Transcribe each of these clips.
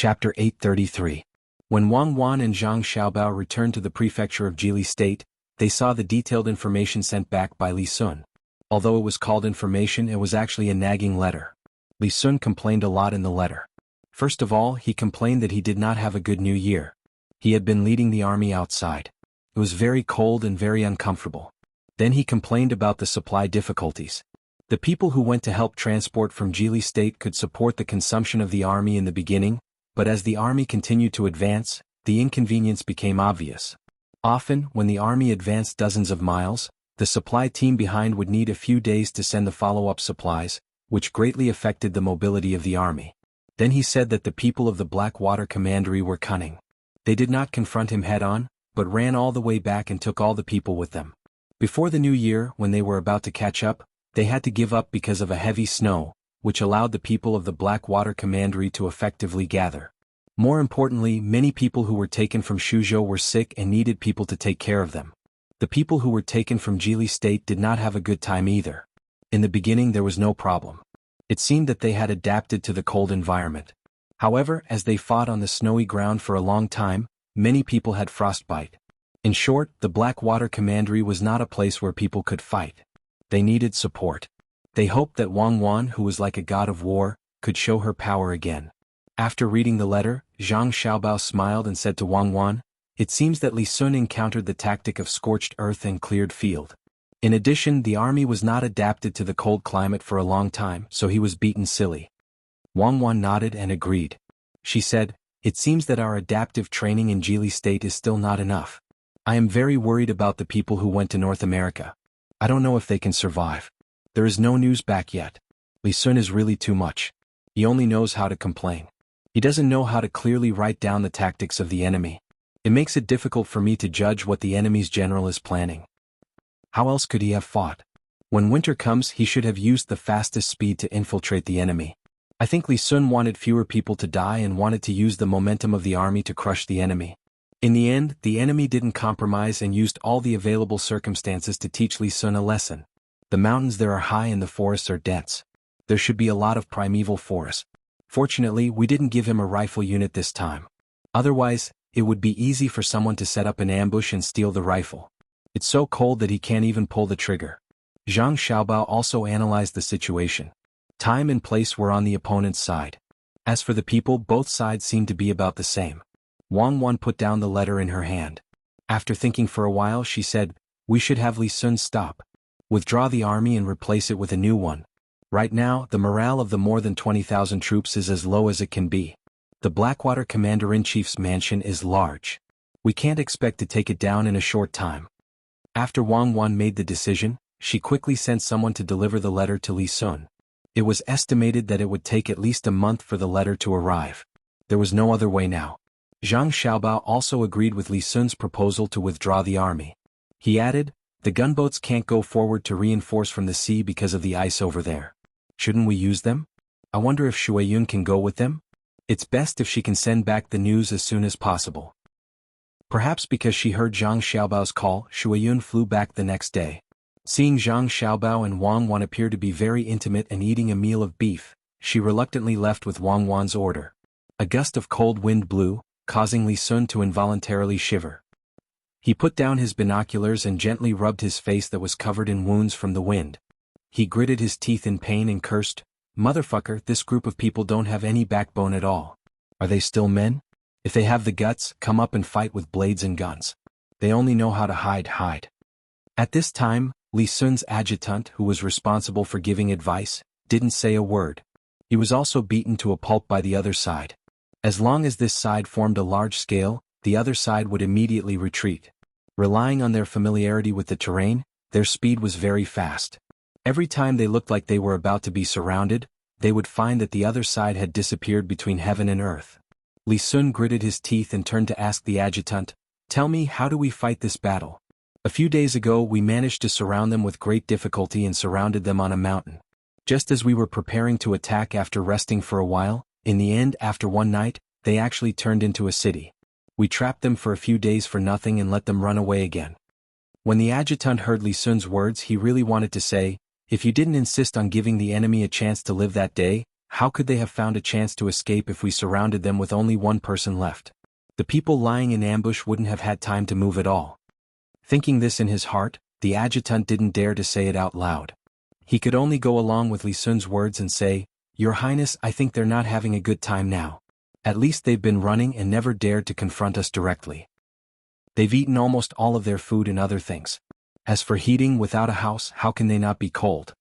Chapter 833. When Wang Wan and Zhang Xiaobao returned to the prefecture of Jili State, they saw the detailed information sent back by Li Sun. Although it was called information, it was actually a nagging letter. Li Sun complained a lot in the letter. First of all, he complained that he did not have a good new year. He had been leading the army outside. It was very cold and very uncomfortable. Then he complained about the supply difficulties. The people who went to help transport from Jili State could support the consumption of the army in the beginning, but as the army continued to advance, the inconvenience became obvious. Often, when the army advanced dozens of miles, the supply team behind would need a few days to send the follow-up supplies, which greatly affected the mobility of the army. Then he said that the people of the Blackwater Commandery were cunning. They did not confront him head-on, but ran all the way back and took all the people with them. Before the new year, when they were about to catch up, they had to give up because of a heavy snow, which allowed the people of the Blackwater Commandery to effectively gather. More importantly, many people who were taken from Shuzhou were sick and needed people to take care of them. The people who were taken from Jili State did not have a good time either. In the beginning there was no problem. It seemed that they had adapted to the cold environment. However, as they fought on the snowy ground for a long time, many people had frostbite. In short, the Blackwater Commandery was not a place where people could fight. They needed support. They hoped that Wang Wan, who was like a god of war, could show her power again. After reading the letter, Zhang Xiaobao smiled and said to Wang Wan, "It seems that Li Sun encountered the tactic of scorched earth and cleared field. In addition, the army was not adapted to the cold climate for a long time, so he was beaten silly." Wang Wan nodded and agreed. She said, "It seems that our adaptive training in Jili State is still not enough. I am very worried about the people who went to North America. I don't know if they can survive. There is no news back yet. Li Sun is really too much. He only knows how to complain. He doesn't know how to clearly write down the tactics of the enemy. It makes it difficult for me to judge what the enemy's general is planning. How else could he have fought? When winter comes, he should have used the fastest speed to infiltrate the enemy. I think Li Sun wanted fewer people to die and wanted to use the momentum of the army to crush the enemy. In the end, the enemy didn't compromise and used all the available circumstances to teach Li Sun a lesson. The mountains there are high and the forests are dense. There should be a lot of primeval forest. Fortunately, we didn't give him a rifle unit this time. Otherwise, it would be easy for someone to set up an ambush and steal the rifle. It's so cold that he can't even pull the trigger." Zhang Xiaobao also analyzed the situation. Time and place were on the opponent's side. As for the people, both sides seemed to be about the same. Wang Wan put down the letter in her hand. After thinking for a while, she said, "We should have Li Sun stop. Withdraw the army and replace it with a new one. Right now, the morale of the more than 20,000 troops is as low as it can be. The Blackwater Commander-in-Chief's mansion is large. We can't expect to take it down in a short time." After Wang Wan made the decision, she quickly sent someone to deliver the letter to Li Sun. It was estimated that it would take at least a month for the letter to arrive. There was no other way now. Zhang Xiaobao also agreed with Li Sun's proposal to withdraw the army. He added, "The gunboats can't go forward to reinforce from the sea because of the ice over there. Shouldn't we use them? I wonder if Shuayun can go with them? It's best if she can send back the news as soon as possible." Perhaps because she heard Zhang Xiaobao's call, Shuayun flew back the next day. Seeing Zhang Xiaobao and Wang Wan appear to be very intimate and eating a meal of beef, she reluctantly left with Wang Wan's order. A gust of cold wind blew, causing Li Sun to involuntarily shiver. He put down his binoculars and gently rubbed his face that was covered in wounds from the wind. He gritted his teeth in pain and cursed, "Motherfucker, this group of people don't have any backbone at all. Are they still men? If they have the guts, come up and fight with blades and guns. They only know how to hide." At this time, Li Sun's adjutant, who was responsible for giving advice, didn't say a word. He was also beaten to a pulp by the other side. As long as this side formed a large scale, the other side would immediately retreat. Relying on their familiarity with the terrain, their speed was very fast. Every time they looked like they were about to be surrounded, they would find that the other side had disappeared between heaven and earth. Li Sun gritted his teeth and turned to ask the adjutant, "Tell me, how do we fight this battle? A few days ago we managed to surround them with great difficulty and surrounded them on a mountain. Just as we were preparing to attack after resting for a while, in the end, after one night, they actually turned into a city. We trapped them for a few days for nothing and let them run away again." When the adjutant heard Li Sun's words, he really wanted to say, "If you didn't insist on giving the enemy a chance to live that day, How could they have found a chance to escape if we surrounded them with only one person left? The people lying in ambush wouldn't have had time to move at all. Thinking this in his heart, the adjutant didn't dare to say it out loud. He could only go along with Li Sun's words and say, "Your Highness, I think they're not having a good time now. At least they've been running and never dared to confront us directly. They've eaten almost all of their food and other things. As for heating without a house, how can they not be cold?"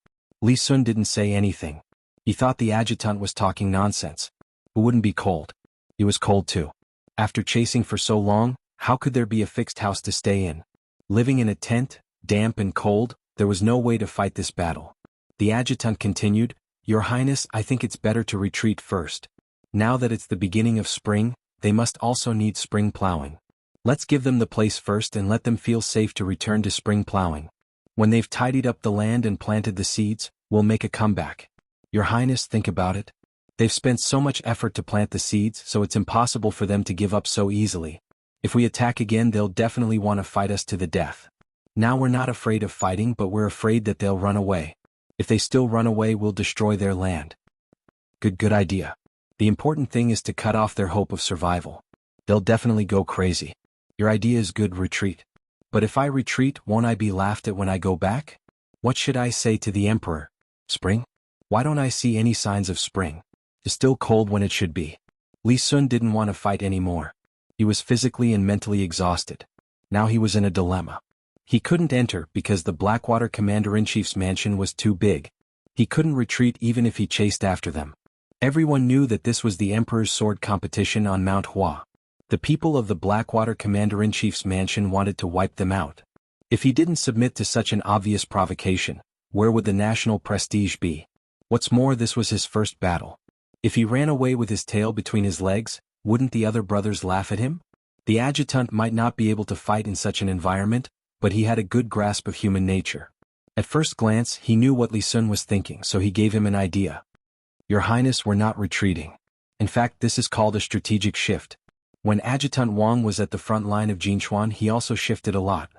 Li Sun didn't say anything. He thought the adjutant was talking nonsense. Who wouldn't be cold? He was cold too. After chasing for so long, how could there be a fixed house to stay in? Living in a tent, damp and cold, there was no way to fight this battle. The adjutant continued, "Your Highness, I think it's better to retreat first. Now that it's the beginning of spring, they must also need spring plowing. Let's give them the place first and let them feel safe to return to spring plowing. When they've tidied up the land and planted the seeds, we'll make a comeback. Your Highness, think about it. They've spent so much effort to plant the seeds, so it's impossible for them to give up so easily. If we attack again, they'll definitely want to fight us to the death. Now we're not afraid of fighting, but we're afraid that they'll run away. If they still run away, we'll destroy their land." Good idea. The important thing is to cut off their hope of survival. They'll definitely go crazy. Your idea is good, retreat. But if I retreat, won't I be laughed at when I go back? What should I say to the emperor? Spring? Why don't I see any signs of spring? It's still cold when it should be. Li Sun didn't want to fight anymore. He was physically and mentally exhausted. Now he was in a dilemma. He couldn't enter because the Blackwater Commander-in-Chief's mansion was too big. He couldn't retreat even if he chased after them. Everyone knew that this was the Emperor's sword competition on Mount Hua. The people of the Blackwater Commander-in-Chief's mansion wanted to wipe them out. If he didn't submit to such an obvious provocation, where would the national prestige be? What's more, this was his first battle. If he ran away with his tail between his legs, wouldn't the other brothers laugh at him? The adjutant might not be able to fight in such an environment, but he had a good grasp of human nature. At first glance, he knew what Li Sun was thinking, so he gave him an idea. "Your Highness, we're not retreating. In fact, this is called a strategic shift. When Adjutant Wang was at the front line of Jinchuan, he also shifted a lot.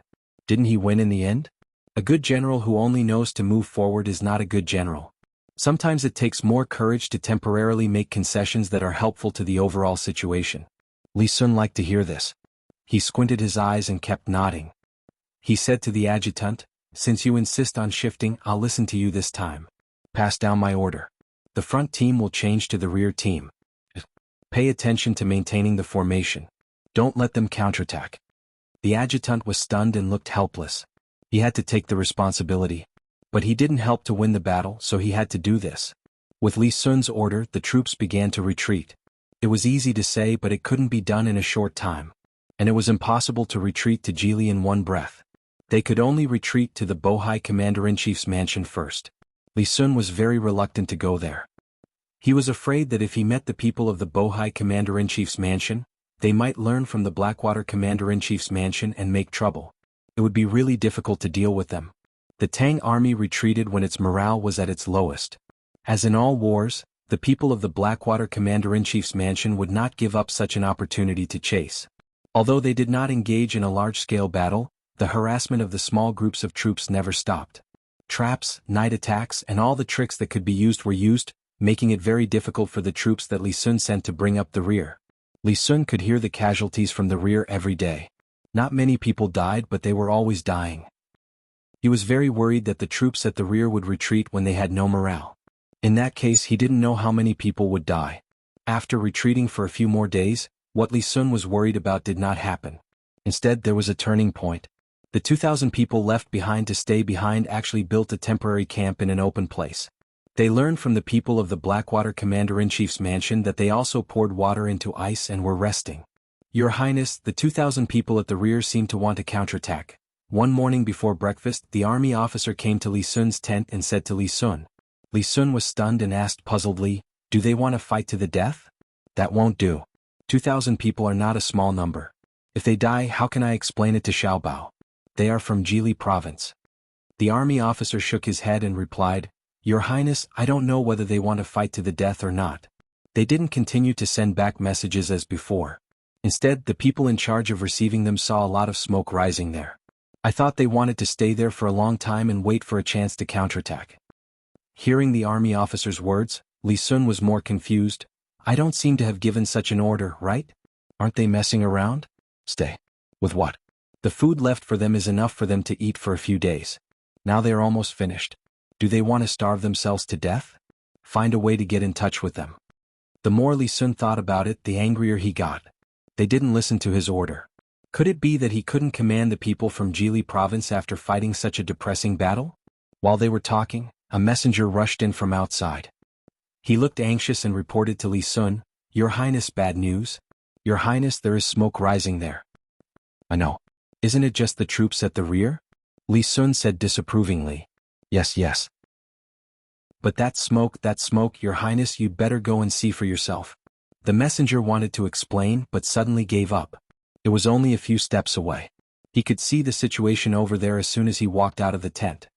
Didn't he win in the end? A good general who only knows to move forward is not a good general. Sometimes it takes more courage to temporarily make concessions that are helpful to the overall situation." Li Sun liked to hear this. He squinted his eyes and kept nodding. He said to the adjutant, "Since you insist on shifting, I'll listen to you this time. Pass down my order. The front team will change to the rear team. Pay attention to maintaining the formation. Don't let them counterattack." The adjutant was stunned and looked helpless. He had to take the responsibility. But he didn't help to win the battle, so he had to do this. With Li Sun's order, the troops began to retreat. It was easy to say, but it couldn't be done in a short time. And it was impossible to retreat to Jili in one breath. They could only retreat to the Bohai Commander-in-Chief's mansion first. Li Sun was very reluctant to go there. He was afraid that if he met the people of the Bohai Commander-in-Chief's mansion, they might learn from the Blackwater Commander-in-Chief's mansion and make trouble. It would be really difficult to deal with them. The Tang army retreated when its morale was at its lowest. As in all wars, the people of the Blackwater Commander-in-Chief's mansion would not give up such an opportunity to chase. Although they did not engage in a large-scale battle, the harassment of the small groups of troops never stopped. Traps, night attacks, and all the tricks that could be used were used, making it very difficult for the troops that Li Sun sent to bring up the rear. Li Sun could hear the casualties from the rear every day. Not many people died, but they were always dying. He was very worried that the troops at the rear would retreat when they had no morale. In that case, he didn't know how many people would die. After retreating for a few more days, what Li Sun was worried about did not happen. Instead, there was a turning point. The 2,000 people left behind to stay behind actually built a temporary camp in an open place. They learned from the people of the Blackwater Commander-in-Chief's mansion that they also poured water into ice and were resting. "Your Highness, the 2,000 people at the rear seem to want to counterattack." One morning before breakfast, the army officer came to Li Sun's tent and said to Li Sun. Li Sun was stunned and asked puzzledly, "Do they want to fight to the death? That won't do. 2,000 people are not a small number. If they die, how can I explain it to Xiaobao? They are from Jili province." The army officer shook his head and replied, "Your Highness, I don't know whether they want to fight to the death or not." They didn't continue to send back messages as before. Instead, the people in charge of receiving them saw a lot of smoke rising there. "I thought they wanted to stay there for a long time and wait for a chance to counterattack." Hearing the army officer's words, Li Sun was more confused. I don't seem to have given such an order, right? Aren't they messing around? Stay. With what? The food left for them is enough for them to eat for a few days. Now they are almost finished. Do they want to starve themselves to death? Find a way to get in touch with them. The more Li Sun thought about it, the angrier he got. They didn't listen to his order. Could it be that he couldn't command the people from Jili province after fighting such a depressing battle? While they were talking, a messenger rushed in from outside. He looked anxious and reported to Li Sun, Your Highness, bad news. Your Highness, there is smoke rising there. I know. Isn't it just the troops at the rear? Li Sun said disapprovingly. Yes. But that smoke, Your Highness, you'd better go and see for yourself. The messenger wanted to explain but suddenly gave up. It was only a few steps away. He could see the situation over there as soon as he walked out of the tent.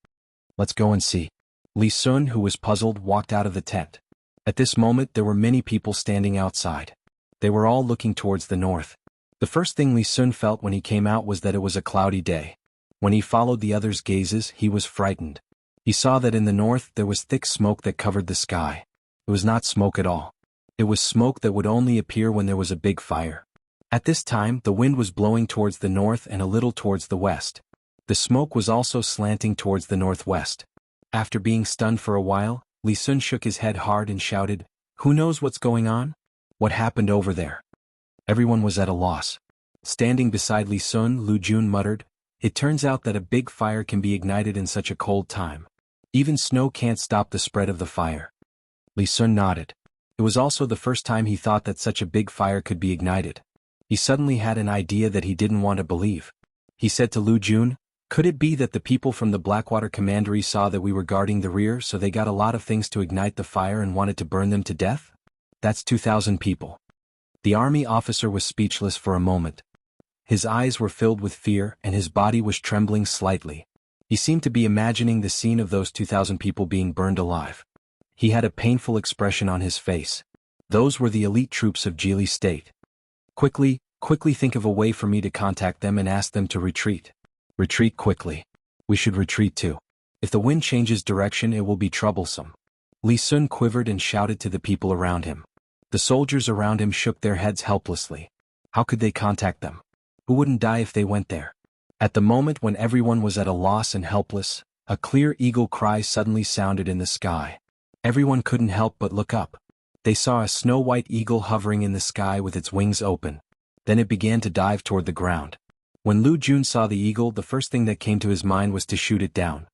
Let's go and see. Li Sun, who was puzzled, walked out of the tent. At this moment there were many people standing outside. They were all looking towards the north. The first thing Li Sun felt when he came out was that it was a cloudy day. When he followed the others' gazes, he was frightened. He saw that in the north there was thick smoke that covered the sky. It was not smoke at all. It was smoke that would only appear when there was a big fire. At this time, the wind was blowing towards the north and a little towards the west. The smoke was also slanting towards the northwest. After being stunned for a while, Li Sun shook his head hard and shouted, Who knows what's going on? What happened over there? Everyone was at a loss. Standing beside Li Sun, Lu Jun muttered, It turns out that a big fire can be ignited in such a cold time. Even snow can't stop the spread of the fire. Li Sun nodded. It was also the first time he thought that such a big fire could be ignited. He suddenly had an idea that he didn't want to believe. He said to Lu Jun, Could it be that the people from the Blackwater Commandery saw that we were guarding the rear, so they got a lot of things to ignite the fire and wanted to burn them to death? That's 2,000 people. The army officer was speechless for a moment. His eyes were filled with fear and his body was trembling slightly. He seemed to be imagining the scene of those 2,000 people being burned alive. He had a painful expression on his face. Those were the elite troops of Jili State. Quickly think of a way for me to contact them and ask them to retreat. Retreat quickly. We should retreat too. If the wind changes direction, it will be troublesome. Li Sun quivered and shouted to the people around him. The soldiers around him shook their heads helplessly. How could they contact them? Who wouldn't die if they went there? At the moment when everyone was at a loss and helpless, a clear eagle cry suddenly sounded in the sky. Everyone couldn't help but look up. They saw a snow-white eagle hovering in the sky with its wings open. Then it began to dive toward the ground. When Lu Jun saw the eagle, the first thing that came to his mind was to shoot it down.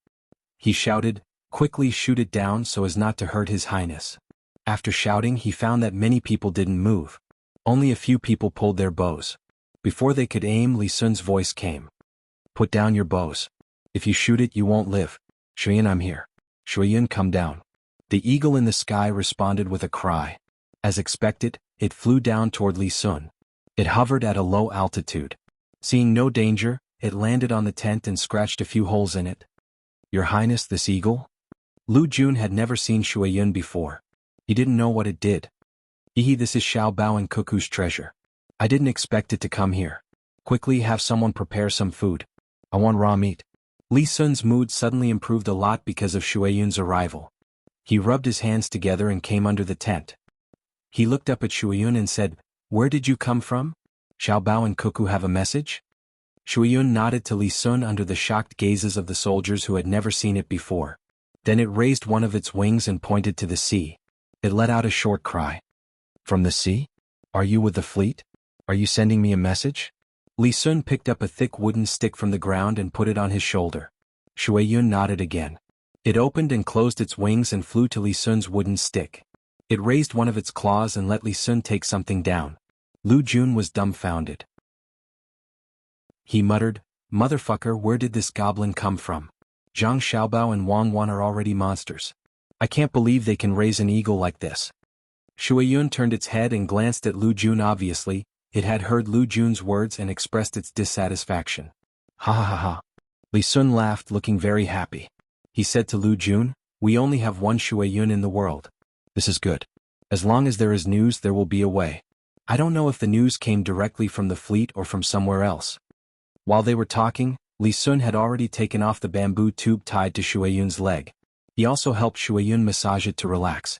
He shouted, Quickly shoot it down so as not to hurt His Highness. After shouting, he found that many people didn't move. Only a few people pulled their bows. Before they could aim, Li Sun's voice came. Put down your bows. If you shoot it, you won't live. Shuyan, I'm here. Shuyan, come down. The eagle in the sky responded with a cry. As expected, it flew down toward Li Sun. It hovered at a low altitude. Seeing no danger, it landed on the tent and scratched a few holes in it. Your Highness, this eagle? Lu Jun had never seen Shuyan before. He didn't know what it did. This is Xiao Bao and Cuckoo's treasure. I didn't expect it to come here. Quickly have someone prepare some food. I want raw meat. Li Sun's mood suddenly improved a lot because of Shuyan's arrival. He rubbed his hands together and came under the tent. He looked up at Shuyan and said, Where did you come from? Xiao Bao and Cuckoo have a message? Shuyan nodded to Li Sun under the shocked gazes of the soldiers who had never seen it before. Then it raised one of its wings and pointed to the sea. It let out a short cry. From the sea? Are you with the fleet? Are you sending me a message? Li Sun picked up a thick wooden stick from the ground and put it on his shoulder. Shuyan nodded again. It opened and closed its wings and flew to Li Sun's wooden stick. It raised one of its claws and let Li Sun take something down. Lu Jun was dumbfounded. He muttered, Motherfucker, where did this goblin come from? Zhang Xiaobao and Wang Wan are already monsters. I can't believe they can raise an eagle like this. Shuyan turned its head and glanced at Lu Jun. Obviously, it had heard Lu Jun's words and expressed its dissatisfaction. Ha ha ha ha. Li Sun laughed, looking very happy. He said to Lu Jun, We only have one Shuyan in the world. This is good. As long as there is news, there will be a way. I don't know if the news came directly from the fleet or from somewhere else. While they were talking, Li Sun had already taken off the bamboo tube tied to Shuyan's leg. He also helped Shuyan massage it to relax.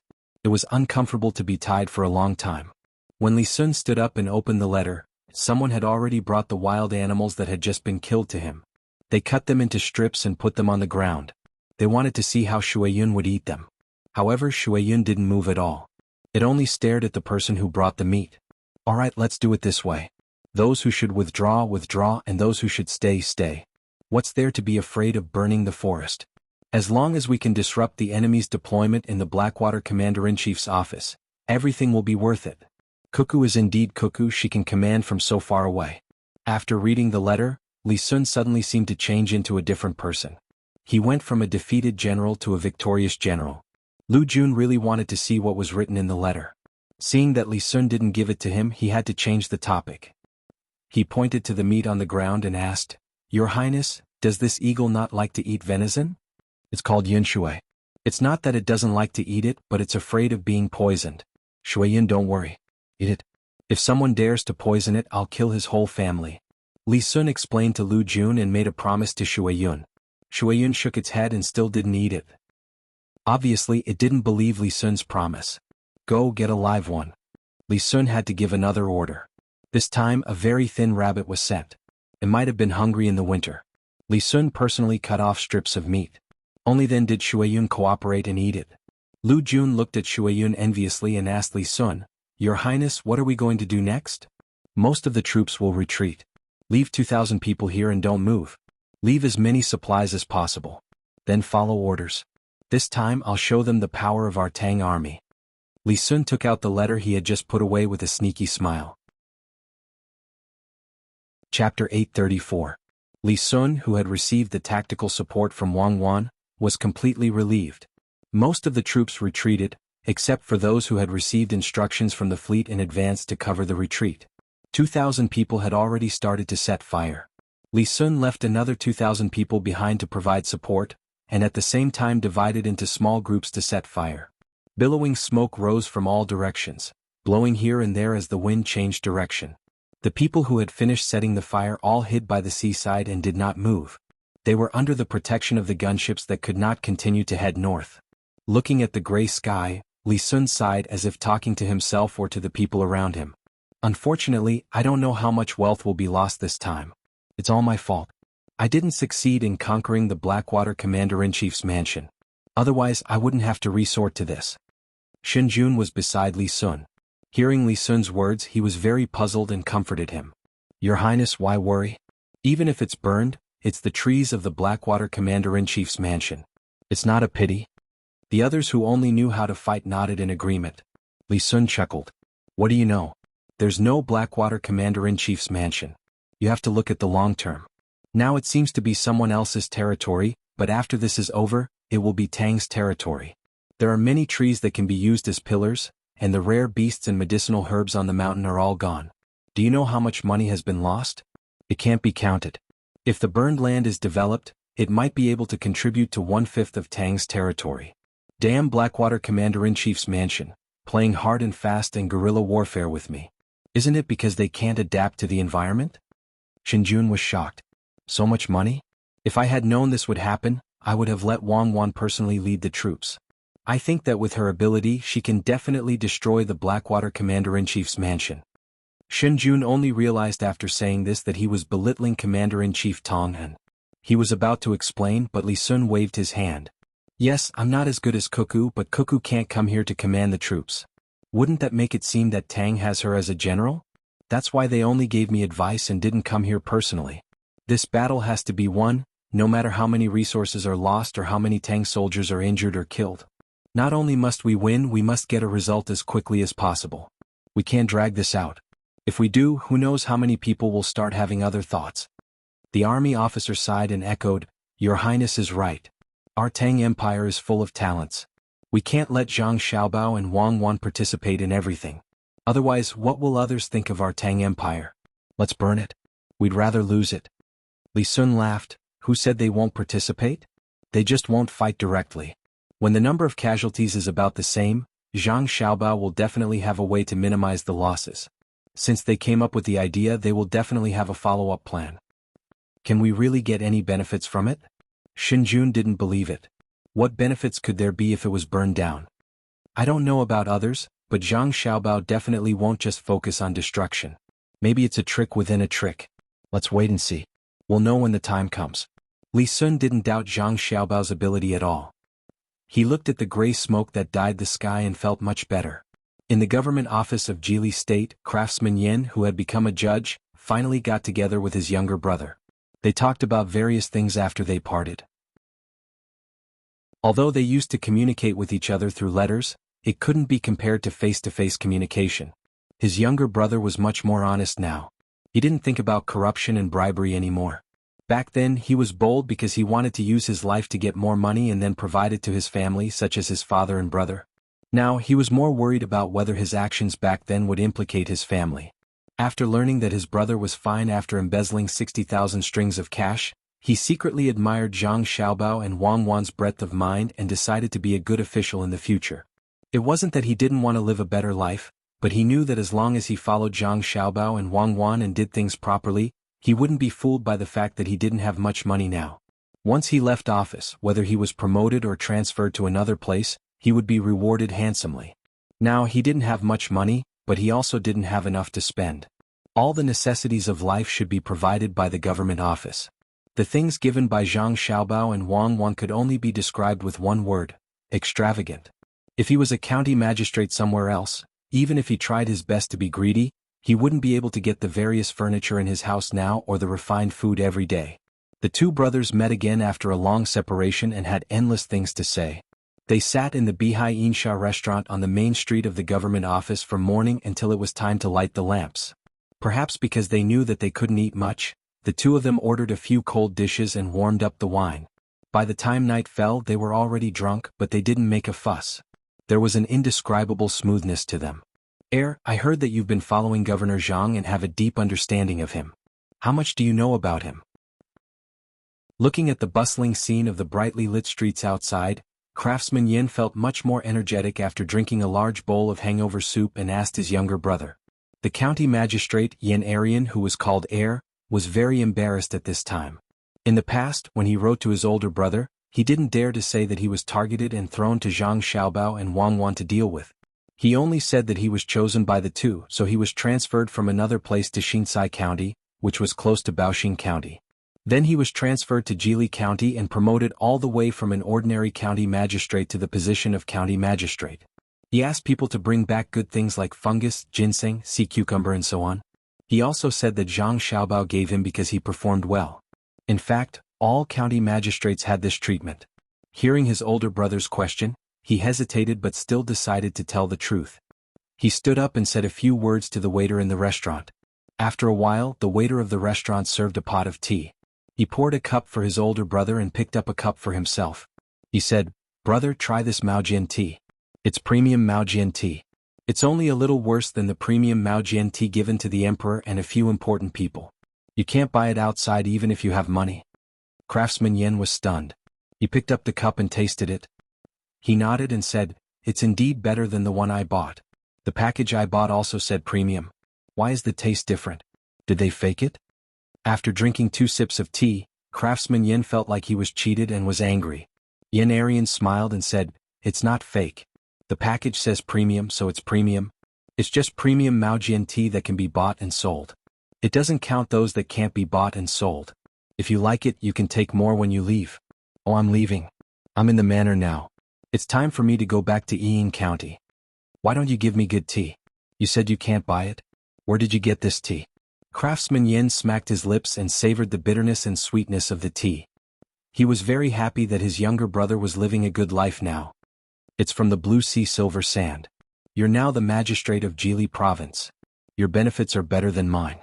It was uncomfortable to be tied for a long time. When Li Sun stood up and opened the letter, someone had already brought the wild animals that had just been killed to him. They cut them into strips and put them on the ground. They wanted to see how Shueyun would eat them. However, Shueyun didn't move at all. It only stared at the person who brought the meat. Alright, let's do it this way. Those who should withdraw, withdraw, and those who should stay, stay. What's there to be afraid of burning the forest? As long as we can disrupt the enemy's deployment in the Blackwater Commander-in-Chief's office, everything will be worth it. Cuckoo is indeed cuckoo, she can command from so far away. After reading the letter, Li Sun suddenly seemed to change into a different person. He went from a defeated general to a victorious general. Lu Jun really wanted to see what was written in the letter. Seeing that Li Sun didn't give it to him, he had to change the topic. He pointed to the meat on the ground and asked, "Your Highness, does this eagle not like to eat venison?" It's called Yunshui. It's not that it doesn't like to eat it, but it's afraid of being poisoned. Shueyun, don't worry. Eat it. If someone dares to poison it, I'll kill his whole family. Li Sun explained to Lu Jun and made a promise to Shueyun. Shueyun shook its head and still didn't eat it. Obviously, it didn't believe Li Sun's promise. Go get a live one. Li Sun had to give another order. This time, a very thin rabbit was sent. It might have been hungry in the winter. Li Sun personally cut off strips of meat. Only then did Shueyun cooperate and eat it. Lu Jun looked at Shueyun enviously and asked Li Sun, "Your Highness, what are we going to do next?" "Most of the troops will retreat. Leave 2,000 people here and don't move. Leave as many supplies as possible. Then follow orders. This time I'll show them the power of our Tang army." Li Sun took out the letter he had just put away with a sneaky smile. Chapter 834. Li Sun, who had received the tactical support from Wang Wan, was completely relieved. Most of the troops retreated, except for those who had received instructions from the fleet in advance to cover the retreat. 2,000 people had already started to set fire. Li Sun left another 2,000 people behind to provide support, and at the same time divided into small groups to set fire. Billowing smoke rose from all directions, blowing here and there as the wind changed direction. The people who had finished setting the fire all hid by the seaside and did not move. They were under the protection of the gunships that could not continue to head north. Looking at the gray sky, Li Sun sighed as if talking to himself or to the people around him. "Unfortunately, I don't know how much wealth will be lost this time. It's all my fault. I didn't succeed in conquering the Blackwater Commander-in-Chief's mansion. Otherwise, I wouldn't have to resort to this." Shen Jun was beside Li Sun. Hearing Li Sun's words, he was very puzzled and comforted him. "Your Highness, why worry? Even if it's burned, it's the trees of the Blackwater Commander-in-Chief's mansion. It's not a pity." The others who only knew how to fight nodded in agreement. Li Sun chuckled. "What do you know? There's no Blackwater Commander-in-Chief's mansion. You have to look at the long term. Now it seems to be someone else's territory, but after this is over, it will be Tang's territory. There are many trees that can be used as pillars, and the rare beasts and medicinal herbs on the mountain are all gone. Do you know how much money has been lost? It can't be counted. If the burned land is developed, it might be able to contribute to 1/5 of Tang's territory. Damn Blackwater Commander-in-Chief's mansion, playing hard and fast and guerrilla warfare with me. Isn't it because they can't adapt to the environment?" Shinjun was shocked. "So much money? If I had known this would happen, I would have let Wang Wan personally lead the troops. I think that with her ability she can definitely destroy the Blackwater Commander-in-Chief's mansion." Shinjun only realized after saying this that he was belittling Commander-in-Chief Tang. He was about to explain, but Li Sun waved his hand. "Yes, I'm not as good as Cuckoo, but Cuckoo can't come here to command the troops. Wouldn't that make it seem that Tang has her as a general? That's why they only gave me advice and didn't come here personally. This battle has to be won, no matter how many resources are lost or how many Tang soldiers are injured or killed. Not only must we win, we must get a result as quickly as possible. We can't drag this out. If we do, who knows how many people will start having other thoughts." The army officer sighed and echoed, "Your Highness is right. Our Tang Empire is full of talents. We can't let Zhang Xiaobao and Wang Wan participate in everything. Otherwise, what will others think of our Tang Empire? Let's burn it. We'd rather lose it." Li Sun laughed. "Who said they won't participate? They just won't fight directly. When the number of casualties is about the same, Zhang Xiaobao will definitely have a way to minimize the losses. Since they came up with the idea, they will definitely have a follow-up plan. Can we really get any benefits from it?" Shinjun didn't believe it. What benefits could there be if it was burned down? I don't know about others, but Zhang Xiaobao definitely won't just focus on destruction. Maybe it's a trick within a trick. Let's wait and see. We'll know when the time comes. Li Sun didn't doubt Zhang Xiaobao's ability at all. He looked at the gray smoke that dyed the sky and felt much better. In the government office of Jili State, craftsman Yin, who had become a judge, finally got together with his younger brother. They talked about various things after they parted. Although they used to communicate with each other through letters, it couldn't be compared to face-to-face communication. His younger brother was much more honest now. He didn't think about corruption and bribery anymore. Back then he was bold because he wanted to use his life to get more money and then provide it to his family, such as his father and brother. Now he was more worried about whether his actions back then would implicate his family. After learning that his brother was fine after embezzling 60,000 strings of cash, he secretly admired Zhang Xiaobao and Wang Wan's breadth of mind and decided to be a good official in the future. It wasn't that he didn't want to live a better life, but he knew that as long as he followed Zhang Xiaobao and Wang Wan and did things properly, he wouldn't be fooled by the fact that he didn't have much money now. Once he left office, whether he was promoted or transferred to another place, he would be rewarded handsomely. Now he didn't have much money, but he also didn't have enough to spend. All the necessities of life should be provided by the government office. The things given by Zhang Xiaobao and Wang Wan could only be described with one word: extravagant. If he was a county magistrate somewhere else, even if he tried his best to be greedy, he wouldn't be able to get the various furniture in his house now or the refined food every day. The two brothers met again after a long separation and had endless things to say. They sat in the Bihai Insha restaurant on the main street of the government office from morning until it was time to light the lamps. Perhaps because they knew that they couldn't eat much, the two of them ordered a few cold dishes and warmed up the wine. By the time night fell, they were already drunk, but they didn't make a fuss. There was an indescribable smoothness to them. I heard that you've been following Governor Zhang and have a deep understanding of him. How much do you know about him? Looking at the bustling scene of the brightly lit streets outside, craftsman Yin felt much more energetic after drinking a large bowl of hangover soup and asked his younger brother. The county magistrate, Yin Arian, who was called was very embarrassed at this time. In the past, when he wrote to his older brother, he didn't dare to say that he was targeted and thrown to Zhang Xiaobao and Wang Wan to deal with. He only said that he was chosen by the two, so he was transferred from another place to Xinsai County, which was close to Baoxing County. Then he was transferred to Jili County and promoted all the way from an ordinary county magistrate to the position of county magistrate. He asked people to bring back good things like fungus, ginseng, sea cucumber and so on. He also said that Zhang Xiaobao gave him because he performed well. In fact, all county magistrates had this treatment. Hearing his older brother's question, he hesitated but still decided to tell the truth. He stood up and said a few words to the waiter in the restaurant. After a while, the waiter of the restaurant served a pot of tea. He poured a cup for his older brother and picked up a cup for himself. He said, "Brother, try this Maojian tea. It's premium Maojian tea. It's only a little worse than the premium Maojian tea given to the emperor and a few important people. You can't buy it outside even if you have money." Craftsman Yin was stunned. He picked up the cup and tasted it. He nodded and said, "It's indeed better than the one I bought. The package I bought also said premium. Why is the taste different? Did they fake it?" After drinking 2 sips of tea, Craftsman Yin felt like he was cheated and was angry. Yin Arian smiled and said, "It's not fake. The package says premium, so it's premium. It's just premium Maojian tea that can be bought and sold. It doesn't count those that can't be bought and sold. If you like it, you can take more when you leave." "Oh, I'm leaving. I'm in the manor now. It's time for me to go back to Yiying County. Why don't you give me good tea? You said you can't buy it? Where did you get this tea?" Craftsman Yin smacked his lips and savored the bitterness and sweetness of the tea. He was very happy that his younger brother was living a good life now. "It's from the Blue Sea Silver Sand. You're now the magistrate of Jili Province. Your benefits are better than mine.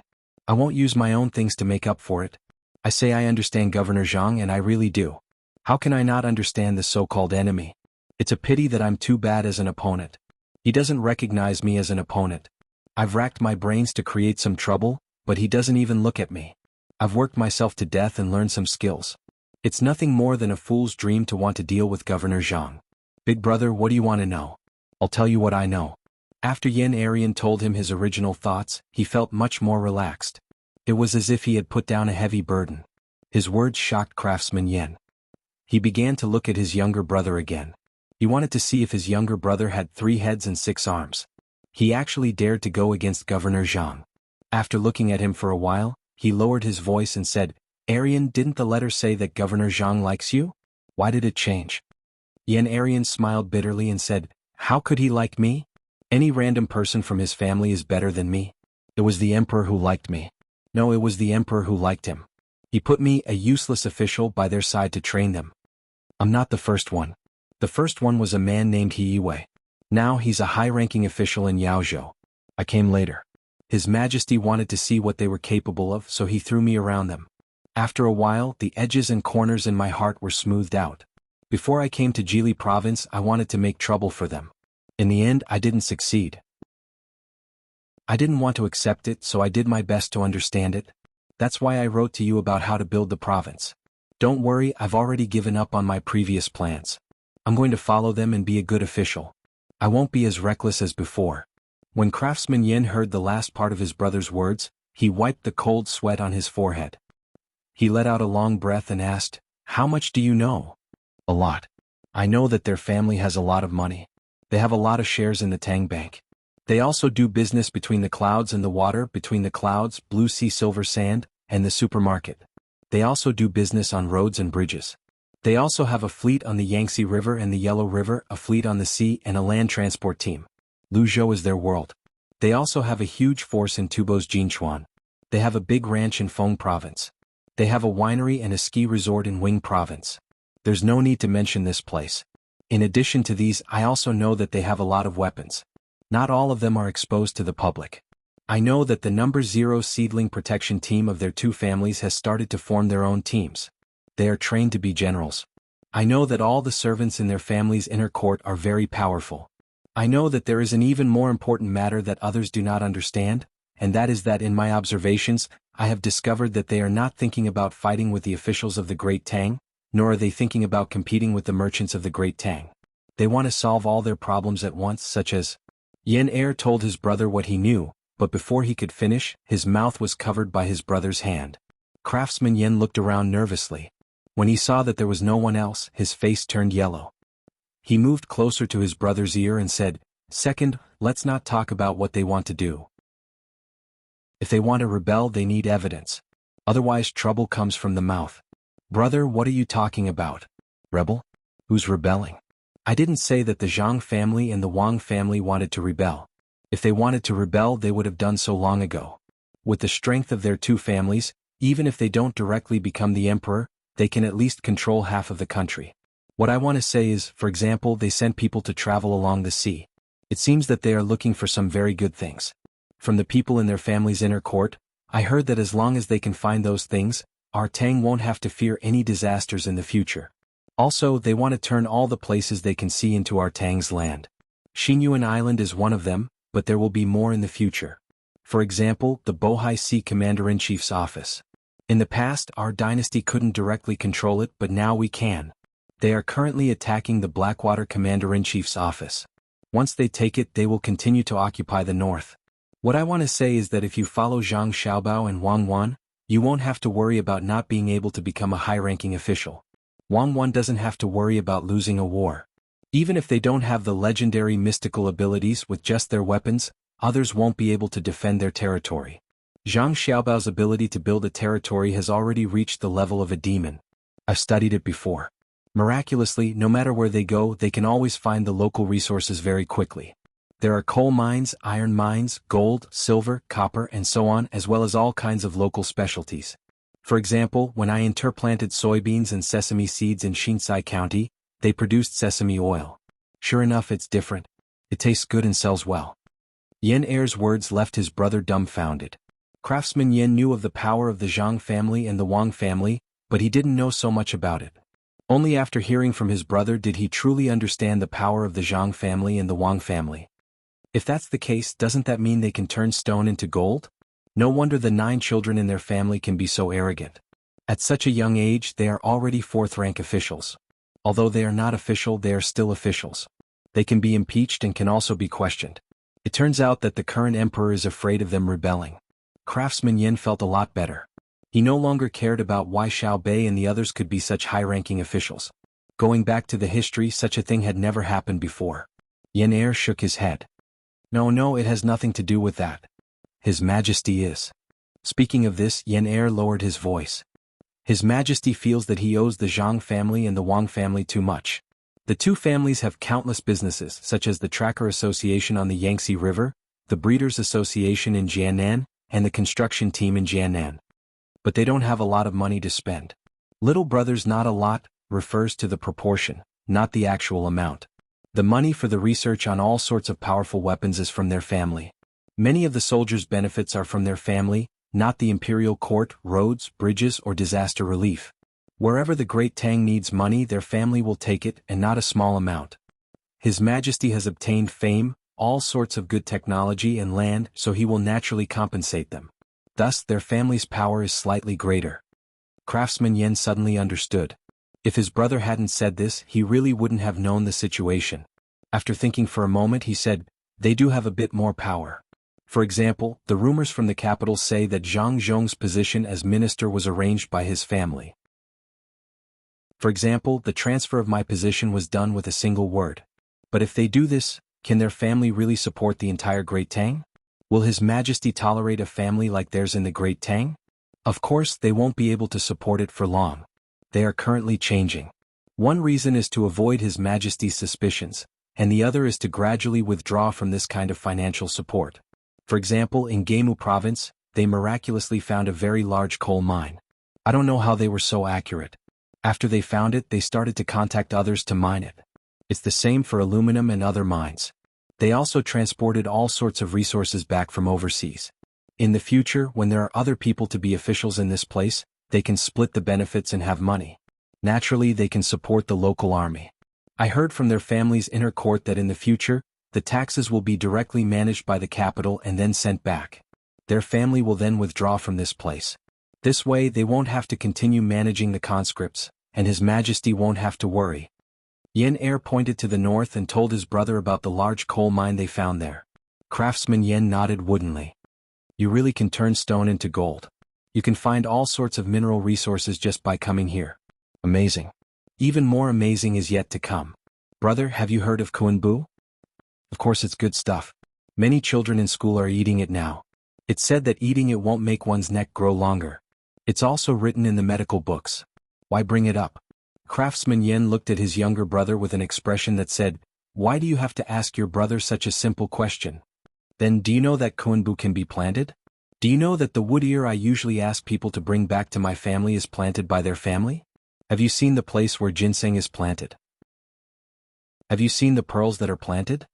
I won't use my own things to make up for it. I say I understand Governor Zhang, and I really do. How can I not understand the so-called enemy? It's a pity that I'm too bad as an opponent. He doesn't recognize me as an opponent. I've racked my brains to create some trouble, but he doesn't even look at me. I've worked myself to death and learned some skills. It's nothing more than a fool's dream to want to deal with Governor Zhang. Big brother, what do you want to know? I'll tell you what I know." After Yin Arian told him his original thoughts, he felt much more relaxed. It was as if he had put down a heavy burden. His words shocked Craftsman Yin. He began to look at his younger brother again. He wanted to see if his younger brother had 3 heads and 6 arms. He actually dared to go against Governor Zhang. After looking at him for a while, he lowered his voice and said, "Arian, didn't the letter say that Governor Zhang likes you? Why did it change?" Arian smiled bitterly and said, "How could he like me? Any random person from his family is better than me. It was the emperor who liked me. No, it was the emperor who liked him. He put me, a useless official, by their side to train them. I'm not the first one. The first one was a man named He Yiwei. Now he's a high-ranking official in Yaozhou. I came later. His Majesty wanted to see what they were capable of, so he threw me around them. After a while, the edges and corners in my heart were smoothed out. Before I came to Jili province, I wanted to make trouble for them. In the end, I didn't succeed. I didn't want to accept it, so I did my best to understand it. That's why I wrote to you about how to build the province. Don't worry, I've already given up on my previous plans. I'm going to follow them and be a good official. I won't be as reckless as before." When Craftsman Yin heard the last part of his brother's words, he wiped the cold sweat on his forehead. He let out a long breath and asked, "How much do you know?" "A lot. I know that their family has a lot of money. They have a lot of shares in the Tang Bank. They also do business between the clouds and the water, between the clouds, blue sea, silver sand, and the supermarket. They also do business on roads and bridges. They also have a fleet on the Yangtze River and the Yellow River, a fleet on the sea, and a land transport team. Luzhou is their world. They also have a huge force in Tubo's Jinchuan. They have a big ranch in Feng province. They have a winery and a ski resort in Wing province. There's no need to mention this place. In addition to these, I also know that they have a lot of weapons. Not all of them are exposed to the public. I know that the number 0 seedling protection team of their 2 families has started to form their own teams. They are trained to be generals. I know that all the servants in their family's inner court are very powerful. I know that there is an even more important matter that others do not understand, and that is that in my observations, I have discovered that they are not thinking about fighting with the officials of the Great Tang, nor are they thinking about competing with the merchants of the Great Tang. They want to solve all their problems at once, such as... Yen Er told his brother what he knew, but before he could finish, his mouth was covered by his brother's hand. Craftsman Yen looked around nervously. When he saw that there was no one else, his face turned yellow. He moved closer to his brother's ear and said, "Second, let's not talk about what they want to do. If they want to rebel, they need evidence. Otherwise, trouble comes from the mouth." "Brother, what are you talking about? Rebel? Who's rebelling?" "I didn't say that the Zhang family and the Wang family wanted to rebel. If they wanted to rebel, they would have done so long ago. With the strength of their 2 families, even if they don't directly become the emperor, they can at least control half of the country. What I want to say is, for example, they sent people to travel along the sea. It seems that they are looking for some very good things. From the people in their family's inner court, I heard that as long as they can find those things, our Tang won't have to fear any disasters in the future. Also, they want to turn all the places they can see into our Tang's land. Xinyuan Island is one of them, but there will be more in the future. For example, the Bohai Sea Commander-in-Chief's office. In the past, our dynasty couldn't directly control it, but now we can. They are currently attacking the Blackwater Commander-in-Chief's office. Once they take it, they will continue to occupy the north. What I want to say is that if you follow Zhang Xiaobao and Wang Wan, you won't have to worry about not being able to become a high-ranking official. Wang Wan doesn't have to worry about losing a war. Even if they don't have the legendary mystical abilities with just their weapons, others won't be able to defend their territory. Zhang Xiaobao's ability to build a territory has already reached the level of a demon. I've studied it before. Miraculously, no matter where they go, they can always find the local resources very quickly. There are coal mines, iron mines, gold, silver, copper, and so on, as well as all kinds of local specialties. For example, when I interplanted soybeans and sesame seeds in Shinsai County, they produced sesame oil. Sure enough, it's different. It tastes good and sells well. Yen Er's words left his brother dumbfounded. Craftsman Yen knew of the power of the Zhang family and the Wang family, but he didn't know so much about it. Only after hearing from his brother did he truly understand the power of the Zhang family and the Wang family. If that's the case, doesn't that mean they can turn stone into gold? No wonder the 9 children in their family can be so arrogant. At such a young age, they are already 4th-rank officials. Although they are not official, they are still officials. They can be impeached and can also be questioned. It turns out that the current emperor is afraid of them rebelling. Craftsman Yin felt a lot better. He no longer cared about why Xiao Bei and the others could be such high-ranking officials. Going back to the history, such a thing had never happened before. Yen Er shook his head. No, it has nothing to do with that. His Majesty is. Speaking of this, Yen Er lowered his voice. His Majesty feels that he owes the Zhang family and the Wang family too much. The two families have countless businesses, such as the Tracker Association on the Yangtze River, the Breeders Association in Jiannan, and the construction team in Jiannan. But they don't have a lot of money to spend. Little brother's not a lot refers to the proportion, not the actual amount. The money for the research on all sorts of powerful weapons is from their family. Many of the soldiers' benefits are from their family, not the imperial court, roads, bridges, or disaster relief. Wherever the great Tang needs money, their family will take it, and not a small amount. His Majesty has obtained fame, all sorts of good technology and land, so he will naturally compensate them. Thus, their family's power is slightly greater. Craftsman Yen suddenly understood. If his brother hadn't said this, he really wouldn't have known the situation. After thinking for a moment, he said, they do have a bit more power. For example, the rumors from the capital say that Zhang Zhong's position as minister was arranged by his family. For example, the transfer of my position was done with a single word. But if they do this, can their family really support the entire Great Tang? Will His Majesty tolerate a family like theirs in the Great Tang? Of course, they won't be able to support it for long. They are currently changing. One reason is to avoid His Majesty's suspicions, and the other is to gradually withdraw from this kind of financial support. For example, in Gaimu province, they miraculously found a very large coal mine. I don't know how they were so accurate. After they found it, they started to contact others to mine it. It's the same for aluminum and other mines. They also transported all sorts of resources back from overseas. In the future, when there are other people to be officials in this place, they can split the benefits and have money. Naturally, they can support the local army. I heard from their family's inner court that in the future, the taxes will be directly managed by the capital and then sent back. Their family will then withdraw from this place. This way, they won't have to continue managing the conscripts, and His Majesty won't have to worry. Yen Er pointed to the north and told his brother about the large coal mine they found there. Craftsman Yen nodded woodenly. You really can turn stone into gold. You can find all sorts of mineral resources just by coming here. Amazing. Even more amazing is yet to come. Brother, have you heard of Kuanbu? Of course, it's good stuff. Many children in school are eating it now. It's said that eating it won't make one's neck grow longer. It's also written in the medical books. Why bring it up? Craftsman Yen looked at his younger brother with an expression that said, why do you have to ask your brother such a simple question? Then do you know that Kuanbu can be planted? Do you know that the wood ear I usually ask people to bring back to my family is planted by their family? Have you seen the place where ginseng is planted? Have you seen the pearls that are planted?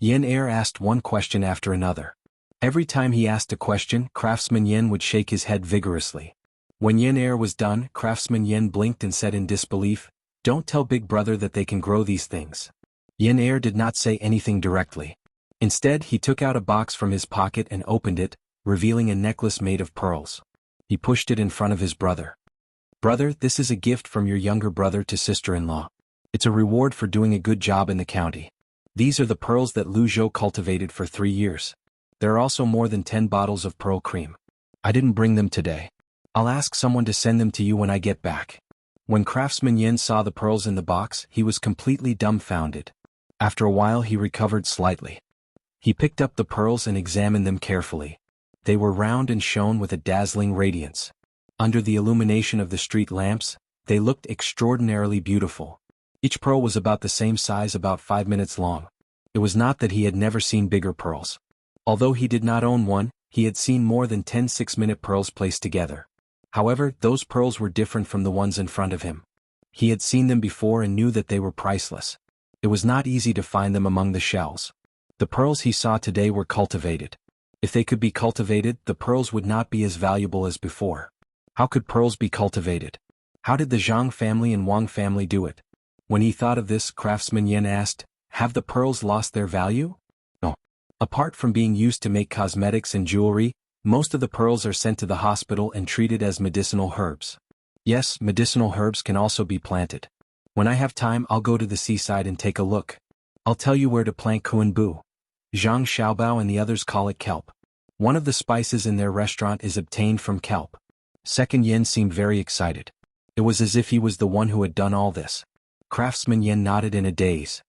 Yen Er asked one question after another. Every time he asked a question, Craftsman Yen would shake his head vigorously. When Yen Er was done, Craftsman Yen blinked and said in disbelief, don't tell Big Brother that they can grow these things. Yen Er did not say anything directly. Instead, he took out a box from his pocket and opened it, revealing a necklace made of pearls. He pushed it in front of his brother. Brother, this is a gift from your younger brother to sister-in-law. It's a reward for doing a good job in the county. These are the pearls that Lu Zhou cultivated for 3 years. There are also more than 10 bottles of pearl cream. I didn't bring them today. I'll ask someone to send them to you when I get back. When Craftsman Yen saw the pearls in the box, he was completely dumbfounded. After a while, he recovered slightly. He picked up the pearls and examined them carefully. They were round and shone with a dazzling radiance. Under the illumination of the street lamps, they looked extraordinarily beautiful. Each pearl was about the same size, about 5 minutes long. It was not that he had never seen bigger pearls. Although he did not own one, he had seen more than 10 6-minute pearls placed together. However, those pearls were different from the ones in front of him. He had seen them before and knew that they were priceless. It was not easy to find them among the shells. The pearls he saw today were cultivated. If they could be cultivated, the pearls would not be as valuable as before. How could pearls be cultivated? How did the Zhang family and Wang family do it? When he thought of this, Craftsman Yen asked, have the pearls lost their value? No. Apart from being used to make cosmetics and jewelry, most of the pearls are sent to the hospital and treated as medicinal herbs. Yes, medicinal herbs can also be planted. When I have time, I'll go to the seaside and take a look. I'll tell you where to plant Kuanbu. Zhang Xiaobao and the others call it kelp. One of the spices in their restaurant is obtained from kelp. Second Yen seemed very excited. It was as if he was the one who had done all this. Craftsman Yen nodded in a daze.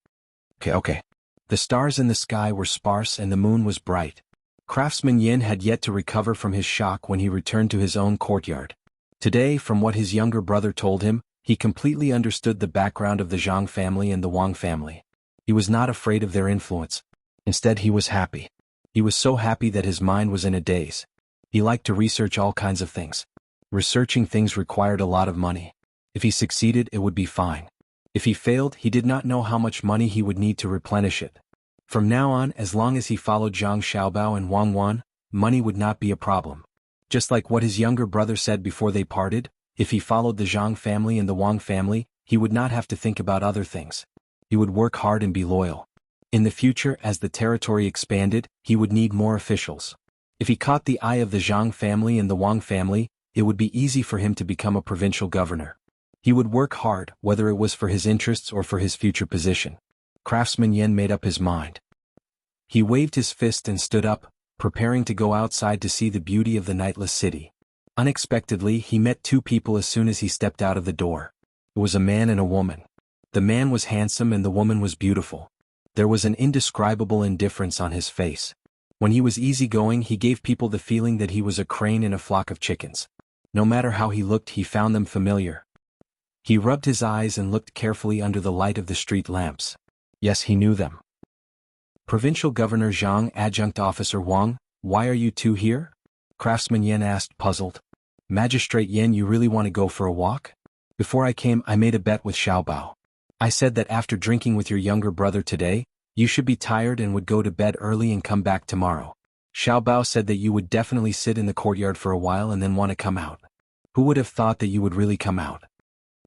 Okay. The stars in the sky were sparse and the moon was bright. Craftsman Yin had yet to recover from his shock when he returned to his own courtyard. Today, from what his younger brother told him, he completely understood the background of the Zhang family and the Wang family. He was not afraid of their influence. Instead, he was happy. He was so happy that his mind was in a daze. He liked to research all kinds of things. Researching things required a lot of money. If he succeeded, it would be fine. If he failed, he did not know how much money he would need to replenish it. From now on, as long as he followed Zhang Xiaobao and Wang Wan, money would not be a problem. Just like what his younger brother said before they parted, if he followed the Zhang family and the Wang family, he would not have to think about other things. He would work hard and be loyal. In the future, as the territory expanded, he would need more officials. If he caught the eye of the Zhang family and the Wang family, it would be easy for him to become a provincial governor. He would work hard, whether it was for his interests or for his future position. Craftsman Yen made up his mind. He waved his fist and stood up, preparing to go outside to see the beauty of the nightless city. Unexpectedly, he met two people as soon as he stepped out of the door. It was a man and a woman. The man was handsome and the woman was beautiful. There was an indescribable indifference on his face. When he was easygoing, he gave people the feeling that he was a crane in a flock of chickens. No matter how he looked, he found them familiar. He rubbed his eyes and looked carefully under the light of the street lamps. Yes, he knew them. Provincial Governor Zhang, Adjunct Officer Wang, why are you two here? Craftsman Yen asked, puzzled. Magistrate Yen, you really want to go for a walk? Before I came, I made a bet with Xiaobao. I said that after drinking with your younger brother today, you should be tired and would go to bed early and come back tomorrow. Xiaobao said that you would definitely sit in the courtyard for a while and then want to come out. Who would have thought that you would really come out?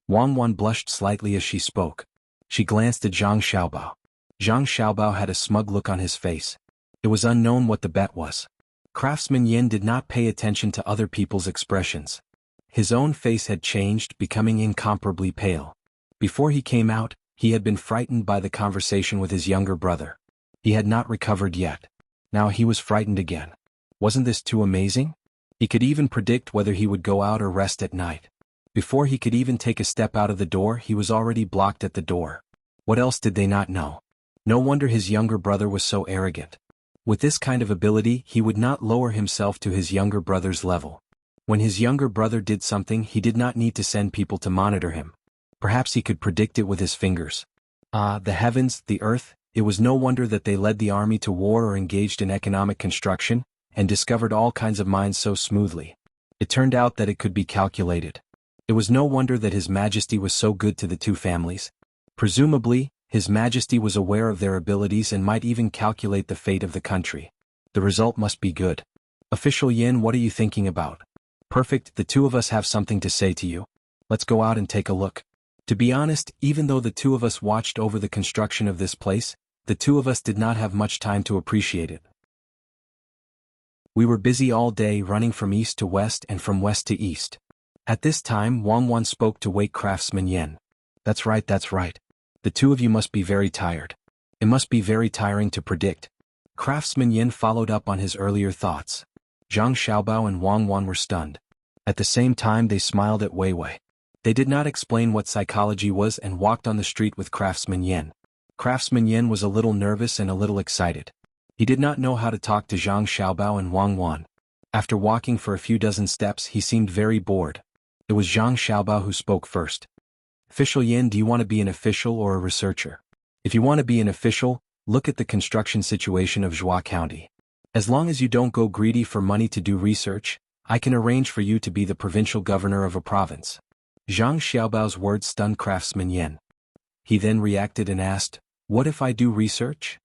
Wang Wan blushed slightly as she spoke. She glanced at Zhang Xiaobao. Zhang Xiaobao had a smug look on his face. It was unknown what the bet was. Craftsman Yen did not pay attention to other people's expressions. His own face had changed, becoming incomparably pale. Before he came out, he had been frightened by the conversation with his younger brother. He had not recovered yet. Now he was frightened again. Wasn't this too amazing? He could even predict whether he would go out or rest at night. Before he could even take a step out of the door, he was already blocked at the door. What else did they not know? No wonder his younger brother was so arrogant. With this kind of ability, he would not lower himself to his younger brother's level. When his younger brother did something, he did not need to send people to monitor him. Perhaps he could predict it with his fingers. The heavens, the earth, it was no wonder that they led the army to war or engaged in economic construction, and discovered all kinds of mines so smoothly. It turned out that it could be calculated. It was no wonder that His Majesty was so good to the two families. Presumably, His Majesty was aware of their abilities and might even calculate the fate of the country. The result must be good. Official Yin, what are you thinking about? Perfect, the two of us have something to say to you. Let's go out and take a look. To be honest, even though the two of us watched over the construction of this place, the two of us did not have much time to appreciate it. We were busy all day running from east to west and from west to east. At this time, Wang Wan spoke to wake Craftsman Yen. That's right. The two of you must be very tired. It must be very tiring to predict. Craftsman Yen followed up on his earlier thoughts. Zhang Xiaobao and Wang Wan were stunned. At the same time, they smiled at Wei Wei. They did not explain what psychology was and walked on the street with Craftsman Yen. Craftsman Yen was a little nervous and a little excited. He did not know how to talk to Zhang Xiaobao and Wang Wan. After walking for a few dozen steps, he seemed very bored. It was Zhang Xiaobao who spoke first. Official Yen, do you want to be an official or a researcher? If you want to be an official, look at the construction situation of Zhua County. As long as you don't go greedy for money to do research, I can arrange for you to be the provincial governor of a province. Zhang Xiaobao's words stunned Craftsman Yen. He then reacted and asked, what if I do research?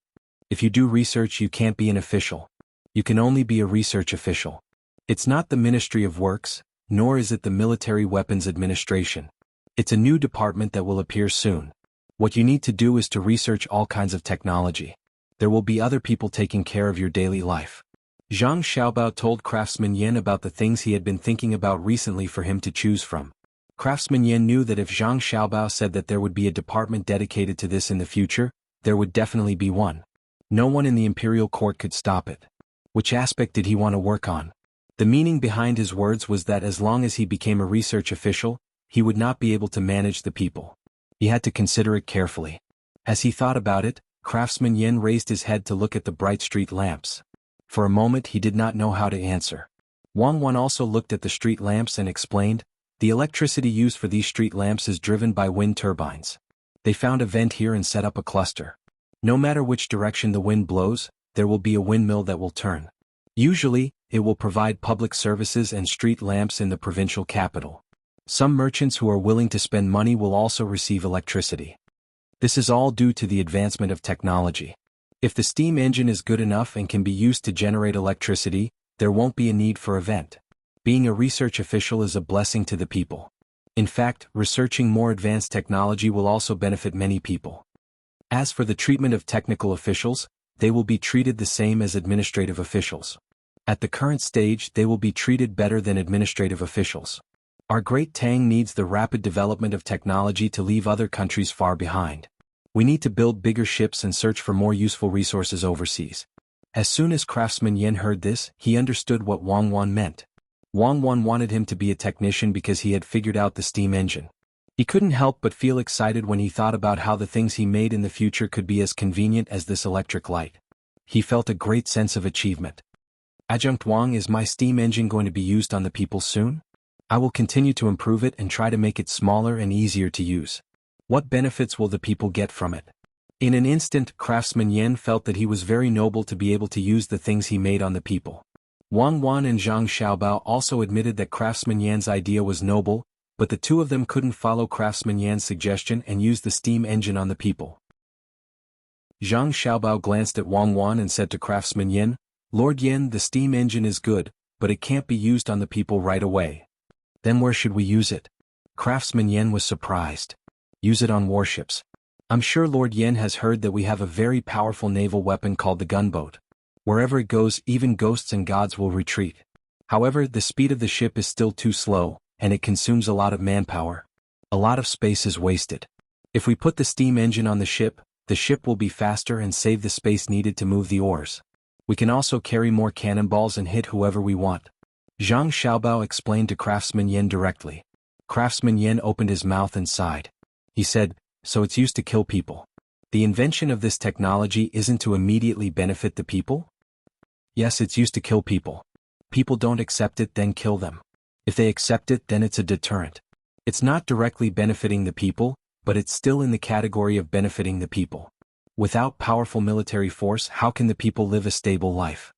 If you do research, you can't be an official. You can only be a research official. It's not the Ministry of Works, nor is it the Military Weapons Administration. It's a new department that will appear soon. What you need to do is to research all kinds of technology. There will be other people taking care of your daily life. Zhang Xiaobao told Craftsman Yen about the things he had been thinking about recently for him to choose from. Craftsman Yen knew that if Zhang Xiaobao said that there would be a department dedicated to this in the future, there would definitely be one. No one in the imperial court could stop it. Which aspect did he want to work on? The meaning behind his words was that as long as he became a research official, he would not be able to manage the people. He had to consider it carefully. As he thought about it, Craftsman Yen raised his head to look at the bright street lamps. For a moment he did not know how to answer. Wang Wan also looked at the street lamps and explained, "The electricity used for these street lamps is driven by wind turbines. They found a vent here and set up a cluster. No matter which direction the wind blows, there will be a windmill that will turn. Usually, it will provide public services and street lamps in the provincial capital. Some merchants who are willing to spend money will also receive electricity. This is all due to the advancement of technology. If the steam engine is good enough and can be used to generate electricity, there won't be a need for a vent. Being a research official is a blessing to the people. In fact, researching more advanced technology will also benefit many people. As for the treatment of technical officials, they will be treated the same as administrative officials. At the current stage, they will be treated better than administrative officials. Our great Tang needs the rapid development of technology to leave other countries far behind. We need to build bigger ships and search for more useful resources overseas." As soon as Craftsman Yen heard this, he understood what Wang Wan meant. Wang Wan wanted him to be a technician because he had figured out the steam engine. He couldn't help but feel excited when he thought about how the things he made in the future could be as convenient as this electric light. He felt a great sense of achievement. "Adjunct Wang, is my steam engine going to be used on the people soon? I will continue to improve it and try to make it smaller and easier to use. What benefits will the people get from it?" In an instant, Craftsman Yen felt that he was very noble to be able to use the things he made on the people. Wang Wan and Zhang Xiaobao also admitted that Craftsman Yan's idea was noble, but the two of them couldn't follow Craftsman Yan's suggestion and use the steam engine on the people. Zhang Xiaobao glanced at Wang Wan and said to Craftsman Yen, "Lord Yen, the steam engine is good, but it can't be used on the people right away." "Then where should we use it?" Craftsman Yen was surprised. "Use it on warships. I'm sure Lord Yen has heard that we have a very powerful naval weapon called the gunboat. Wherever it goes, even ghosts and gods will retreat. However, the speed of the ship is still too slow, and it consumes a lot of manpower. A lot of space is wasted. If we put the steam engine on the ship will be faster and save the space needed to move the oars. We can also carry more cannonballs and hit whoever we want." Zhang Xiaobao explained to Craftsman Yen directly. Craftsman Yen opened his mouth and sighed. He said, "So it's used to kill people. The invention of this technology isn't to immediately benefit the people?" "Yes, it's used to kill people. People don't accept it, then kill them. If they accept it, then it's a deterrent. It's not directly benefiting the people, but it's still in the category of benefiting the people. Without powerful military force, how can the people live a stable life?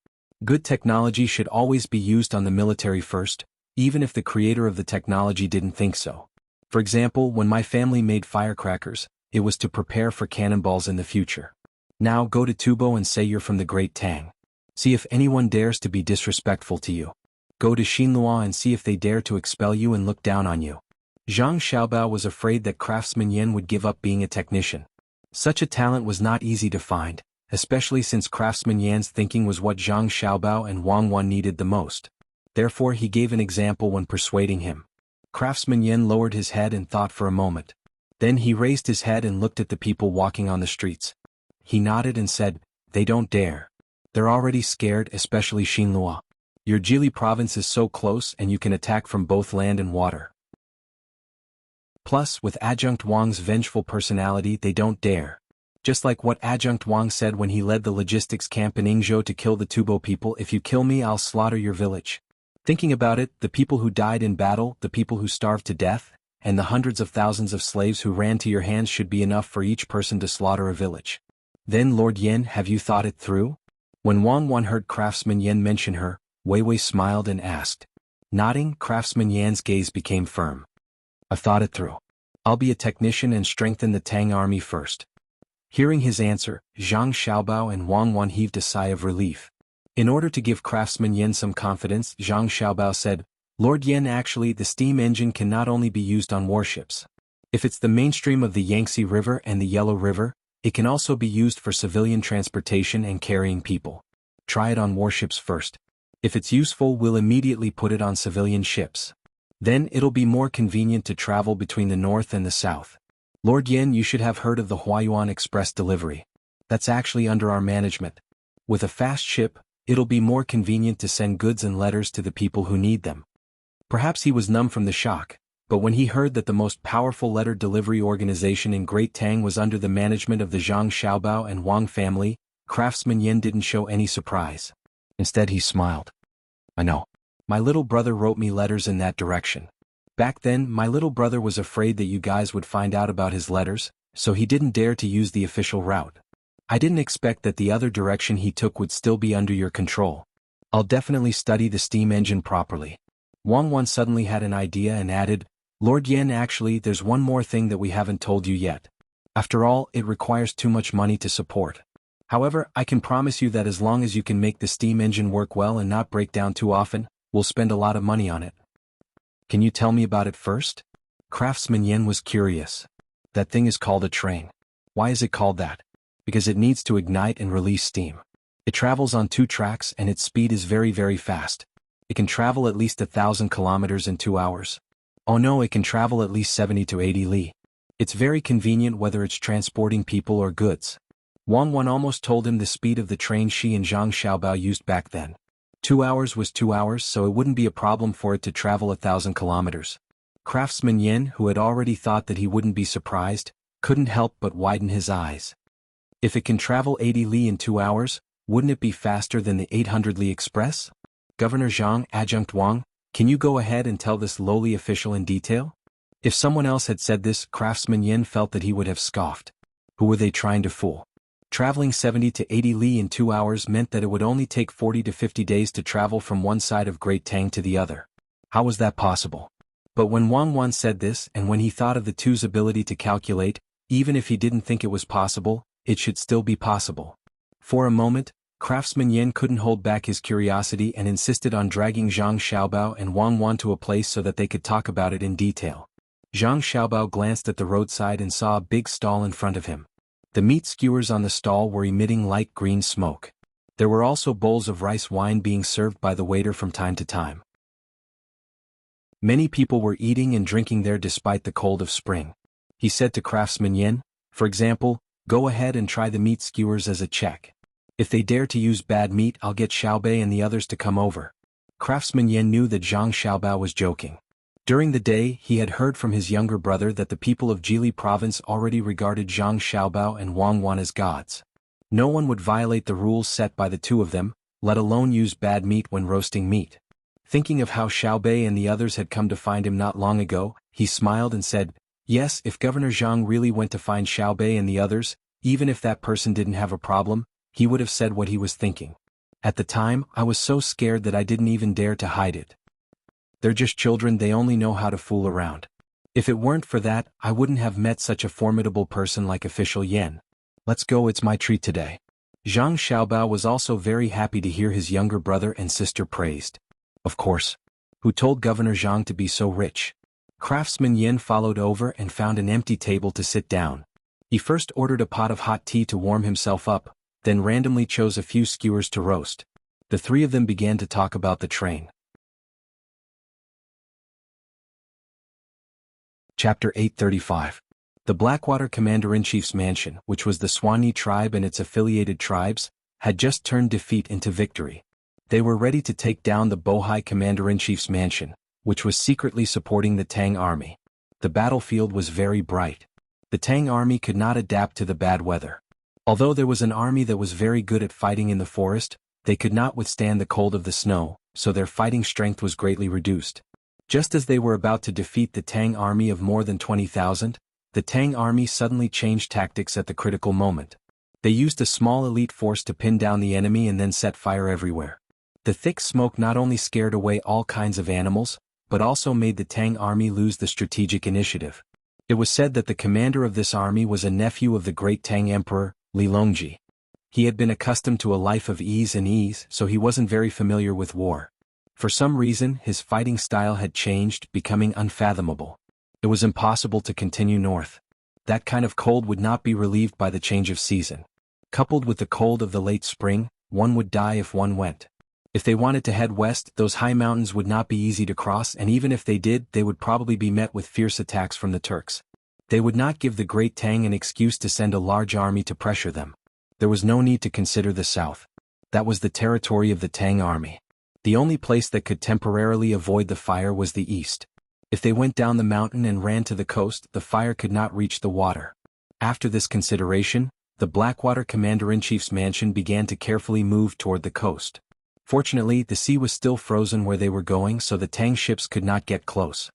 Good technology should always be used on the military first, even if the creator of the technology didn't think so. For example, when my family made firecrackers, it was to prepare for cannonballs in the future. Now go to Tubo and say you're from the Great Tang. See if anyone dares to be disrespectful to you. Go to Xinlua and see if they dare to expel you and look down on you." Zhang Xiaobao was afraid that Craftsman Yen would give up being a technician. Such a talent was not easy to find, especially since Craftsman Yan's thinking was what Zhang Xiaobao and Wang Wan needed the most. Therefore he gave an example when persuading him. Craftsman Yen lowered his head and thought for a moment. Then he raised his head and looked at the people walking on the streets. He nodded and said, "They don't dare. They're already scared, especially Xinlua. Your Jili province is so close and you can attack from both land and water. Plus, with Adjunct Wang's vengeful personality, they don't dare. Just like what Adjunct Wang said when he led the logistics camp in Yingzhou to kill the Tubo people, if you kill me, I'll slaughter your village." Thinking about it, the people who died in battle, the people who starved to death, and the hundreds of thousands of slaves who ran to your hands should be enough for each person to slaughter a village. "Then, Lord Yen, have you thought it through?" When Wang Wan heard Craftsman Yen mention her, Wei Wei smiled and asked. Nodding, Craftsman Yan's gaze became firm. "I've thought it through. I'll be a technician and strengthen the Tang army first." Hearing his answer, Zhang Xiaobao and Wang Wan heaved a sigh of relief. In order to give Craftsman Yen some confidence, Zhang Xiaobao said, "Lord Yen, actually the steam engine can not only be used on warships. If it's the mainstream of the Yangtze River and the Yellow River, it can also be used for civilian transportation and carrying people. Try it on warships first. If it's useful, we'll immediately put it on civilian ships. Then it'll be more convenient to travel between the north and the south. Lord Yen, you should have heard of the Huayuan Express delivery. That's actually under our management. With a fast ship, it'll be more convenient to send goods and letters to the people who need them." Perhaps he was numb from the shock, But when he heard that the most powerful letter delivery organization in Great Tang was under the management of the Zhang Xiaobao and Wang family, Craftsman Yin didn't show any surprise. Instead he smiled. I know. My little brother wrote me letters in that direction. Back then, my little brother was afraid that you guys would find out about his letters, so he didn't dare to use the official route. I didn't expect that the other direction he took would still be under your control. I'll definitely study the steam engine properly. Wang Wan suddenly had an idea and added, Lord Yen, actually, there's one more thing that we haven't told you yet. After all, it requires too much money to support. However, I can promise you that as long as you can make the steam engine work well and not break down too often, we'll spend a lot of money on it. Can you tell me about it first? Craftsman Yen was curious. That thing is called a train. Why is it called that? Because it needs to ignite and release steam. It travels on 2 tracks and its speed is very, very fast. It can travel at least 1,000 kilometers in 2 hours. Oh no, it can travel at least 70 to 80 li. It's very convenient whether it's transporting people or goods. Wang Wan almost told him the speed of the train she and Zhang Xiaobao used back then. 2 hours was 2 hours, so it wouldn't be a problem for it to travel 1,000 kilometers. Craftsman Yin, who had already thought that he wouldn't be surprised, couldn't help but widen his eyes. If it can travel 80 li in 2 hours, wouldn't it be faster than the 800 li express? Governor Zhang, Adjunct Wang, can you go ahead and tell this lowly official in detail? If someone else had said this, Craftsman Yin felt that he would have scoffed. Who were they trying to fool? Traveling 70 to 80 li in 2 hours meant that it would only take 40 to 50 days to travel from one side of Great Tang to the other. How was that possible? But when Wang Wan said this and when he thought of the two's ability to calculate, even if he didn't think it was possible, it should still be possible. For a moment, Craftsman Yin couldn't hold back his curiosity and insisted on dragging Zhang Xiaobao and Wang Wan to a place so that they could talk about it in detail. Zhang Xiaobao glanced at the roadside and saw a big stall in front of him. The meat skewers on the stall were emitting light green smoke. There were also bowls of rice wine being served by the waiter from time to time. Many people were eating and drinking there despite the cold of spring. He said to Craftsman Yin, for example, go ahead and try the meat skewers as a check. If they dare to use bad meat, I'll get Xiaobei and the others to come over. Craftsman Yin knew that Zhang Xiaobao was joking. During the day, he had heard from his younger brother that the people of Jili province already regarded Zhang Xiaobao and Wang Wan as gods. No one would violate the rules set by the two of them, let alone use bad meat when roasting meat. Thinking of how Xiaobei and the others had come to find him not long ago, he smiled and said, yes, if Governor Zhang really went to find Xiaobei and the others, even if that person didn't have a problem, he would have said what he was thinking. At the time, I was so scared that I didn't even dare to hide it. They're just children, they only know how to fool around. If it weren't for that, I wouldn't have met such a formidable person like Official Yen. Let's go, it's my treat today. Zhang Xiaobao was also very happy to hear his younger brother and sister praised. Of course. Who told Governor Zhang to be so rich? Craftsman Yin followed over and found an empty table to sit down. He first ordered a pot of hot tea to warm himself up, then randomly chose a few skewers to roast. The three of them began to talk about the train. Chapter 835. The Blackwater Commander-in-Chief's mansion, which was the Swanee tribe and its affiliated tribes, had just turned defeat into victory. They were ready to take down the Bohai Commander-in-Chief's mansion, which was secretly supporting the Tang army. The battlefield was very bright. The Tang army could not adapt to the bad weather. Although there was an army that was very good at fighting in the forest, they could not withstand the cold of the snow, so their fighting strength was greatly reduced. Just as they were about to defeat the Tang army of more than 20,000, the Tang army suddenly changed tactics at the critical moment. They used a small elite force to pin down the enemy and then set fire everywhere. The thick smoke not only scared away all kinds of animals, but also made the Tang army lose the strategic initiative. It was said that the commander of this army was a nephew of the great Tang emperor, Li Longji. He had been accustomed to a life of ease, so he wasn't very familiar with war. For some reason, his fighting style had changed, becoming unfathomable. It was impossible to continue north. That kind of cold would not be relieved by the change of season. Coupled with the cold of the late spring, one would die if one went. If they wanted to head west, those high mountains would not be easy to cross, and even if they did, they would probably be met with fierce attacks from the Turks. They would not give the Great Tang an excuse to send a large army to pressure them. There was no need to consider the south. That was the territory of the Tang army. The only place that could temporarily avoid the fire was the east. If they went down the mountain and ran to the coast, the fire could not reach the water. After this consideration, the Blackwater Commander-in-Chief's mansion began to carefully move toward the coast. Fortunately, the sea was still frozen where they were going, so the Tang ships could not get close.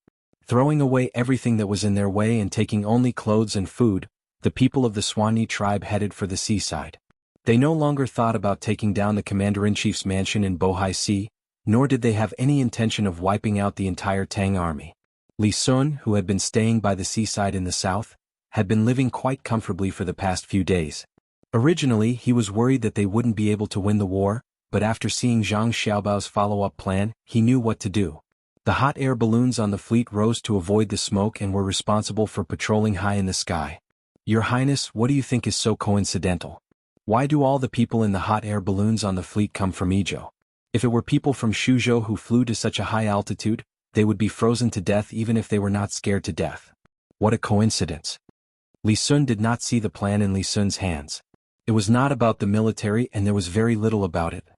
Throwing away everything that was in their way and taking only clothes and food, the people of the Swanee tribe headed for the seaside. They no longer thought about taking down the Commander-in-Chief's mansion in Bohai Sea, nor did they have any intention of wiping out the entire Tang army. Li Sun, who had been staying by the seaside in the south, had been living quite comfortably for the past few days. Originally, he was worried that they wouldn't be able to win the war, but after seeing Zhang Xiaobao's follow-up plan, he knew what to do. The hot air balloons on the fleet rose to avoid the smoke and were responsible for patrolling high in the sky. Your Highness, what do you think is so coincidental? Why do all the people in the hot air balloons on the fleet come from Idyll? If it were people from Shuzhou who flew to such a high altitude, they would be frozen to death even if they were not scared to death. What a coincidence. Li Sun did not see the plan in Li Sun's hands. It was not about the military and there was very little about it.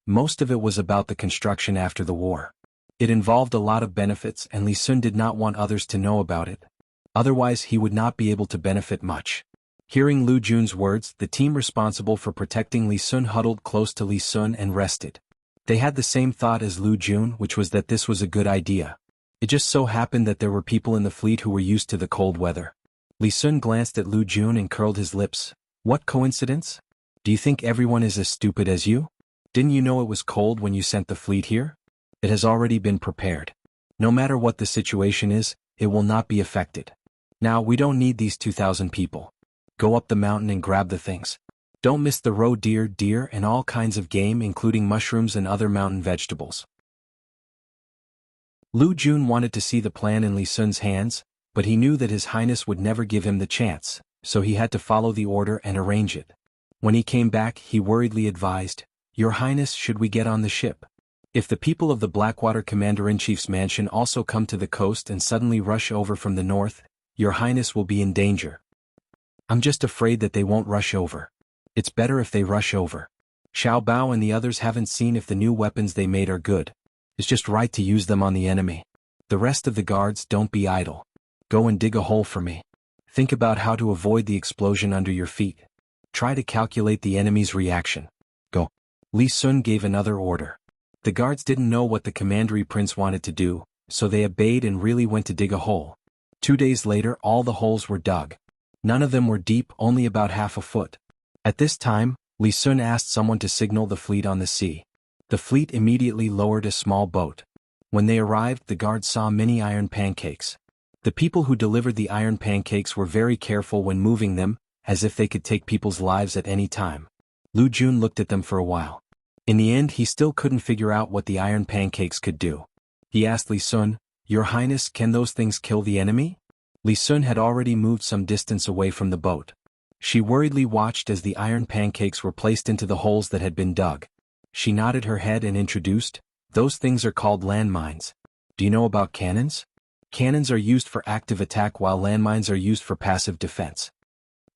Most of it was about the construction after the war. It involved a lot of benefits and Li Sun did not want others to know about it. Otherwise he would not be able to benefit much. Hearing Lu Jun's words, the team responsible for protecting Li Sun huddled close to Li Sun and rested. They had the same thought as Lu Jun, which was that this was a good idea. It just so happened that there were people in the fleet who were used to the cold weather. Li Sun glanced at Lu Jun and curled his lips. What coincidence? Do you think everyone is as stupid as you? Didn't you know it was cold when you sent the fleet here? It has already been prepared. No matter what the situation is, it will not be affected. Now, we don't need these 2,000 people. Go up the mountain and grab the things. Don't miss the roe deer and all kinds of game including mushrooms and other mountain vegetables. Lu Jun wanted to see the plan in Li Sun's hands, but he knew that His Highness would never give him the chance, so he had to follow the order and arrange it. When he came back, he worriedly advised, Your Highness, should we get on the ship? If the people of the Blackwater Commander-in-Chief's mansion also come to the coast and suddenly rush over from the north, Your Highness will be in danger. I'm just afraid that they won't rush over. It's better if they rush over. Xiao Bao and the others haven't seen if the new weapons they made are good. It's just right to use them on the enemy. The rest of the guards, don't be idle. Go and dig a hole for me. Think about how to avoid the explosion under your feet. Try to calculate the enemy's reaction. Go. Li Sun gave another order. The guards didn't know what the commandery prince wanted to do, so they obeyed and really went to dig a hole. 2 days later, all the holes were dug. None of them were deep, only about half a foot. At this time, Li Sun asked someone to signal the fleet on the sea. The fleet immediately lowered a small boat. When they arrived, the guards saw many iron pancakes. The people who delivered the iron pancakes were very careful when moving them, as if they could take people's lives at any time. Lu Jun looked at them for a while. In the end, he still couldn't figure out what the iron pancakes could do. He asked Li Sun, Your Highness, can those things kill the enemy? Li Sun had already moved some distance away from the boat. She worriedly watched as the iron pancakes were placed into the holes that had been dug. She nodded her head and introduced, Those things are called landmines. Do you know about cannons? Cannons are used for active attack while landmines are used for passive defense.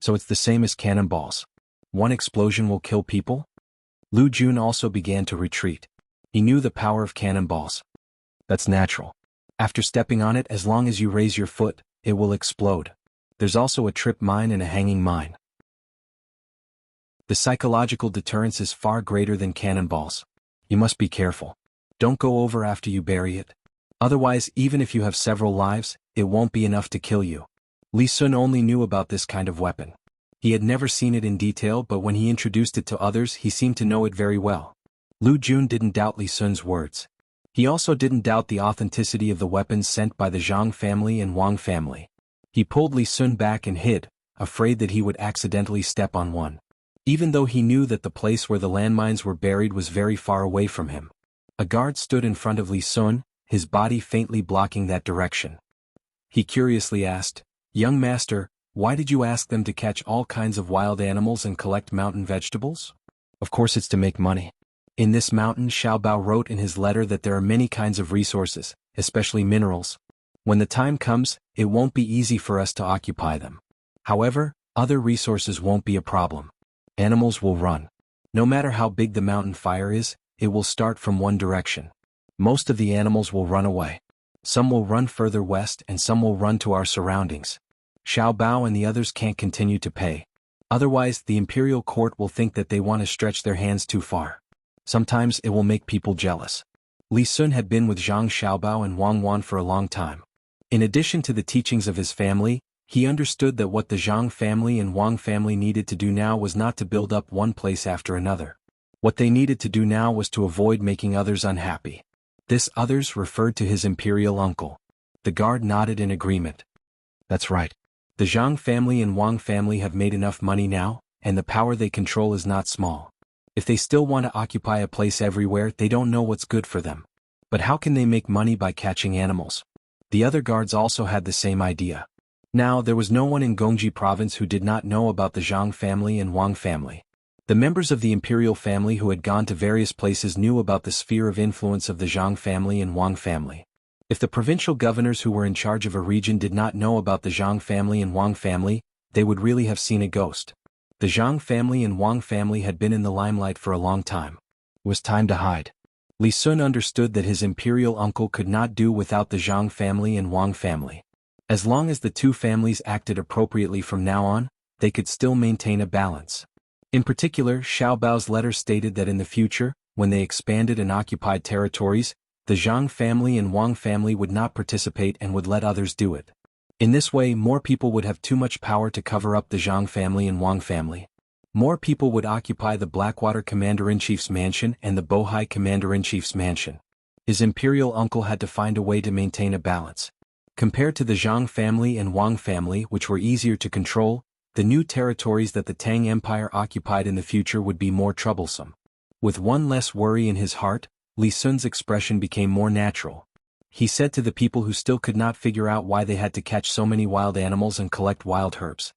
So it's the same as cannonballs. One explosion will kill people? Lu Jun also began to retreat. He knew the power of cannonballs. That's natural. After stepping on it, as long as you raise your foot, it will explode. There's also a trip mine and a hanging mine. The psychological deterrence is far greater than cannonballs. You must be careful. Don't go over after you bury it. Otherwise, even if you have several lives, it won't be enough to kill you. Li Sun only knew about this kind of weapon. He had never seen it in detail, but when he introduced it to others, he seemed to know it very well. Lu Jun didn't doubt Li Sun's words. He also didn't doubt the authenticity of the weapons sent by the Zhang family and Wang family. He pulled Li Sun back and hid, afraid that he would accidentally step on one. Even though he knew that the place where the landmines were buried was very far away from him. A guard stood in front of Li Sun, his body faintly blocking that direction. He curiously asked, Young master, why did you ask them to catch all kinds of wild animals and collect mountain vegetables? Of course it's to make money. In this mountain, Xiao Bao wrote in his letter that there are many kinds of resources, especially minerals. When the time comes, it won't be easy for us to occupy them. However, other resources won't be a problem. Animals will run. No matter how big the mountain fire is, it will start from one direction. Most of the animals will run away. Some will run further west and some will run to our surroundings. Xiao Bao and the others can't continue to pay. Otherwise, the imperial court will think that they want to stretch their hands too far. Sometimes it will make people jealous. Li Sun had been with Zhang Xiaobao and Wang Wan for a long time. In addition to the teachings of his family, he understood that what the Zhang family and Wang family needed to do now was not to build up one place after another. What they needed to do now was to avoid making others unhappy. This others referred to his imperial uncle. The guard nodded in agreement. That's right. The Zhang family and Wang family have made enough money now, and the power they control is not small. If they still want to occupy a place everywhere, they don't know what's good for them. But how can they make money by catching animals? The other guards also had the same idea. Now there was no one in Gongji province who did not know about the Zhang family and Wang family. The members of the imperial family who had gone to various places knew about the sphere of influence of the Zhang family and Wang family. If the provincial governors who were in charge of a region did not know about the Zhang family and Wang family, they would really have seen a ghost. The Zhang family and Wang family had been in the limelight for a long time. It was time to hide. Li Sun understood that his imperial uncle could not do without the Zhang family and Wang family. As long as the two families acted appropriately from now on, they could still maintain a balance. In particular, Xiao Bao's letter stated that in the future, when they expanded and occupied territories, the Zhang family and Wang family would not participate and would let others do it. In this way, more people would have too much power to cover up the Zhang family and Wang family. More people would occupy the Blackwater Commander-in-Chief's mansion and the Bohai Commander-in-Chief's mansion. His imperial uncle had to find a way to maintain a balance. Compared to the Zhang family and Wang family, which were easier to control, the new territories that the Tang Empire occupied in the future would be more troublesome. With one less worry in his heart, Li Sun's expression became more natural. He said to the people who still could not figure out why they had to catch so many wild animals and collect wild herbs.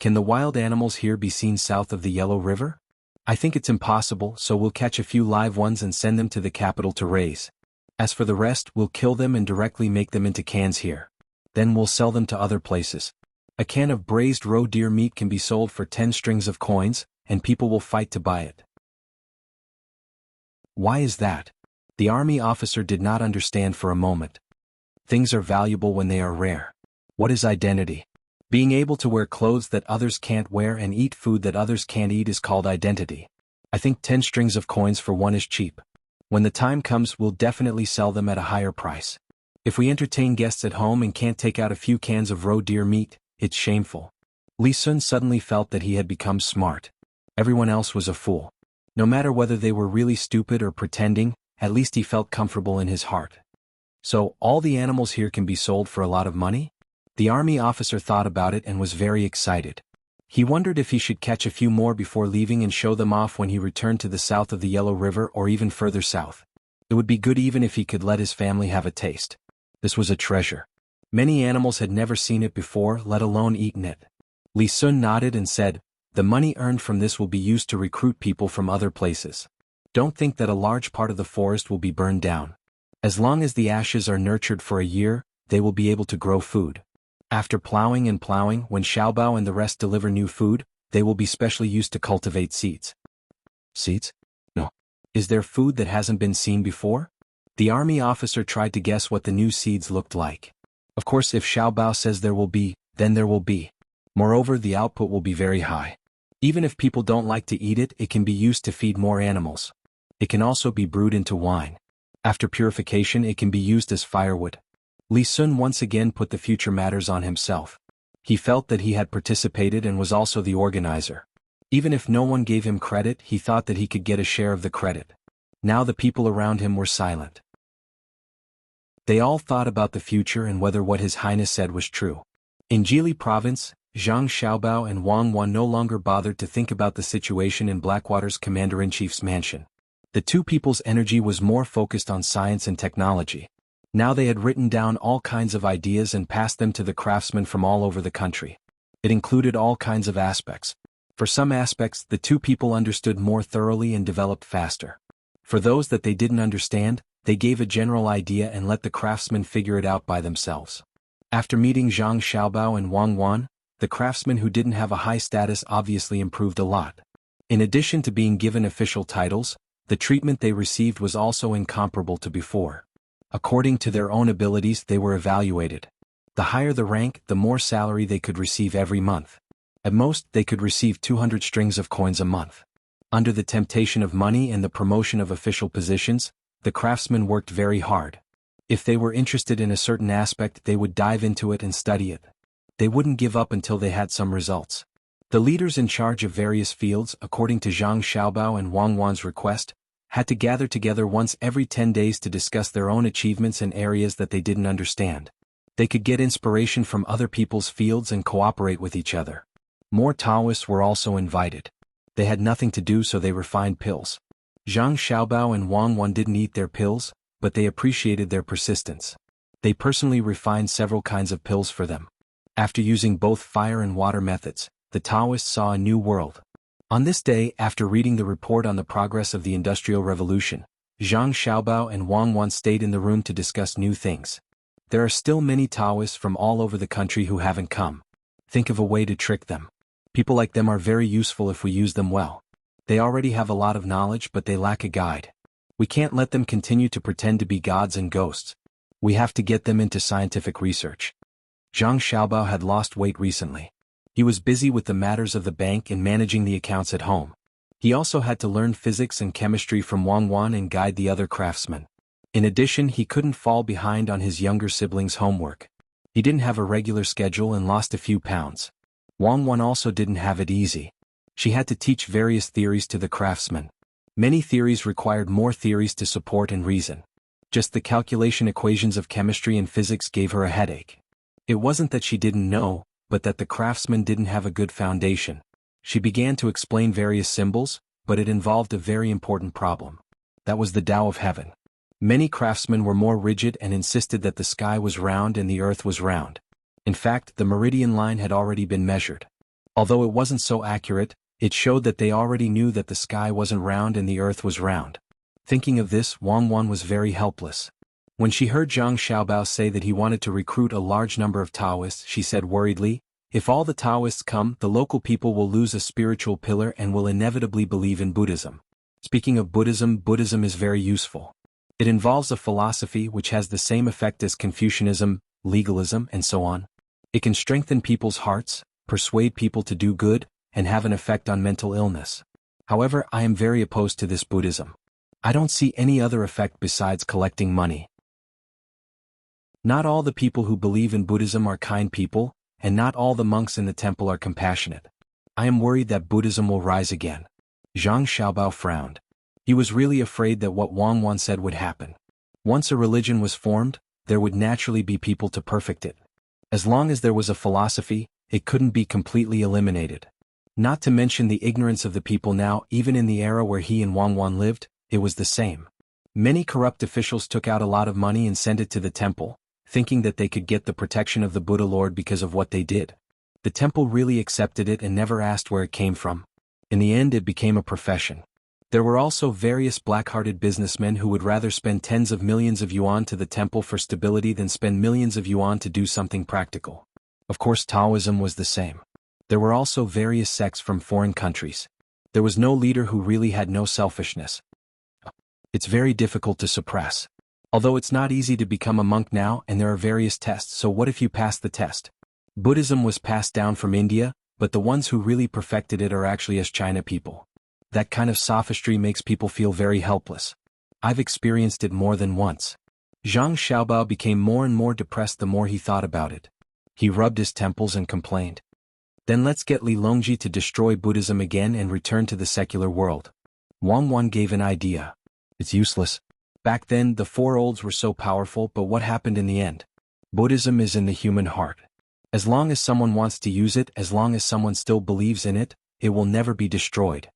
Can the wild animals here be seen south of the Yellow River? I think it's impossible, so we'll catch a few live ones and send them to the capital to raise. As for the rest, we'll kill them and directly make them into cans here. Then we'll sell them to other places. A can of braised roe deer meat can be sold for 10 strings of coins, and people will fight to buy it. Why is that? The army officer did not understand for a moment. Things are valuable when they are rare. What is identity? Being able to wear clothes that others can't wear and eat food that others can't eat is called identity. I think 10 strings of coins for one is cheap. When the time comes, we'll definitely sell them at a higher price. If we entertain guests at home and can't take out a few cans of roe deer meat, it's shameful. Li Sun suddenly felt that he had become smart. Everyone else was a fool. No matter whether they were really stupid or pretending, at least he felt comfortable in his heart. So, all the animals here can be sold for a lot of money? The army officer thought about it and was very excited. He wondered if he should catch a few more before leaving and show them off when he returned to the south of the Yellow River or even further south. It would be good even if he could let his family have a taste. This was a treasure. Many animals had never seen it before, let alone eaten it. Li Sun nodded and said, "The money earned from this will be used to recruit people from other places. Don't think that a large part of the forest will be burned down. As long as the ashes are nurtured for a year, they will be able to grow food. After plowing and plowing, when Xiaobao and the rest deliver new food, they will be specially used to cultivate seeds." Seeds? No. Is there food that hasn't been seen before? The army officer tried to guess what the new seeds looked like. Of course, if Xiaobao says there will be, then there will be. Moreover, the output will be very high. Even if people don't like to eat it, it can be used to feed more animals. It can also be brewed into wine. After purification, it can be used as firewood. Li Sun once again put the future matters on himself. He felt that he had participated and was also the organizer. Even if no one gave him credit, he thought that he could get a share of the credit. Now the people around him were silent. They all thought about the future and whether what His Highness said was true. In Jili province, Zhang Xiaobao and Wang Wan no longer bothered to think about the situation in Blackwater's Commander-in-Chief's mansion. The two people's energy was more focused on science and technology. Now they had written down all kinds of ideas and passed them to the craftsmen from all over the country. It included all kinds of aspects. For some aspects, the two people understood more thoroughly and developed faster. For those that they didn't understand, they gave a general idea and let the craftsmen figure it out by themselves. After meeting Zhang Xiaobao and Wang Wan, the craftsmen who didn't have a high status obviously improved a lot. In addition to being given official titles, the treatment they received was also incomparable to before. According to their own abilities they were evaluated. The higher the rank, the more salary they could receive every month. At most, they could receive 200 strings of coins a month. Under the temptation of money and the promotion of official positions, the craftsmen worked very hard. If they were interested in a certain aspect, they would dive into it and study it. They wouldn't give up until they had some results. The leaders in charge of various fields, according to Zhang Xiaobao and Wang Wan's request, had to gather together once every 10 days to discuss their own achievements and areas that they didn't understand. They could get inspiration from other people's fields and cooperate with each other. More Taoists were also invited. They had nothing to do, so they refined pills. Zhang Xiaobao and Wang Wan didn't eat their pills, but they appreciated their persistence. They personally refined several kinds of pills for them. After using both fire and water methods, the Taoists saw a new world. On this day, after reading the report on the progress of the Industrial Revolution, Zhang Xiaobao and Wang Wan stayed in the room to discuss new things. There are still many Taoists from all over the country who haven't come. Think of a way to trick them. People like them are very useful if we use them well. They already have a lot of knowledge, but they lack a guide. We can't let them continue to pretend to be gods and ghosts. We have to get them into scientific research. Zhang Xiaobao had lost weight recently. He was busy with the matters of the bank and managing the accounts at home. He also had to learn physics and chemistry from Wang Wan and guide the other craftsmen. In addition, he couldn't fall behind on his younger siblings' homework. He didn't have a regular schedule and lost a few pounds. Wang Wan also didn't have it easy. She had to teach various theories to the craftsmen. Many theories required more theories to support and reason. Just the calculation equations of chemistry and physics gave her a headache. It wasn't that she didn't know, but that the craftsmen didn't have a good foundation. She began to explain various symbols, but it involved a very important problem. That was the Tao of heaven. Many craftsmen were more rigid and insisted that the sky was round and the earth was round. In fact, the meridian line had already been measured. Although it wasn't so accurate, it showed that they already knew that the sky wasn't round and the earth was round. Thinking of this, Wang Wan was very helpless. When she heard Zhang Xiaobao say that he wanted to recruit a large number of Taoists, she said worriedly, "If all the Taoists come, the local people will lose a spiritual pillar and will inevitably believe in Buddhism." Speaking of Buddhism, Buddhism is very useful. It involves a philosophy which has the same effect as Confucianism, legalism, and so on. It can strengthen people's hearts, persuade people to do good, and have an effect on mental illness. However, I am very opposed to this Buddhism. I don't see any other effect besides collecting money. Not all the people who believe in Buddhism are kind people, and not all the monks in the temple are compassionate. I am worried that Buddhism will rise again. Zhang Xiaobao frowned. He was really afraid that what Wang Wan said would happen. Once a religion was formed, there would naturally be people to perfect it. As long as there was a philosophy, it couldn't be completely eliminated. Not to mention the ignorance of the people now, even in the era where he and Wang Wan lived, it was the same. Many corrupt officials took out a lot of money and sent it to the temple, thinking that they could get the protection of the Buddha Lord because of what they did. The temple really accepted it and never asked where it came from. In the end, it became a profession. There were also various black-hearted businessmen who would rather spend tens of millions of yuan to the temple for stability than spend millions of yuan to do something practical. Of course, Taoism was the same. There were also various sects from foreign countries. There was no leader who really had no selfishness. It's very difficult to suppress. Although it's not easy to become a monk now, and there are various tests, so what if you pass the test? Buddhism was passed down from India, but the ones who really perfected it are actually as China people. That kind of sophistry makes people feel very helpless. I've experienced it more than once. Zhang Xiaobao became more and more depressed the more he thought about it. He rubbed his temples and complained. Then let's get Li Longji to destroy Buddhism again and return to the secular world. Wang Wan gave an idea. It's useless. Back then, the four olds were so powerful, but what happened in the end? Buddhism is in the human heart. As long as someone wants to use it, as long as someone still believes in it, it will never be destroyed.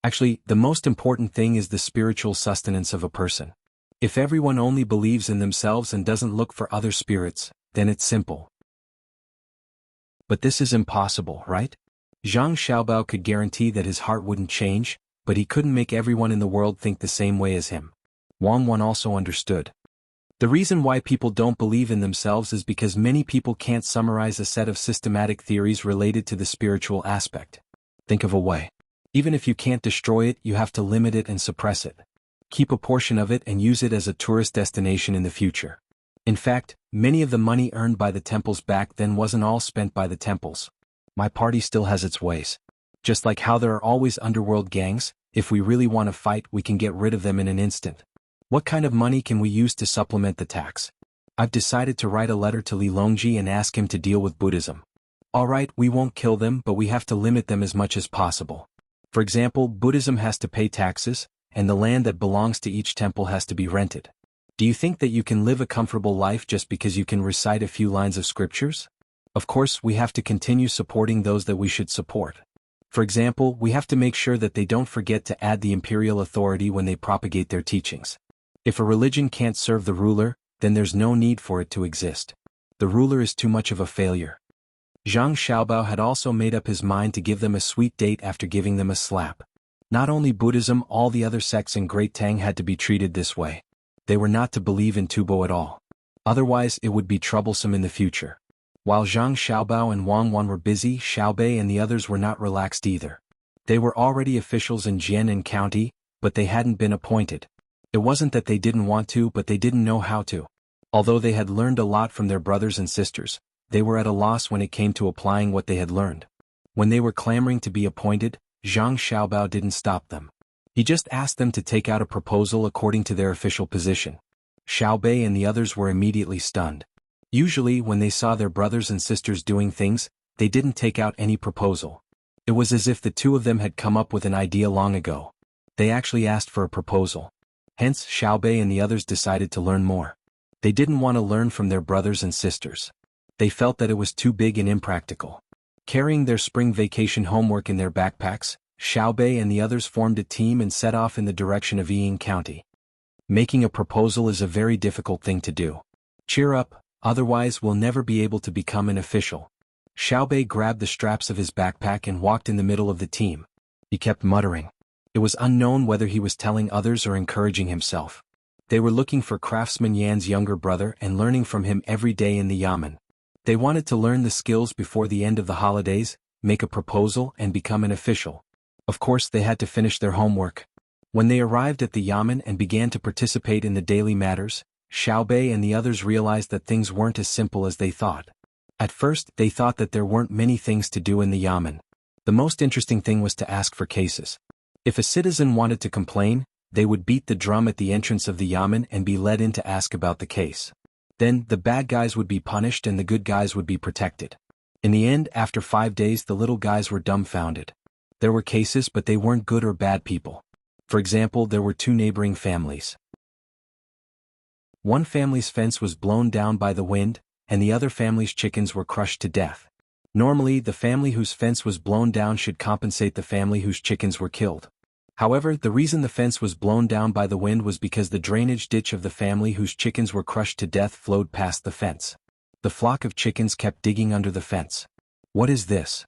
Actually, the most important thing is the spiritual sustenance of a person. If everyone only believes in themselves and doesn't look for other spirits, then it's simple. But this is impossible, right? Zhang Xiaobao could guarantee that his heart wouldn't change, but he couldn't make everyone in the world think the same way as him. Wang Wan also understood. The reason why people don't believe in themselves is because many people can't summarize a set of systematic theories related to the spiritual aspect. Think of a way. Even if you can't destroy it, you have to limit it and suppress it. Keep a portion of it and use it as a tourist destination in the future. In fact, many of the money earned by the temples back then wasn't all spent by the temples. My party still has its ways. Just like how there are always underworld gangs, if we really want to fight we can get rid of them in an instant. What kind of money can we use to supplement the tax? I've decided to write a letter to Li Longji and ask him to deal with Buddhism. Alright, we won't kill them but we have to limit them as much as possible. For example, Buddhism has to pay taxes, and the land that belongs to each temple has to be rented. Do you think that you can live a comfortable life just because you can recite a few lines of scriptures? Of course, we have to continue supporting those that we should support. For example, we have to make sure that they don't forget to add the imperial authority when they propagate their teachings. If a religion can't serve the ruler, then there's no need for it to exist. The ruler is too much of a failure. Zhang Xiaobao had also made up his mind to give them a sweet date after giving them a slap. Not only Buddhism, all the other sects in Great Tang had to be treated this way. They were not to believe in Tubo at all. Otherwise it would be troublesome in the future. While Zhang Xiaobao and Wang Wan were busy, Xiaobei and the others were not relaxed either. They were already officials in Jianan County, but they hadn't been appointed. It wasn't that they didn't want to, but they didn't know how to. Although they had learned a lot from their brothers and sisters, they were at a loss when it came to applying what they had learned. When they were clamoring to be appointed, Zhang Xiaobao didn't stop them. He just asked them to take out a proposal according to their official position. Xiaobei and the others were immediately stunned. Usually when they saw their brothers and sisters doing things, they didn't take out any proposal. It was as if the two of them had come up with an idea long ago. They actually asked for a proposal. Hence, Xiaobei and the others decided to learn more. They didn't want to learn from their brothers and sisters. They felt that it was too big and impractical. Carrying their spring vacation homework in their backpacks, Xiaobei and the others formed a team and set off in the direction of Ying County. Making a proposal is a very difficult thing to do. Cheer up, otherwise we'll never be able to become an official. Xiaobei grabbed the straps of his backpack and walked in the middle of the team. He kept muttering. It was unknown whether he was telling others or encouraging himself. They were looking for Craftsman Yan's younger brother and learning from him every day in the yamen. They wanted to learn the skills before the end of the holidays, make a proposal and become an official. Of course they had to finish their homework. When they arrived at the yamen and began to participate in the daily matters, Xiaobei and the others realized that things weren't as simple as they thought. At first, they thought that there weren't many things to do in the yamen. The most interesting thing was to ask for cases. If a citizen wanted to complain, they would beat the drum at the entrance of the yamen and be led in to ask about the case. Then, the bad guys would be punished and the good guys would be protected. In the end, after 5 days the little guys were dumbfounded. There were cases but they weren't good or bad people. For example, there were 2 neighboring families. One family's fence was blown down by the wind, and the other family's chickens were crushed to death. Normally, the family whose fence was blown down should compensate the family whose chickens were killed. However, the reason the fence was blown down by the wind was because the drainage ditch of the family whose chickens were crushed to death flowed past the fence. The flock of chickens kept digging under the fence. What is this?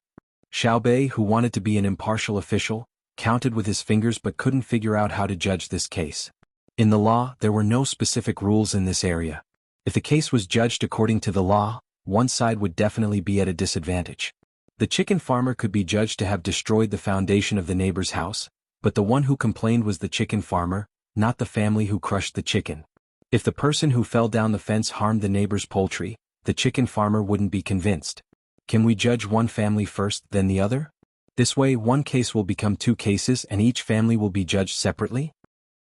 Xiaobei, who wanted to be an impartial official, counted with his fingers but couldn't figure out how to judge this case. In the law, there were no specific rules in this area. If the case was judged according to the law, one side would definitely be at a disadvantage. The chicken farmer could be judged to have destroyed the foundation of the neighbor's house, but the one who complained was the chicken farmer, not the family who crushed the chicken. If the person who fell down the fence harmed the neighbor's poultry, the chicken farmer wouldn't be convinced. Can we judge one family first, then the other? This way, one case will become 2 cases and each family will be judged separately?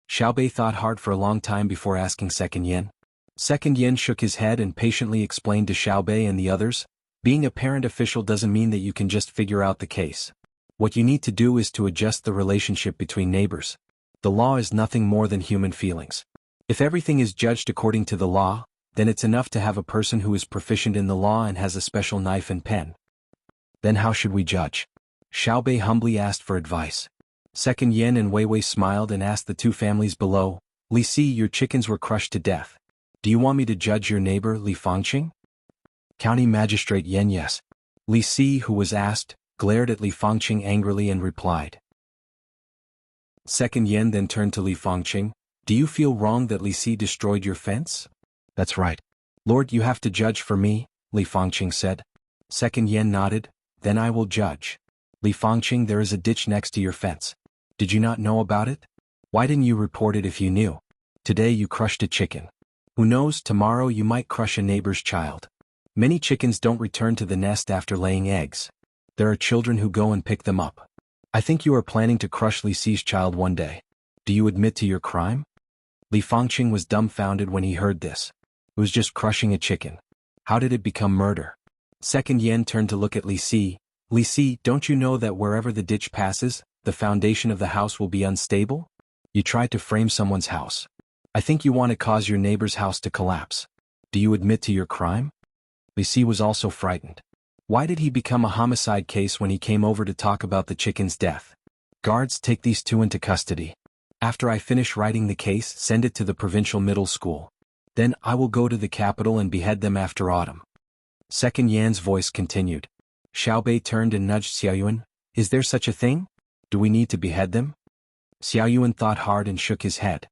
Xiaobei thought hard for a long time before asking Second Yin. Second Yin shook his head and patiently explained to Xiaobei and the others, being a parent official doesn't mean that you can just figure out the case. What you need to do is to adjust the relationship between neighbors. The law is nothing more than human feelings. If everything is judged according to the law, then it's enough to have a person who is proficient in the law and has a special knife and pen. Then how should we judge? Xiaobei humbly asked for advice. Second Yin and Wei Wei smiled and asked the 2 families below, Li Si, your chickens were crushed to death. Do you want me to judge your neighbor, Li Fangqing? County Magistrate Yen yes. Li Si, who was asked, glared at Li Fangqing angrily and replied. Second Yen then turned to Li Fangqing, do you feel wrong that Li Si destroyed your fence? That's right. Lord, you have to judge for me, Li Fangqing said. Second Yen nodded, then I will judge. Li Fangqing, there is a ditch next to your fence. Did you not know about it? Why didn't you report it if you knew? Today you crushed a chicken. Who knows, tomorrow you might crush a neighbor's child. Many chickens don't return to the nest after laying eggs. There are children who go and pick them up. I think you are planning to crush Li Si's child one day. Do you admit to your crime? Li Fangqing was dumbfounded when he heard this. It was just crushing a chicken. How did it become murder? Second Yen turned to look at Li Si. Li Si, don't you know that wherever the ditch passes, the foundation of the house will be unstable? You tried to frame someone's house. I think you want to cause your neighbor's house to collapse. Do you admit to your crime? Li Si was also frightened. Why did he become a homicide case when he came over to talk about the chicken's death? Guards, take these two into custody. After I finish writing the case, send it to the provincial middle school. Then I will go to the capital and behead them after autumn. Second Yan's voice continued. Xiaobei turned and nudged Xiaoyuan. Is there such a thing? Do we need to behead them? Xiaoyuan thought hard and shook his head.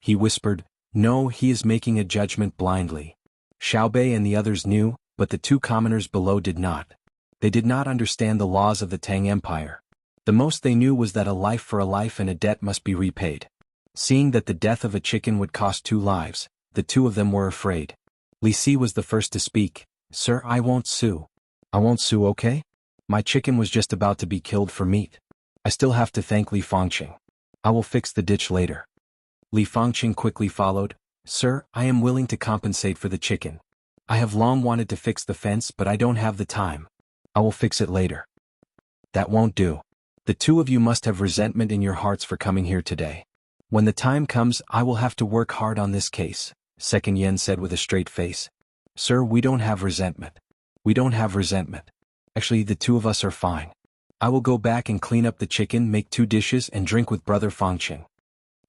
He whispered, no, he is making a judgment blindly. Xiaobei and the others knew, but the two commoners below did not. They did not understand the laws of the Tang Empire. The most they knew was that a life for a life and a debt must be repaid. Seeing that the death of a chicken would cost 2 lives, the two of them were afraid. Li Si was the first to speak. Sir, I won't sue. I won't sue, okay? My chicken was just about to be killed for meat. I still have to thank Li Fangqing. I will fix the ditch later. Li Fangqing quickly followed. Sir, I am willing to compensate for the chicken. I have long wanted to fix the fence, but I don't have the time. I will fix it later. That won't do. The two of you must have resentment in your hearts for coming here today. When the time comes, I will have to work hard on this case, Second Yen said with a straight face. Sir, we don't have resentment. We don't have resentment. Actually, the two of us are fine. I will go back and clean up the chicken, make 2 dishes, and drink with Brother Fangqing.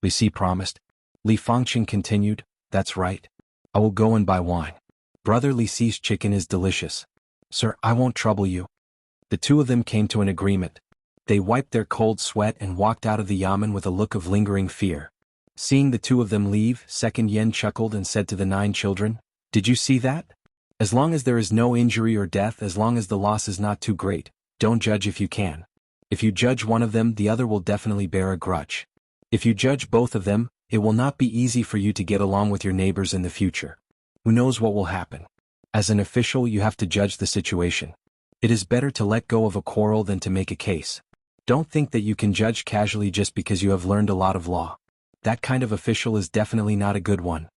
Li Si promised. Li Fangqing continued, that's right. I will go and buy wine. Brother Li Si's chicken is delicious. Sir, I won't trouble you. The two of them came to an agreement. They wiped their cold sweat and walked out of the yamen with a look of lingering fear. Seeing the two of them leave, Second Yen chuckled and said to the 9 children, did you see that? As long as there is no injury or death, as long as the loss is not too great, don't judge if you can. If you judge one of them, the other will definitely bear a grudge. If you judge both of them, it will not be easy for you to get along with your neighbors in the future. Who knows what will happen? As an official, you have to judge the situation. It is better to let go of a quarrel than to make a case. Don't think that you can judge casually just because you have learned a lot of law. That kind of official is definitely not a good one.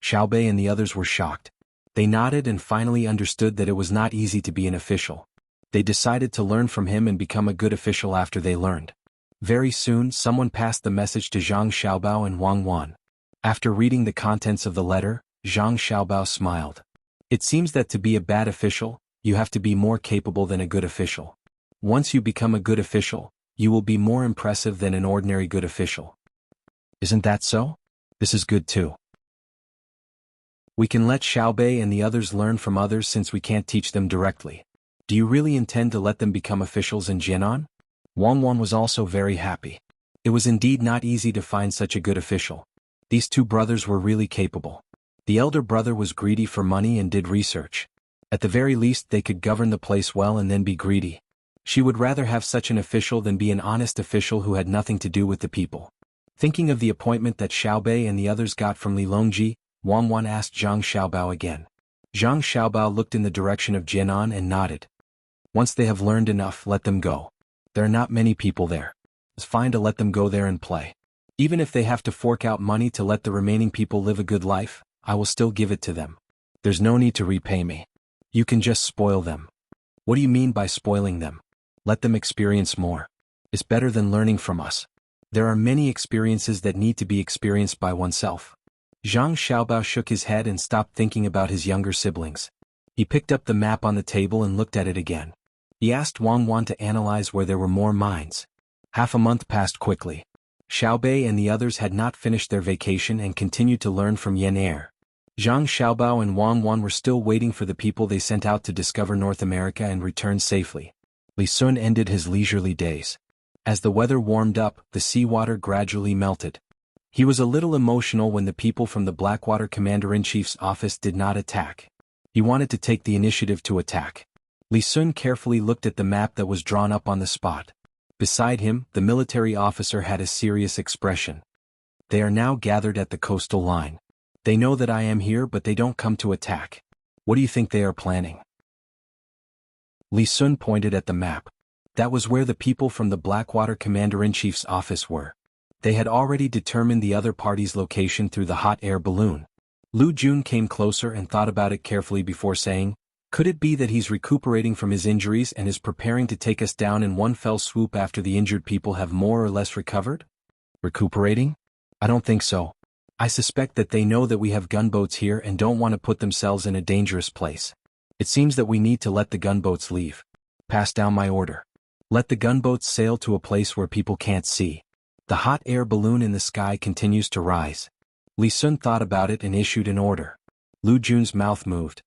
Xiaobei and the others were shocked. They nodded and finally understood that it was not easy to be an official. They decided to learn from him and become a good official after they learned. Very soon, someone passed the message to Zhang Xiaobao and Wang Wan. After reading the contents of the letter, Zhang Xiaobao smiled. It seems that to be a bad official, you have to be more capable than a good official. Once you become a good official, you will be more impressive than an ordinary good official. Isn't that so? This is good too. We can let Xiaobei and the others learn from others since we can't teach them directly. Do you really intend to let them become officials in Jianan? Wang Wan was also very happy. It was indeed not easy to find such a good official. These 2 brothers were really capable. The elder brother was greedy for money and did research. At the very least, they could govern the place well and then be greedy. She would rather have such an official than be an honest official who had nothing to do with the people. Thinking of the appointment that Xiaobei and the others got from Li Longji, Wang Wan asked Zhang Xiaobao again. Zhang Xiaobao looked in the direction of Jianan and nodded. Once they have learned enough, let them go. There are not many people there. It's fine to let them go there and play. Even if they have to fork out money to let the remaining people live a good life, I will still give it to them. There's no need to repay me. You can just spoil them. What do you mean by spoiling them? Let them experience more. It's better than learning from us. There are many experiences that need to be experienced by oneself. Zhang Xiaobao shook his head and stopped thinking about his younger siblings. He picked up the map on the table and looked at it again. He asked Wang Wan to analyze where there were more mines. Half a month passed quickly. Xiaobei and the others had not finished their vacation and continued to learn from Yen Er. Zhang Xiaobao and Wang Wan were still waiting for the people they sent out to discover North America and return safely. Li Sun ended his leisurely days. As the weather warmed up, the seawater gradually melted. He was a little emotional when the people from the Blackwater Commander-in-Chief's office did not attack. He wanted to take the initiative to attack. Li Sun carefully looked at the map that was drawn up on the spot. Beside him, the military officer had a serious expression. They are now gathered at the coastal line. They know that I am here but they don't come to attack. What do you think they are planning? Li Sun pointed at the map. That was where the people from the Blackwater Commander-in-Chief's office were. They had already determined the other party's location through the hot air balloon. Lu Jun came closer and thought about it carefully before saying, "Could it be that he's recuperating from his injuries and is preparing to take us down in one fell swoop after the injured people have more or less recovered?" Recuperating? I don't think so. I suspect that they know that we have gunboats here and don't want to put themselves in a dangerous place. It seems that we need to let the gunboats leave. Pass down my order. Let the gunboats sail to a place where people can't see. The hot air balloon in the sky continues to rise. Li Sun thought about it and issued an order. Lu Jun's mouth moved.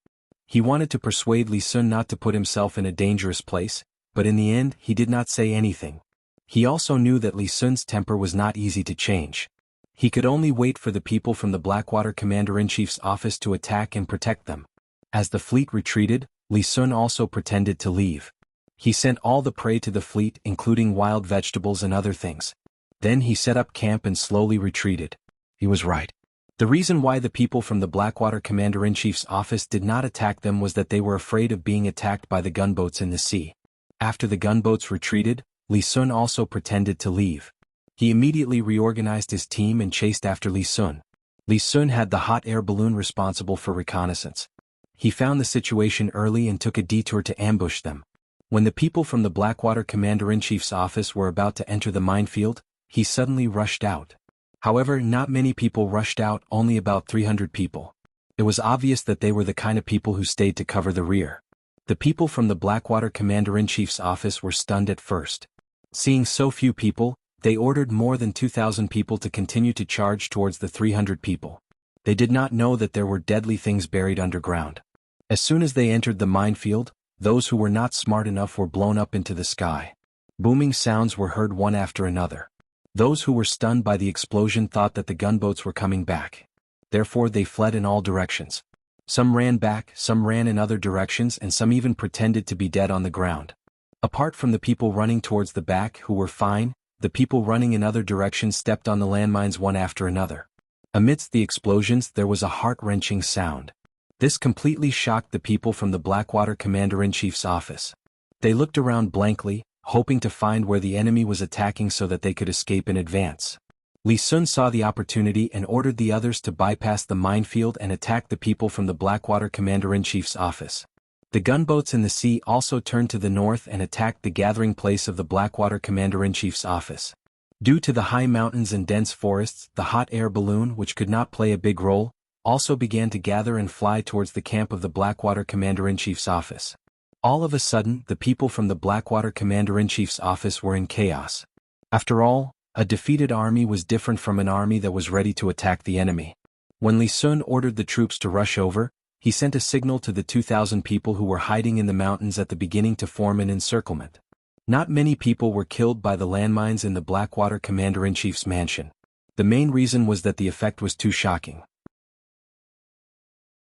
He wanted to persuade Li Sun not to put himself in a dangerous place, but in the end he did not say anything. He also knew that Li Sun's temper was not easy to change. He could only wait for the people from the Blackwater Commander-in-Chief's office to attack and protect them. As the fleet retreated, Li Sun also pretended to leave. He sent all the prey to the fleet, including wild vegetables and other things. Then he set up camp and slowly retreated. He was right. The reason why the people from the Blackwater Commander-in-Chief's office did not attack them was that they were afraid of being attacked by the gunboats in the sea. After the gunboats retreated, Li Sun also pretended to leave. He immediately reorganized his team and chased after Li Sun. Li Sun had the hot air balloon responsible for reconnaissance. He found the situation early and took a detour to ambush them. When the people from the Blackwater Commander-in-Chief's office were about to enter the minefield, he suddenly rushed out. However, not many people rushed out, only about 300 people. It was obvious that they were the kind of people who stayed to cover the rear. The people from the Blackwater Commander-in-Chief's office were stunned at first. Seeing so few people, they ordered more than 2,000 people to continue to charge towards the 300 people. They did not know that there were deadly things buried underground. As soon as they entered the minefield, those who were not smart enough were blown up into the sky. Booming sounds were heard one after another. Those who were stunned by the explosion thought that the gunboats were coming back. Therefore they fled in all directions. Some ran back, some ran in other directions, and some even pretended to be dead on the ground. Apart from the people running towards the back who were fine, the people running in other directions stepped on the landmines one after another. Amidst the explosions there was a heart-wrenching sound. This completely shocked the people from the Blackwater Commander-in-Chief's office. They looked around blankly, hoping to find where the enemy was attacking so that they could escape in advance. Li Sun saw the opportunity and ordered the others to bypass the minefield and attack the people from the Blackwater Commander-in-Chief's office. The gunboats in the sea also turned to the north and attacked the gathering place of the Blackwater Commander-in-Chief's office. Due to the high mountains and dense forests, the hot air balloon, which could not play a big role, also began to gather and fly towards the camp of the Blackwater Commander-in-Chief's office. All of a sudden, the people from the Blackwater Commander-in-Chief's office were in chaos. After all, a defeated army was different from an army that was ready to attack the enemy. When Li Sun ordered the troops to rush over, he sent a signal to the 2,000 people who were hiding in the mountains at the beginning to form an encirclement. Not many people were killed by the landmines in the Blackwater Commander-in-Chief's mansion. The main reason was that the effect was too shocking.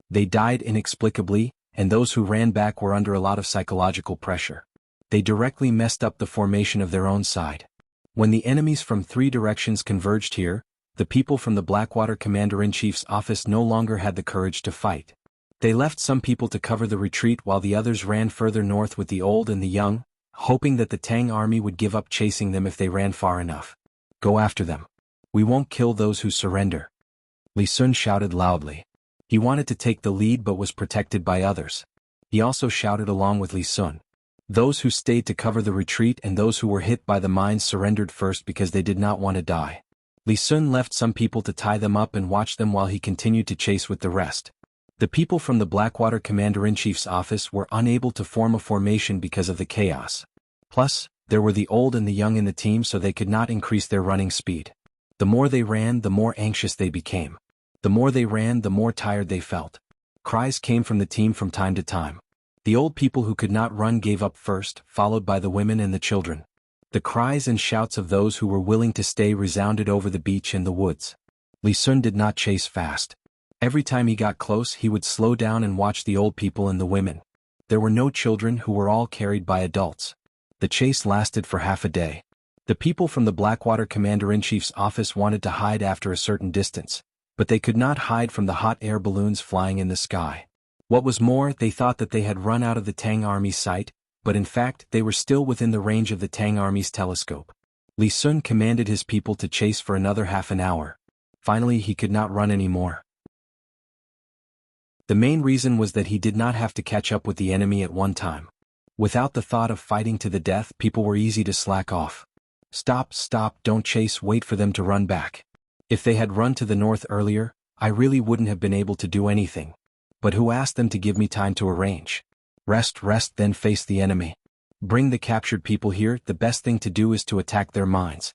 They died inexplicably, and those who ran back were under a lot of psychological pressure. They directly messed up the formation of their own side. When the enemies from 3 directions converged here, the people from the Blackwater Commander-in-Chief's office no longer had the courage to fight. They left some people to cover the retreat while the others ran further north with the old and the young, hoping that the Tang army would give up chasing them if they ran far enough. "Go after them. We won't kill those who surrender," Li Sun shouted loudly. He wanted to take the lead but was protected by others. He also shouted along with Li Sun. Those who stayed to cover the retreat and those who were hit by the mines surrendered first because they did not want to die. Li Sun left some people to tie them up and watch them while he continued to chase with the rest. The people from the Blackwater Commander-in-Chief's office were unable to form a formation because of the chaos. Plus, there were the old and the young in the team, so they could not increase their running speed. The more they ran, the more anxious they became. The more they ran, the more tired they felt. Cries came from the team from time to time. The old people who could not run gave up first, followed by the women and the children. The cries and shouts of those who were willing to stay resounded over the beach and the woods. Li Sun did not chase fast. Every time he got close, he would slow down and watch the old people and the women. There were no children, who were all carried by adults. The chase lasted for half a day. The people from the Blackwater Commander-in-Chief's office wanted to hide after a certain distance, but they could not hide from the hot air balloons flying in the sky. What was more, they thought that they had run out of the Tang army's sight, but in fact they were still within the range of the Tang army's telescope. Li Sun commanded his people to chase for another half an hour. Finally he could not run anymore. The main reason was that he did not have to catch up with the enemy at one time. Without the thought of fighting to the death, people were easy to slack off. Stop, don't chase, wait for them to run back. If they had run to the north earlier, I really wouldn't have been able to do anything. But who asked them to give me time to arrange? Rest, then face the enemy. Bring the captured people here, the best thing to do is to attack their minds.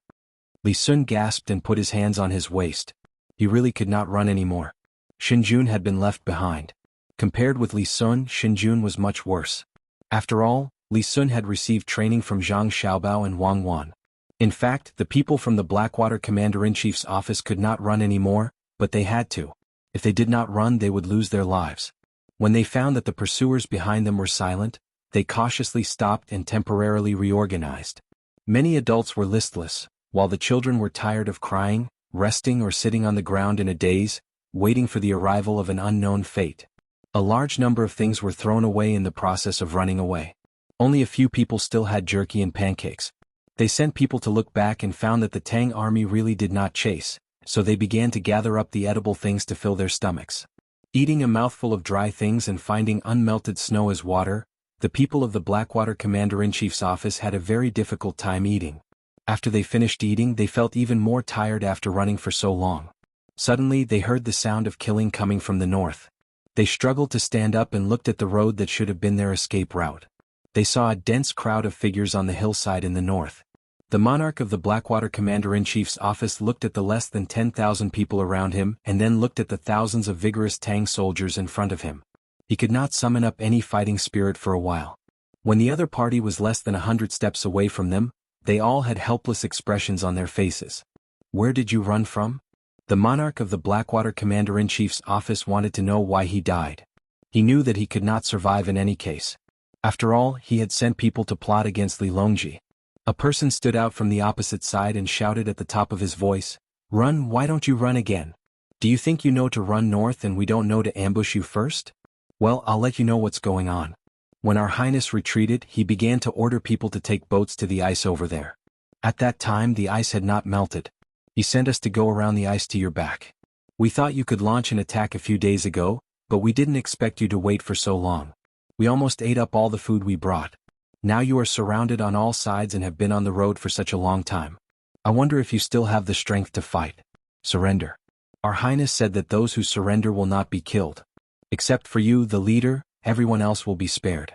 Li Sun gasped and put his hands on his waist. He really could not run anymore. Xinjun had been left behind. Compared with Li Sun, Xinjun was much worse. After all, Li Sun had received training from Zhang Xiaobao and Wang Wan. In fact, the people from the Blackwater Commander-in-Chief's office could not run anymore, but they had to. If they did not run, they would lose their lives. When they found that the pursuers behind them were silent, they cautiously stopped and temporarily reorganized. Many adults were listless, while the children were tired of crying, resting or sitting on the ground in a daze, waiting for the arrival of an unknown fate. A large number of things were thrown away in the process of running away. Only a few people still had jerky and pancakes. They sent people to look back and found that the Tang army really did not chase, so they began to gather up the edible things to fill their stomachs. Eating a mouthful of dry things and finding unmelted snow as water, the people of the Blackwater Commander-in-Chief's office had a very difficult time eating. After they finished eating, they felt even more tired after running for so long. Suddenly they heard the sound of killing coming from the north. They struggled to stand up and looked at the road that should have been their escape route. They saw a dense crowd of figures on the hillside in the north. The monarch of the Blackwater Commander-in-Chief's office looked at the less than 10,000 people around him and then looked at the thousands of vigorous Tang soldiers in front of him. He could not summon up any fighting spirit for a while. When the other party was less than 100 steps away from them, they all had helpless expressions on their faces. Where did you run from? The monarch of the Blackwater Commander-in-Chief's office wanted to know why he died. He knew that he could not survive in any case. After all, he had sent people to plot against Li Longji. A person stood out from the opposite side and shouted at the top of his voice, "Run, why don't you run again? Do you think you know to run north and we don't know to ambush you first? Well, I'll let you know what's going on." When Our Highness retreated, he began to order people to take boats to the ice over there. At that time the ice had not melted. He sent us to go around the ice to your back. We thought you could launch an attack a few days ago, but we didn't expect you to wait for so long. We almost ate up all the food we brought. Now you are surrounded on all sides and have been on the road for such a long time. I wonder if you still have the strength to fight. Surrender. Our Highness said that those who surrender will not be killed. Except for you, the leader, everyone else will be spared.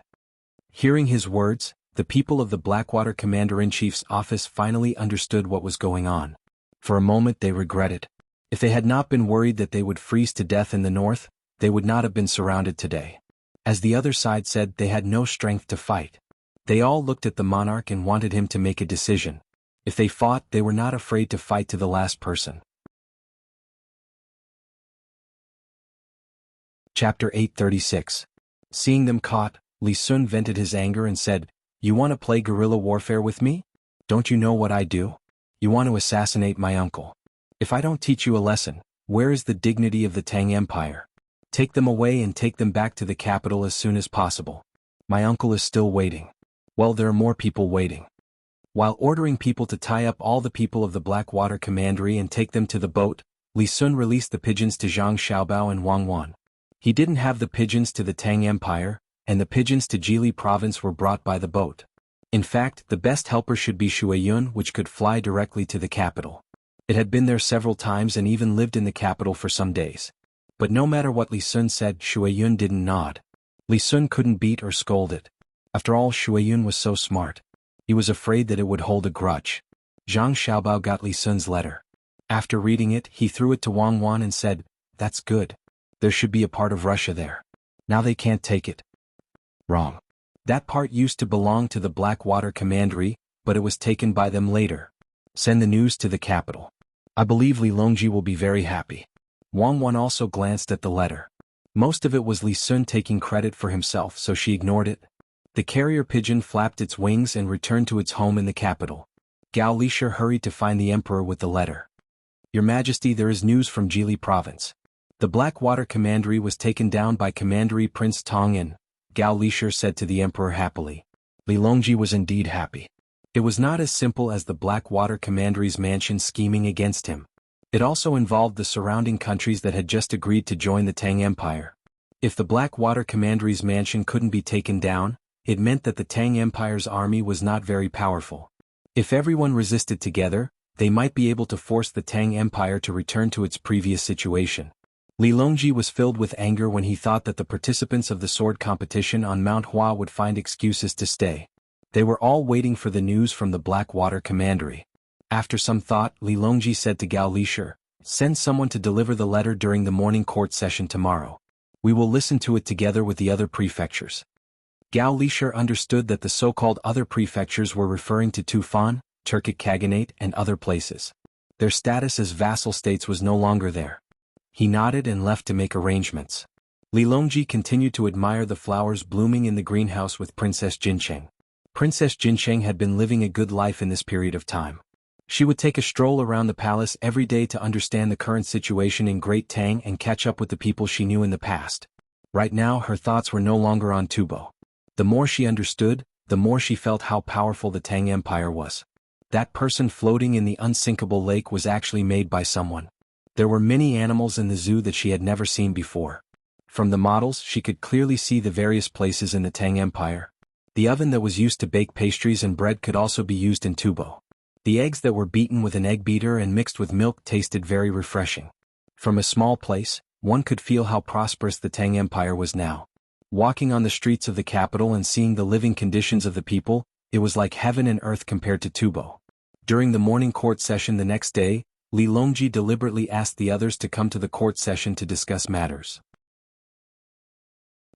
Hearing his words, the people of the Blackwater Commander-in-Chief's office finally understood what was going on. For a moment they regretted. If they had not been worried that they would freeze to death in the north, they would not have been surrounded today. As the other side said, they had no strength to fight. They all looked at the monarch and wanted him to make a decision. If they fought, they were not afraid to fight to the last person. Chapter 836. Seeing them caught, Li Sun vented his anger and said, "You want to play guerrilla warfare with me? Don't you know what I do? You want to assassinate my uncle. If I don't teach you a lesson, where is the dignity of the Tang Empire? Take them away and take them back to the capital as soon as possible. My uncle is still waiting." Well, there are more people waiting. While ordering people to tie up all the people of the Blackwater Commandery and take them to the boat, Li Sun released the pigeons to Zhang Xiaobao and Wang Wan. He didn't have the pigeons to the Tang Empire, and the pigeons to Jili province were brought by the boat. In fact, the best helper should be Shuiyun, which could fly directly to the capital. It had been there several times and even lived in the capital for some days. But no matter what Li Sun said, Shuiyun didn't nod. Li Sun couldn't beat or scold it. After all, Shuiyun was so smart. He was afraid that it would hold a grudge. Zhang Xiaobao got Li Sun's letter. After reading it, he threw it to Wang Wan and said, "That's good. There should be a part of Russia there. Now they can't take it." Wrong. That part used to belong to the Blackwater Commandery, but it was taken by them later. Send the news to the capital. I believe Li Longji will be very happy. Wang Wan also glanced at the letter. Most of it was Li Sun taking credit for himself, so she ignored it. The carrier pigeon flapped its wings and returned to its home in the capital. Gao Lisher hurried to find the emperor with the letter. Your Majesty, there is news from Jili province. The Blackwater Commandery was taken down by Commandery Prince Tang and, Gao Lisher said to the emperor happily. Li Longji was indeed happy. It was not as simple as the Blackwater Commandery's mansion scheming against him. It also involved the surrounding countries that had just agreed to join the Tang Empire. If the Blackwater Commandery's mansion couldn't be taken down, it meant that the Tang Empire's army was not very powerful. If everyone resisted together, they might be able to force the Tang Empire to return to its previous situation. Li Longji was filled with anger when he thought that the participants of the sword competition on Mount Hua would find excuses to stay. They were all waiting for the news from the Blackwater Commandery. After some thought, Li Longji said to Gao Lisher, send someone to deliver the letter during the morning court session tomorrow. We will listen to it together with the other prefectures. Gao Lisher understood that the so-called other prefectures were referring to Tufan, Turkic Khaganate and other places. Their status as vassal states was no longer there. He nodded and left to make arrangements. Li Longji continued to admire the flowers blooming in the greenhouse with Princess Jincheng. Princess Jincheng had been living a good life in this period of time. She would take a stroll around the palace every day to understand the current situation in Great Tang and catch up with the people she knew in the past. Right now her thoughts were no longer on Tubo. The more she understood, the more she felt how powerful the Tang Empire was. That person floating in the unsinkable lake was actually made by someone. There were many animals in the zoo that she had never seen before. From the models she could clearly see the various places in the Tang Empire. The oven that was used to bake pastries and bread could also be used in Tubo. The eggs that were beaten with an egg beater and mixed with milk tasted very refreshing. From a small place, one could feel how prosperous the Tang Empire was now. Walking on the streets of the capital and seeing the living conditions of the people, it was like heaven and earth compared to Tubo. During the morning court session the next day, Li Longji deliberately asked the others to come to the court session to discuss matters.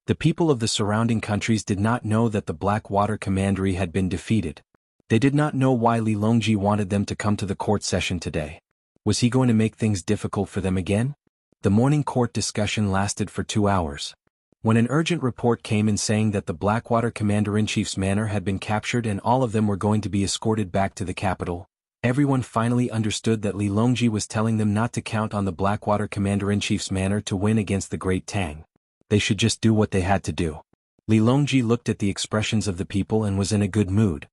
The people of the surrounding countries did not know that the Blackwater Commandery had been defeated. They did not know why Li Longji wanted them to come to the court session today. Was he going to make things difficult for them again? The morning court discussion lasted for 2 hours. When an urgent report came in saying that the Blackwater Commander-in-Chief's manor had been captured and all of them were going to be escorted back to the capital, everyone finally understood that Li Longji was telling them not to count on the Blackwater Commander-in-Chief's manor to win against the Great Tang. They should just do what they had to do. Li Longji looked at the expressions of the people and was in a good mood.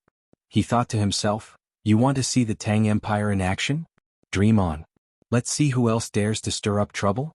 He thought to himself, you want to see the Tang Empire in action? Dream on. Let's see who else dares to stir up trouble.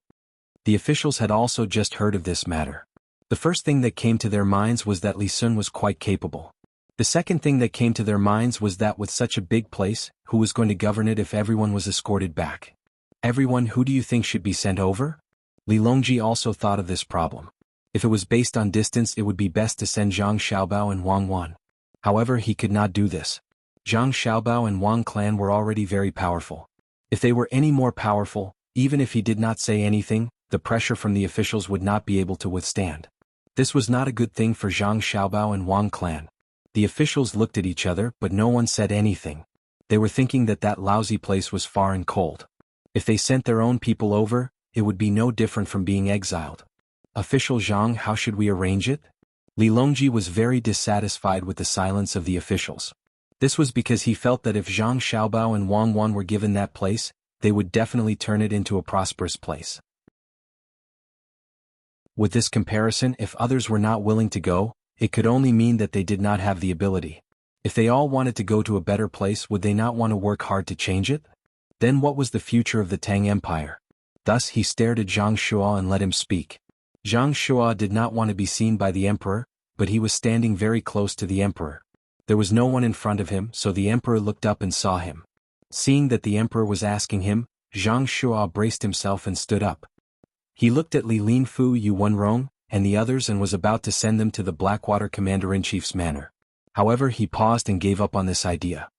The officials had also just heard of this matter. The first thing that came to their minds was that Li Sun was quite capable. The second thing that came to their minds was that with such a big place, who was going to govern it if everyone was escorted back? Everyone, who do you think should be sent over? Li Longji also thought of this problem. If it was based on distance it would be best to send Zhang Xiaobao and Wang Wan. However, he could not do this. Zhang Xiaobao and Wang clan were already very powerful. If they were any more powerful, even if he did not say anything, the pressure from the officials would not be able to withstand. This was not a good thing for Zhang Xiaobao and Wang clan. The officials looked at each other but no one said anything. They were thinking that that lousy place was far and cold. If they sent their own people over, it would be no different from being exiled. Official Zhang, how should we arrange it? Li Longji was very dissatisfied with the silence of the officials. This was because he felt that if Zhang Xiaobao and Wang Wan were given that place, they would definitely turn it into a prosperous place. With this comparison, if others were not willing to go, it could only mean that they did not have the ability. If they all wanted to go to a better place, would they not want to work hard to change it? Then what was the future of the Tang Empire? Thus he stared at Zhang Shua and let him speak. Zhang Shua did not want to be seen by the emperor, but he was standing very close to the emperor. There was no one in front of him, so the emperor looked up and saw him. Seeing that the emperor was asking him, Zhang Shua braced himself and stood up. He looked at Li Linfu Yu Wenrong and the others and was about to send them to the Blackwater Commander-in-Chief's manor. However, he paused and gave up on this idea.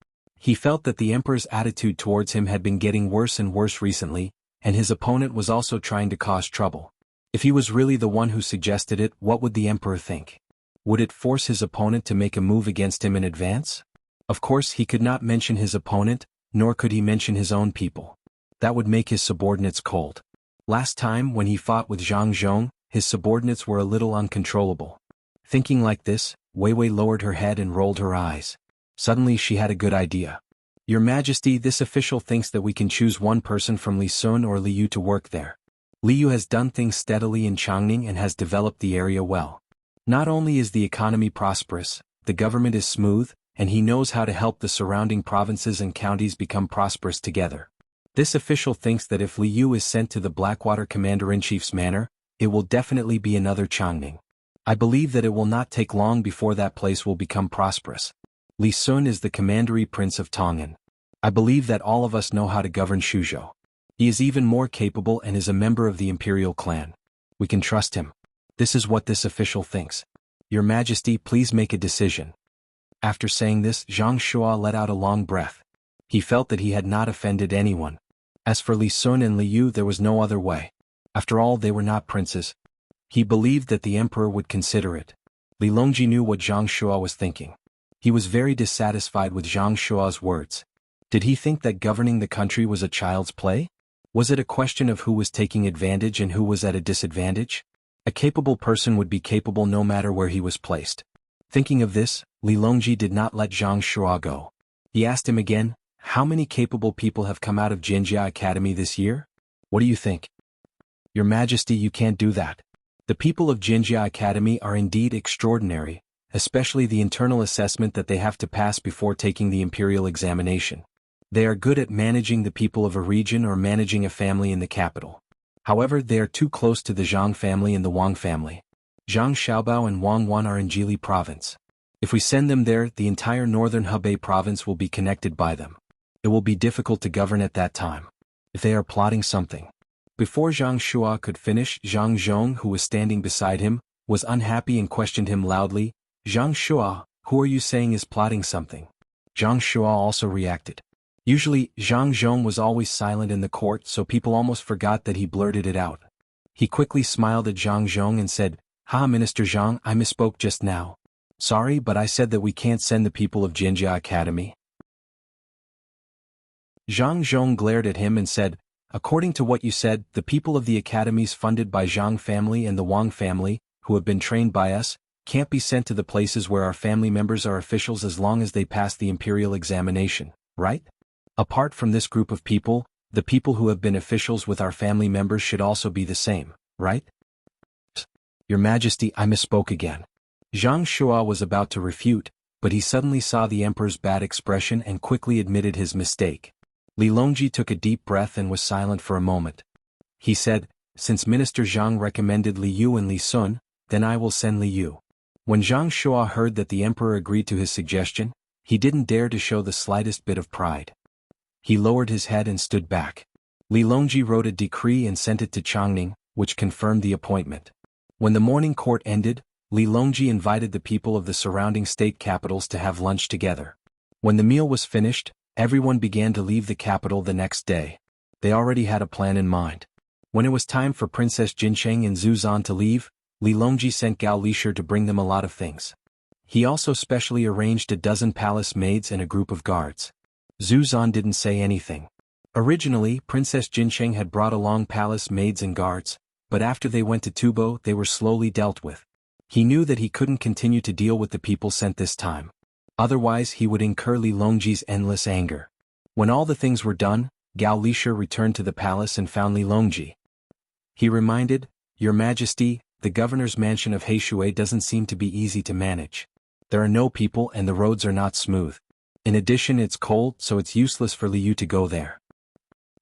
He felt that the emperor's attitude towards him had been getting worse and worse recently, and his opponent was also trying to cause trouble. If he was really the one who suggested it, what would the emperor think? Would it force his opponent to make a move against him in advance? Of course, he could not mention his opponent, nor could he mention his own people. That would make his subordinates cold. Last time, when he fought with Zhang Zhong, his subordinates were a little uncontrollable. Thinking like this, Wei Wei lowered her head and rolled her eyes. Suddenly she had a good idea. Your Majesty, this official thinks that we can choose one person from Li Sun or Li Yu to work there. Li Yu has done things steadily in Changning and has developed the area well. Not only is the economy prosperous, the government is smooth, and he knows how to help the surrounding provinces and counties become prosperous together. This official thinks that if Li Yu is sent to the Blackwater Commander-in-Chief's manor, it will definitely be another Changning. I believe that it will not take long before that place will become prosperous. Li Sun is the commandery prince of Tongan. I believe that all of us know how to govern Shuzhou. He is even more capable and is a member of the imperial clan. We can trust him. This is what this official thinks. Your Majesty, please make a decision. After saying this, Zhang Shua let out a long breath. He felt that he had not offended anyone. As for Li Sun and Li Yu, there was no other way. After all, they were not princes. He believed that the emperor would consider it. Li Longji knew what Zhang Shua was thinking. He was very dissatisfied with Zhang Shua's words. Did he think that governing the country was a child's play? Was it a question of who was taking advantage and who was at a disadvantage? A capable person would be capable no matter where he was placed. Thinking of this, Li Longji did not let Zhang Shua go. He asked him again, how many capable people have come out of Jinjia Academy this year? What do you think? Your Majesty, you can't do that. The people of Jinjia Academy are indeed extraordinary, especially the internal assessment that they have to pass before taking the imperial examination. They are good at managing the people of a region or managing a family in the capital. However, they are too close to the Zhang family and the Wang family. Zhang Xiaobao and Wang Wan are in Jili province. If we send them there, the entire northern Hebei province will be connected by them. It will be difficult to govern at that time. If they are plotting something. Before Zhang Shua could finish, Zhang Zhong, who was standing beside him, was unhappy and questioned him loudly. Zhang Shua, who are you saying is plotting something? Zhang Shua also reacted. Usually, Zhang Zhong was always silent in the court, so people almost forgot that he blurted it out. He quickly smiled at Zhang Zhong and said, "Ha, Minister Zhang, I misspoke just now. Sorry, but I said that we can't send the people of Jinjia Academy." Zhang Zhong glared at him and said, "According to what you said, the people of the academies funded by Zhang family and the Wang family, who have been trained by us, can't be sent to the places where our family members are officials as long as they pass the imperial examination, right? Apart from this group of people, the people who have been officials with our family members should also be the same, right?" Your Majesty, I misspoke again. Zhang Shua was about to refute, but he suddenly saw the emperor's bad expression and quickly admitted his mistake. Li Longji took a deep breath and was silent for a moment. He said, "Since Minister Zhang recommended Li Yu and Li Sun, then I will send Li Yu." When Zhang Shua heard that the emperor agreed to his suggestion, he didn't dare to show the slightest bit of pride. He lowered his head and stood back. Li Longji wrote a decree and sent it to Changning, which confirmed the appointment. When the morning court ended, Li Longji invited the people of the surrounding state capitals to have lunch together. When the meal was finished, everyone began to leave the capital the next day. They already had a plan in mind. When it was time for Princess Jincheng and Zhu Zan to leave, Li Longji sent Gao Lishir to bring them a lot of things. He also specially arranged a dozen palace maids and a group of guards. Zhu Zan didn't say anything. Originally, Princess Jincheng had brought along palace maids and guards, but after they went to Tubo, they were slowly dealt with. He knew that he couldn't continue to deal with the people sent this time. Otherwise, he would incur Li Longji's endless anger. When all the things were done, Gao Lishir returned to the palace and found Li Longji. He reminded, "Your Majesty, the governor's mansion of Heishui doesn't seem to be easy to manage. There are no people and the roads are not smooth. In addition, it's cold, so it's useless for Li Yu to go there.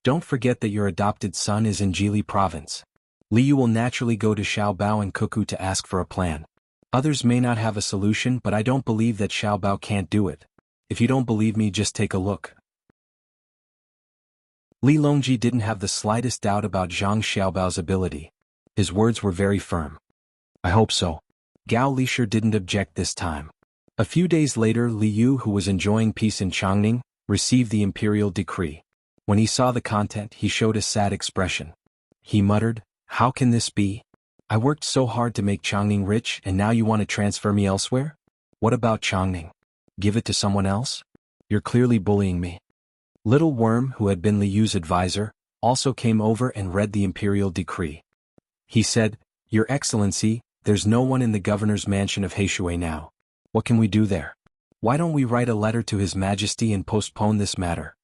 Don't forget that your adopted son is in Jili province. Li Yu will naturally go to Xiaobao and Cuckoo to ask for a plan. Others may not have a solution, but I don't believe that Xiaobao can't do it. If you don't believe me, just take a look." Li Longji didn't have the slightest doubt about Zhang Xiaobao's ability. His words were very firm. "I hope so." Gao Lishir didn't object this time. A few days later, Li Yu, who was enjoying peace in Changning, received the imperial decree. When he saw the content, he showed a sad expression. He muttered, "How can this be? I worked so hard to make Changning rich and now you want to transfer me elsewhere? What about Changning? Give it to someone else? You're clearly bullying me." Little Worm, who had been Li Yu's advisor, also came over and read the imperial decree. He said, "Your Excellency, there's no one in the governor's mansion of Heishui now. What can we do there?" Why don't we write a letter to His Majesty and postpone this matter?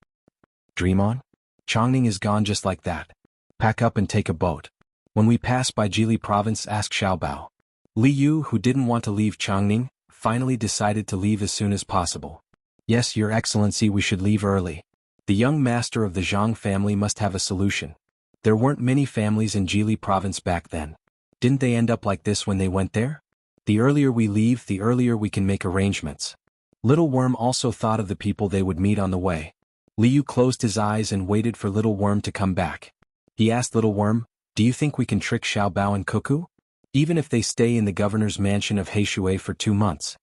Dream on? Chongning is gone just like that. Pack up and take a boat. When we pass by Jili province, ask Xiaobao. Li Yu, who didn't want to leave Chongning, finally decided to leave as soon as possible. Yes, Your Excellency, we should leave early. The young master of the Zhang family must have a solution. There weren't many families in Jili province back then. Didn't they end up like this when they went there? The earlier we leave, the earlier we can make arrangements. Little Worm also thought of the people they would meet on the way. Li Yu closed his eyes and waited for Little Worm to come back. He asked Little Worm, "Do you think we can trick Xiaobao and Cuckoo? Even if they stay in the governor's mansion of Heishui for 2 months?"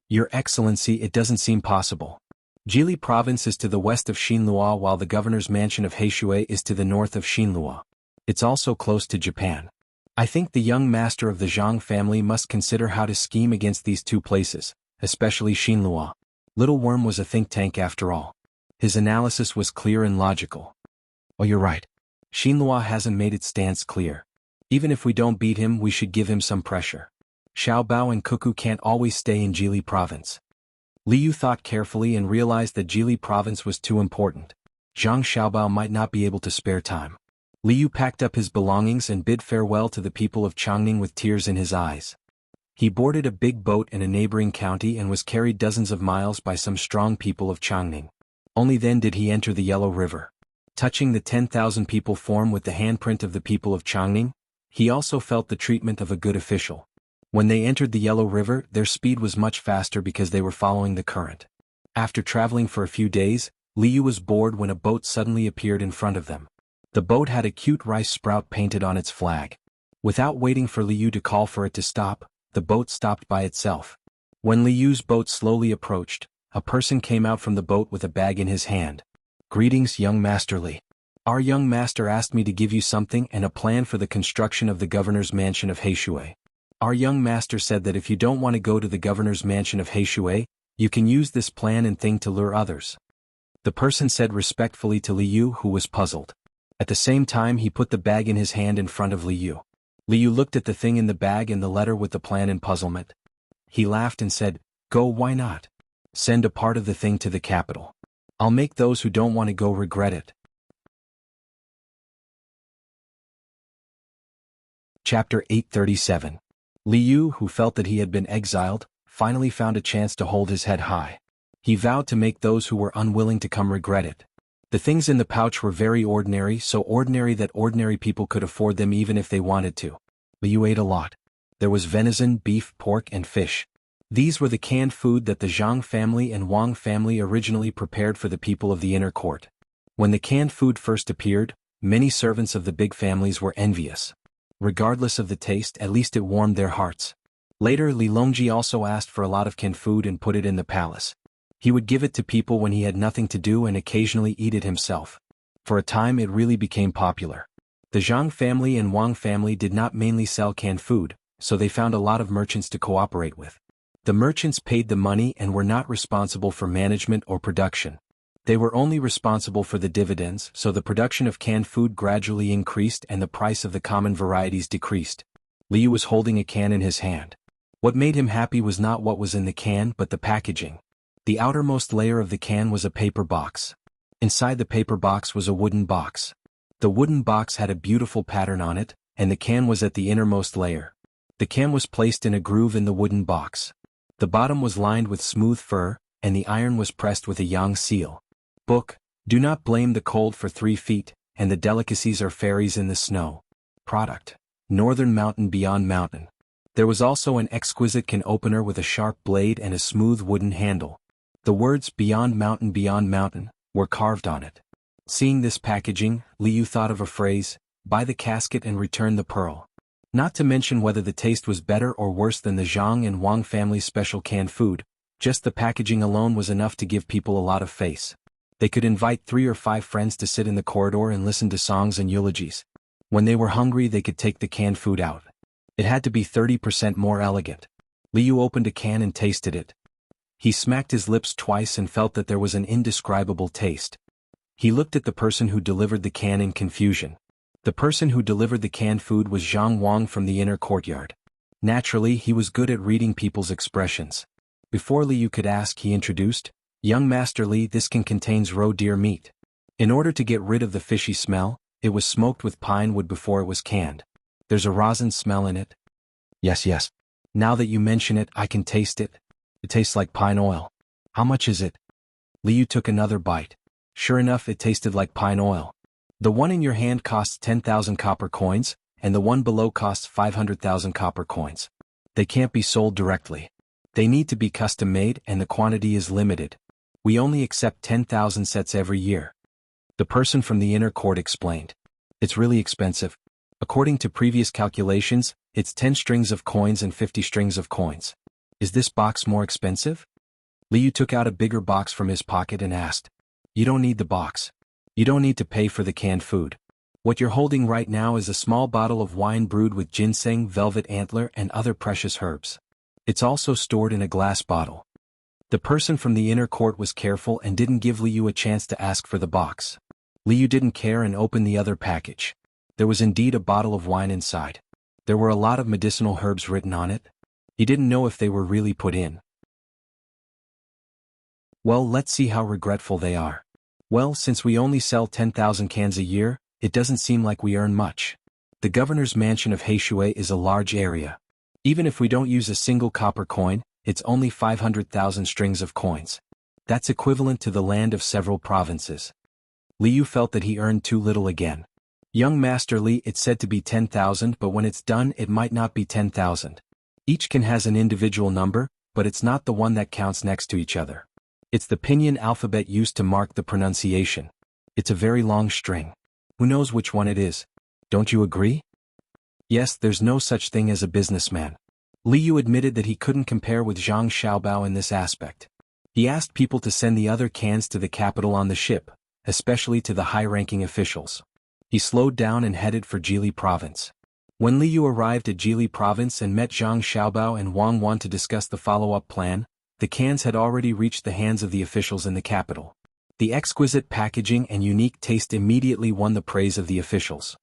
Your Excellency, it doesn't seem possible. Jili province is to the west of Xinlua while the governor's mansion of Heishui is to the north of Xinlua. It's also close to Japan. I think the young master of the Zhang family must consider how to scheme against these two places, especially Xinlua. Little Worm was a think tank after all. His analysis was clear and logical. Oh, you're right. Xinlua hasn't made its stance clear. Even if we don't beat him, we should give him some pressure. Xiaobao and Cuckoo can't always stay in Jili province. Li Yu thought carefully and realized that Jili province was too important. Zhang Xiaobao might not be able to spare time. Li Yu packed up his belongings and bid farewell to the people of Chongning with tears in his eyes. He boarded a big boat in a neighboring county and was carried dozens of miles by some strong people of Chongning. Only then did he enter the Yellow River. Touching the 10,000 people form with the handprint of the people of Chongning, he also felt the treatment of a good official. When they entered the Yellow River, their speed was much faster because they were following the current. After traveling for a few days, Li Yu was bored when a boat suddenly appeared in front of them. The boat had a cute rice sprout painted on its flag. Without waiting for Li Yu to call for it to stop, the boat stopped by itself. When Li Yu's boat slowly approached, a person came out from the boat with a bag in his hand. Greetings, young Master Li. Our young master asked me to give you something and a plan for the construction of the governor's mansion of Heishui. Our young master said that if you don't want to go to the governor's mansion of Heishui, you can use this plan and thing to lure others. The person said respectfully to Li Yu, who was puzzled. At the same time, he put the bag in his hand in front of Li Yu. Li Yu looked at the thing in the bag and the letter with the plan in puzzlement. He laughed and said, "Go, why not? Send a part of the thing to the capital. I'll make those who don't want to go regret it." Chapter 837. Li Yu, who felt that he had been exiled, finally found a chance to hold his head high. He vowed to make those who were unwilling to come regret it. The things in the pouch were very ordinary, so ordinary that ordinary people could afford them even if they wanted to. Li Yu ate a lot. There was venison, beef, pork, and fish. These were the canned food that the Zhang family and Wang family originally prepared for the people of the inner court. When the canned food first appeared, many servants of the big families were envious. Regardless of the taste, at least it warmed their hearts. Later, Li Longji also asked for a lot of canned food and put it in the palace. He would give it to people when he had nothing to do and occasionally eat it himself. For a time it really became popular. The Zhang family and Wang family did not mainly sell canned food, so they found a lot of merchants to cooperate with. The merchants paid the money and were not responsible for management or production. They were only responsible for the dividends, so the production of canned food gradually increased and the price of the common varieties decreased. Li Yu was holding a can in his hand. What made him happy was not what was in the can but the packaging. The outermost layer of the can was a paper box. Inside the paper box was a wooden box. The wooden box had a beautiful pattern on it, and the can was at the innermost layer. The can was placed in a groove in the wooden box. The bottom was lined with smooth fur, and the iron was pressed with a yang seal. Book, Do Not Blame the Cold for 3 Feet, and the Delicacies Are Fairies in the Snow. Product, Northern Mountain Beyond Mountain. There was also an exquisite can opener with a sharp blade and a smooth wooden handle. The words Beyond Mountain were carved on it. Seeing this packaging, Li Yu thought of a phrase, buy the casket and return the pearl. Not to mention whether the taste was better or worse than the Zhang and Wang family's special canned food, just the packaging alone was enough to give people a lot of face. They could invite 3 or 5 friends to sit in the corridor and listen to songs and eulogies. When they were hungry, they could take the canned food out. It had to be 30% more elegant. Li Yu opened a can and tasted it. He smacked his lips twice and felt that there was an indescribable taste. He looked at the person who delivered the can in confusion. The person who delivered the canned food was Zhang Wang from the inner courtyard. Naturally, he was good at reading people's expressions. Before Liu could ask, he introduced, "Young Master Li, this can contains roe deer meat. In order to get rid of the fishy smell, it was smoked with pine wood before it was canned. There's a rosin smell in it." Yes. Now that you mention it, I can taste it. It tastes like pine oil. How much is it?" Liu took another bite. Sure enough, it tasted like pine oil. "The one in your hand costs 10,000 copper coins, and the one below costs 500,000 copper coins. They can't be sold directly. They need to be custom-made and the quantity is limited. We only accept 10,000 sets every year." The person from the inner court explained. "It's really expensive. According to previous calculations, it's 10 strings of coins and 50 strings of coins. Is this box more expensive?" Liu took out a bigger box from his pocket and asked. "You don't need the box. You don't need to pay for the canned food. What you're holding right now is a small bottle of wine brewed with ginseng, velvet antler, and other precious herbs. It's also stored in a glass bottle." The person from the inner court was careful and didn't give Liu a chance to ask for the box. Liu didn't care and opened the other package. There was indeed a bottle of wine inside. There were a lot of medicinal herbs written on it. He didn't know if they were really put in. "Well, let's see how regretful they are. Well, since we only sell 10,000 cans a year, it doesn't seem like we earn much. The governor's mansion of Heishui is a large area. Even if we don't use a single copper coin, it's only 500,000 strings of coins. That's equivalent to the land of several provinces." Liu felt that he earned too little again. "Young Master Li, it's said to be 10,000, but when it's done it might not be 10,000. Each can has an individual number, but it's not the one that counts next to each other. It's the pinyin alphabet used to mark the pronunciation. It's a very long string. Who knows which one it is? Don't you agree?" Yes, there's no such thing as a businessman. Liu admitted that he couldn't compare with Zhang Xiaobao in this aspect. He asked people to send the other cans to the capital on the ship, especially to the high-ranking officials. He slowed down and headed for Jili province. When Liu arrived at Jili province and met Zhang Xiaobao and Wang Wan to discuss the follow-up plan, the cans had already reached the hands of the officials in the capital. The exquisite packaging and unique taste immediately won the praise of the officials.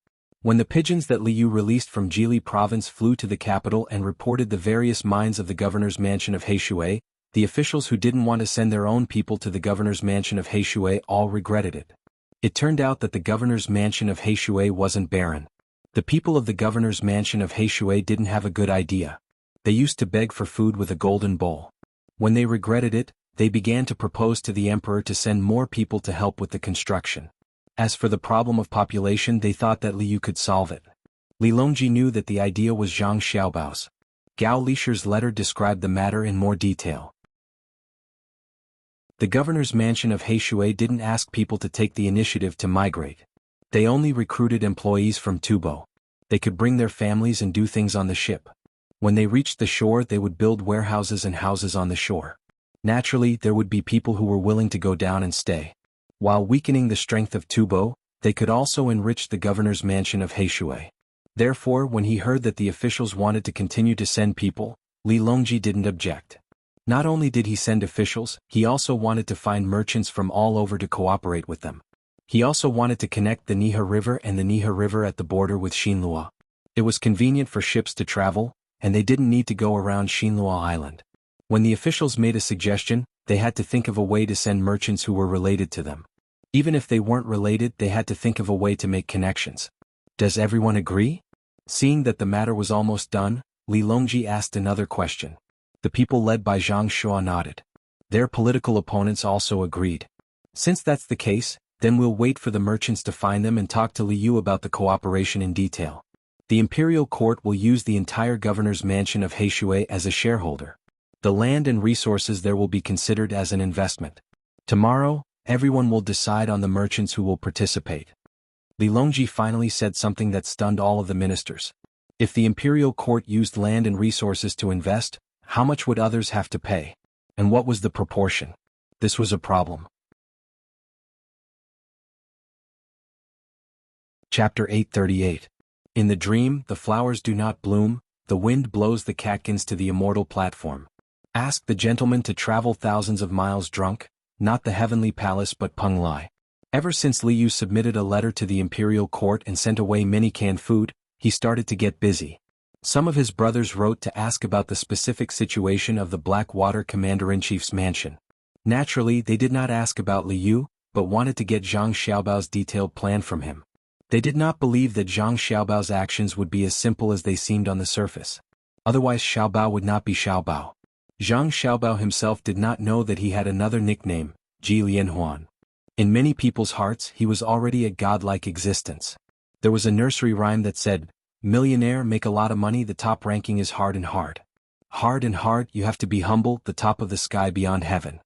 When the pigeons that Liu released from Jili province flew to the capital and reported the various mines of the governor's mansion of Heishui, the officials who didn't want to send their own people to the governor's mansion of Heishui all regretted it. It turned out that the governor's mansion of Heishui wasn't barren. The people of the governor's mansion of Heishui didn't have a good idea. They used to beg for food with a golden bowl. When they regretted it, they began to propose to the emperor to send more people to help with the construction. As for the problem of population, they thought that Liu could solve it. Li Longji knew that the idea was Zhang Xiaobao's. Gao Lisher's letter described the matter in more detail. The governor's mansion of Heishui didn't ask people to take the initiative to migrate. They only recruited employees from Tubo. They could bring their families and do things on the ship. When they reached the shore, they would build warehouses and houses on the shore. Naturally, there would be people who were willing to go down and stay. While weakening the strength of Tubo, they could also enrich the governor's mansion of Heishui. Therefore, when he heard that the officials wanted to continue to send people, Li Longji didn't object. Not only did he send officials, he also wanted to find merchants from all over to cooperate with them. He also wanted to connect the Niha River and the Niha River at the border with Xinlua. It was convenient for ships to travel, and they didn't need to go around Xinlua Island. When the officials made a suggestion, they had to think of a way to send merchants who were related to them. Even if they weren't related, they had to think of a way to make connections. Does everyone agree? Seeing that the matter was almost done, Li Longji asked another question. The people led by Zhang Shua nodded. Their political opponents also agreed. Since that's the case, then we'll wait for the merchants to find them and talk to Liu about the cooperation in detail. The imperial court will use the entire governor's mansion of Heishui as a shareholder. The land and resources there will be considered as an investment. Tomorrow, everyone will decide on the merchants who will participate. Li Longji finally said something that stunned all of the ministers. If the imperial court used land and resources to invest, how much would others have to pay? And what was the proportion? This was a problem. Chapter 838. In the dream, the flowers do not bloom, the wind blows the catkins to the immortal platform. Ask the gentleman to travel thousands of miles drunk, not the heavenly palace but Peng Lai. Ever since Liu submitted a letter to the imperial court and sent away many canned food, he started to get busy. Some of his brothers wrote to ask about the specific situation of the Blackwater Commander-in-Chief's mansion. Naturally, they did not ask about Liu, but wanted to get Zhang Xiaobao's detailed plan from him. They did not believe that Zhang Xiaobao's actions would be as simple as they seemed on the surface. Otherwise Xiaobao would not be Xiaobao. Zhang Xiaobao himself did not know that he had another nickname, Ji Lianhuan. In many people's hearts he was already a godlike existence. There was a nursery rhyme that said, "Millionaire make a lot of money, the top ranking is hard and hard. Hard and hard, you have to be humble, the top of the sky beyond heaven."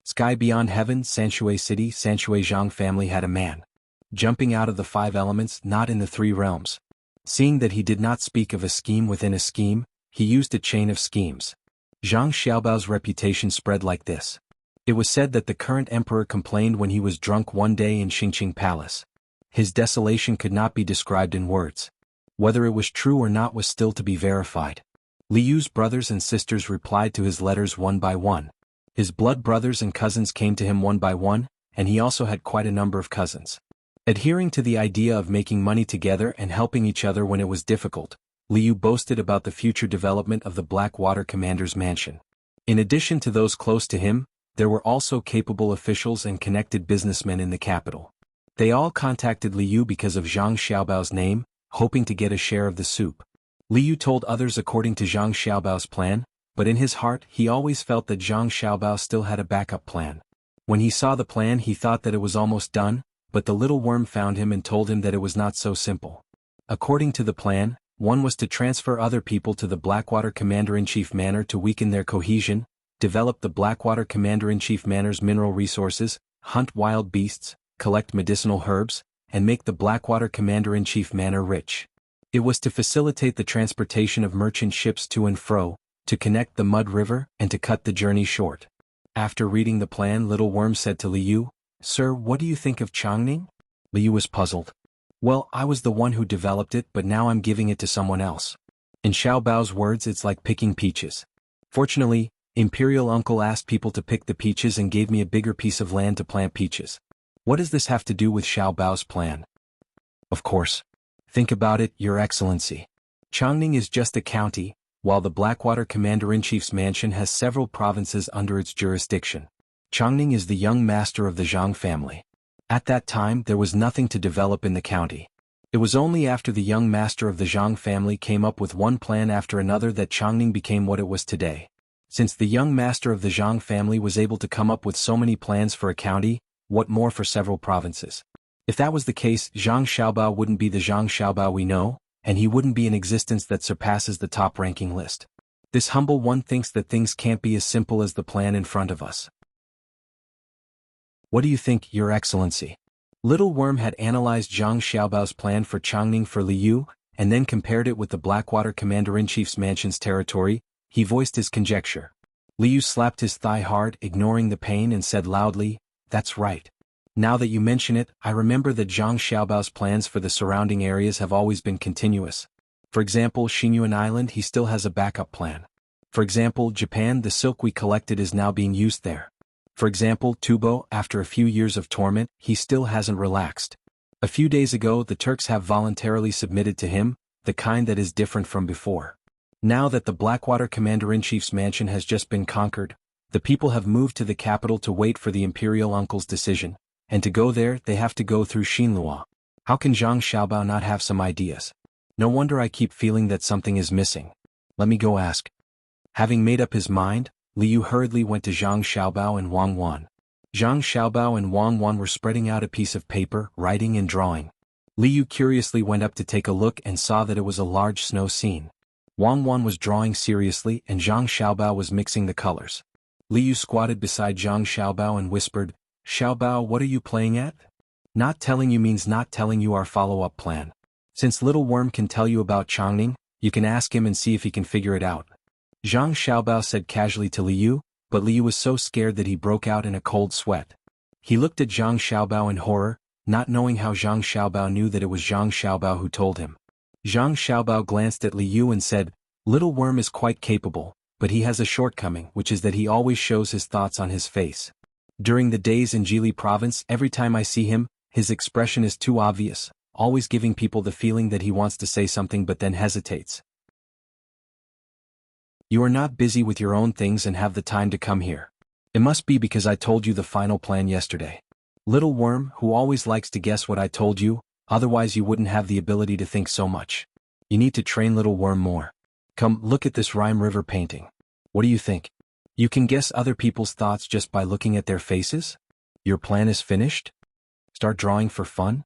Sky beyond heaven, Sanshui City, Sanshui Zhang family had a man. Jumping out of the 5 elements, not in the 3 realms. Seeing that he did not speak of a scheme within a scheme, he used a chain of schemes. Zhang Xiaobao's reputation spread like this. It was said that the current emperor complained when he was drunk one day in Xingqing Palace. His desolation could not be described in words. Whether it was true or not was still to be verified. Liu's brothers and sisters replied to his letters one by one. His blood brothers and cousins came to him one by one, and he also had quite a number of cousins. Adhering to the idea of making money together and helping each other when it was difficult, Liu boasted about the future development of the Blackwater Commander's mansion. In addition to those close to him, there were also capable officials and connected businessmen in the capital. They all contacted Liu because of Zhang Xiaobao's name, hoping to get a share of the soup. Liu told others according to Zhang Xiaobao's plan, but in his heart he always felt that Zhang Xiaobao still had a backup plan. When he saw the plan he thought that it was almost done, but the little worm found him and told him that it was not so simple. According to the plan, one was to transfer other people to the Blackwater Commander-in-Chief Manor to weaken their cohesion, develop the Blackwater Commander-in-Chief Manor's mineral resources, hunt wild beasts, collect medicinal herbs, and make the Blackwater Commander-in-Chief Manor rich. It was to facilitate the transportation of merchant ships to and fro, to connect the Mud River, and to cut the journey short. After reading the plan, Little Worm said to Liu, "Sir, what do you think of Changning?" Liu was puzzled. "Well, I was the one who developed it, but now I'm giving it to someone else. In Xiaobao's words, it's like picking peaches. Fortunately, Imperial Uncle asked people to pick the peaches and gave me a bigger piece of land to plant peaches. What does this have to do with Xiaobao's plan?" "Of course. Think about it, Your Excellency. Changning is just a county, while the Blackwater Commander-in-Chief's mansion has several provinces under its jurisdiction. Changning is the young master of the Zhang family. At that time there was nothing to develop in the county. It was only after the young master of the Zhang family came up with one plan after another that Changning became what it was today. Since the young master of the Zhang family was able to come up with so many plans for a county, what more for several provinces? If that was the case, Zhang Xiaobao wouldn't be the Zhang Xiaobao we know, and he wouldn't be an existence that surpasses the top-ranking list. This humble one thinks that things can't be as simple as the plan in front of us. What do you think, Your Excellency?" Little Worm had analyzed Zhang Xiaobao's plan for Changning for Liu, and then compared it with the Blackwater Commander-in-Chief's mansion's territory. He voiced his conjecture. Liu slapped his thigh hard, ignoring the pain, and said loudly, "That's right. Now that you mention it, I remember that Zhang Xiaobao's plans for the surrounding areas have always been continuous. For example, Xinyuan Island, he still has a backup plan. For example, Japan, the silk we collected is now being used there. For example, Tubo, after a few years of torment, he still hasn't relaxed. A few days ago the Turks have voluntarily submitted to him, the kind that is different from before. Now that the Blackwater Commander-in-Chief's mansion has just been conquered, the people have moved to the capital to wait for the Imperial Uncle's decision, and to go there they have to go through Xinlua. How can Zhang Xiaobao not have some ideas? No wonder I keep feeling that something is missing. Let me go ask." Having made up his mind, Liu hurriedly went to Zhang Xiaobao and Wang Wan. Zhang Xiaobao and Wang Wan were spreading out a piece of paper, writing and drawing. Liu curiously went up to take a look and saw that it was a large snow scene. Wang Wan was drawing seriously and Zhang Xiaobao was mixing the colors. Liu squatted beside Zhang Xiaobao and whispered, "Xiaobao, what are you playing at?" "Not telling you means not telling you our follow-up plan. Since Little Worm can tell you about Changning, you can ask him and see if he can figure it out." Zhang Xiaobao said casually to Liu, but Liu was so scared that he broke out in a cold sweat. He looked at Zhang Xiaobao in horror, not knowing how Zhang Xiaobao knew that it was Zhang Xiaobao who told him. Zhang Xiaobao glanced at Liu and said, "Little Worm is quite capable, but he has a shortcoming, which is that he always shows his thoughts on his face. During the days in Jili province, every time I see him, his expression is too obvious, always giving people the feeling that he wants to say something but then hesitates. You are not busy with your own things and have the time to come here. It must be because I told you the final plan yesterday. Little worm who always likes to guess what I told you, otherwise you wouldn't have the ability to think so much. You need to train little worm more. Come, look at this rhyme river painting. What do you think? You can guess other people's thoughts just by looking at their faces? Your plan is finished? Start drawing for fun?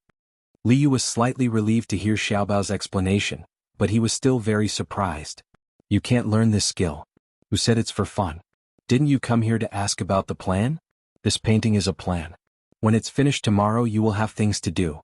Liu was slightly relieved to hear Xiaobao's explanation, but he was still very surprised. You can't learn this skill. Who said it's for fun? Didn't you come here to ask about the plan? This painting is a plan. When it's finished tomorrow you will have things to do.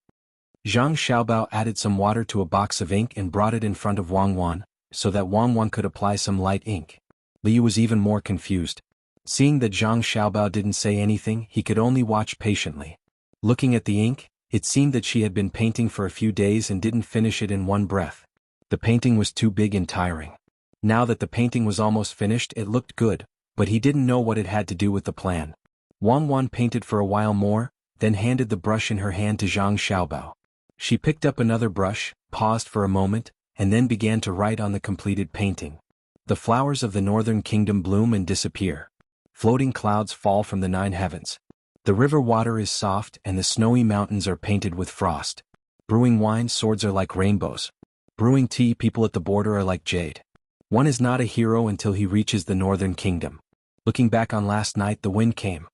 Zhang Xiaobao added some water to a box of ink and brought it in front of Wang Wan, so that Wang Wan could apply some light ink. Liu was even more confused. Seeing that Zhang Xiaobao didn't say anything, he could only watch patiently. Looking at the ink, it seemed that she had been painting for a few days and didn't finish it in one breath. The painting was too big and tiring. Now that the painting was almost finished, it looked good, but he didn't know what it had to do with the plan. Wang Wan painted for a while more, then handed the brush in her hand to Zhang Xiaobao. She picked up another brush, paused for a moment, and then began to write on the completed painting. The flowers of the northern kingdom bloom and disappear. Floating clouds fall from the 9 heavens. The river water is soft and the snowy mountains are painted with frost. Brewing wine, swords are like rainbows. Brewing tea, people at the border are like jade. One is not a hero until he reaches the northern kingdom. Looking back on last night, the wind came.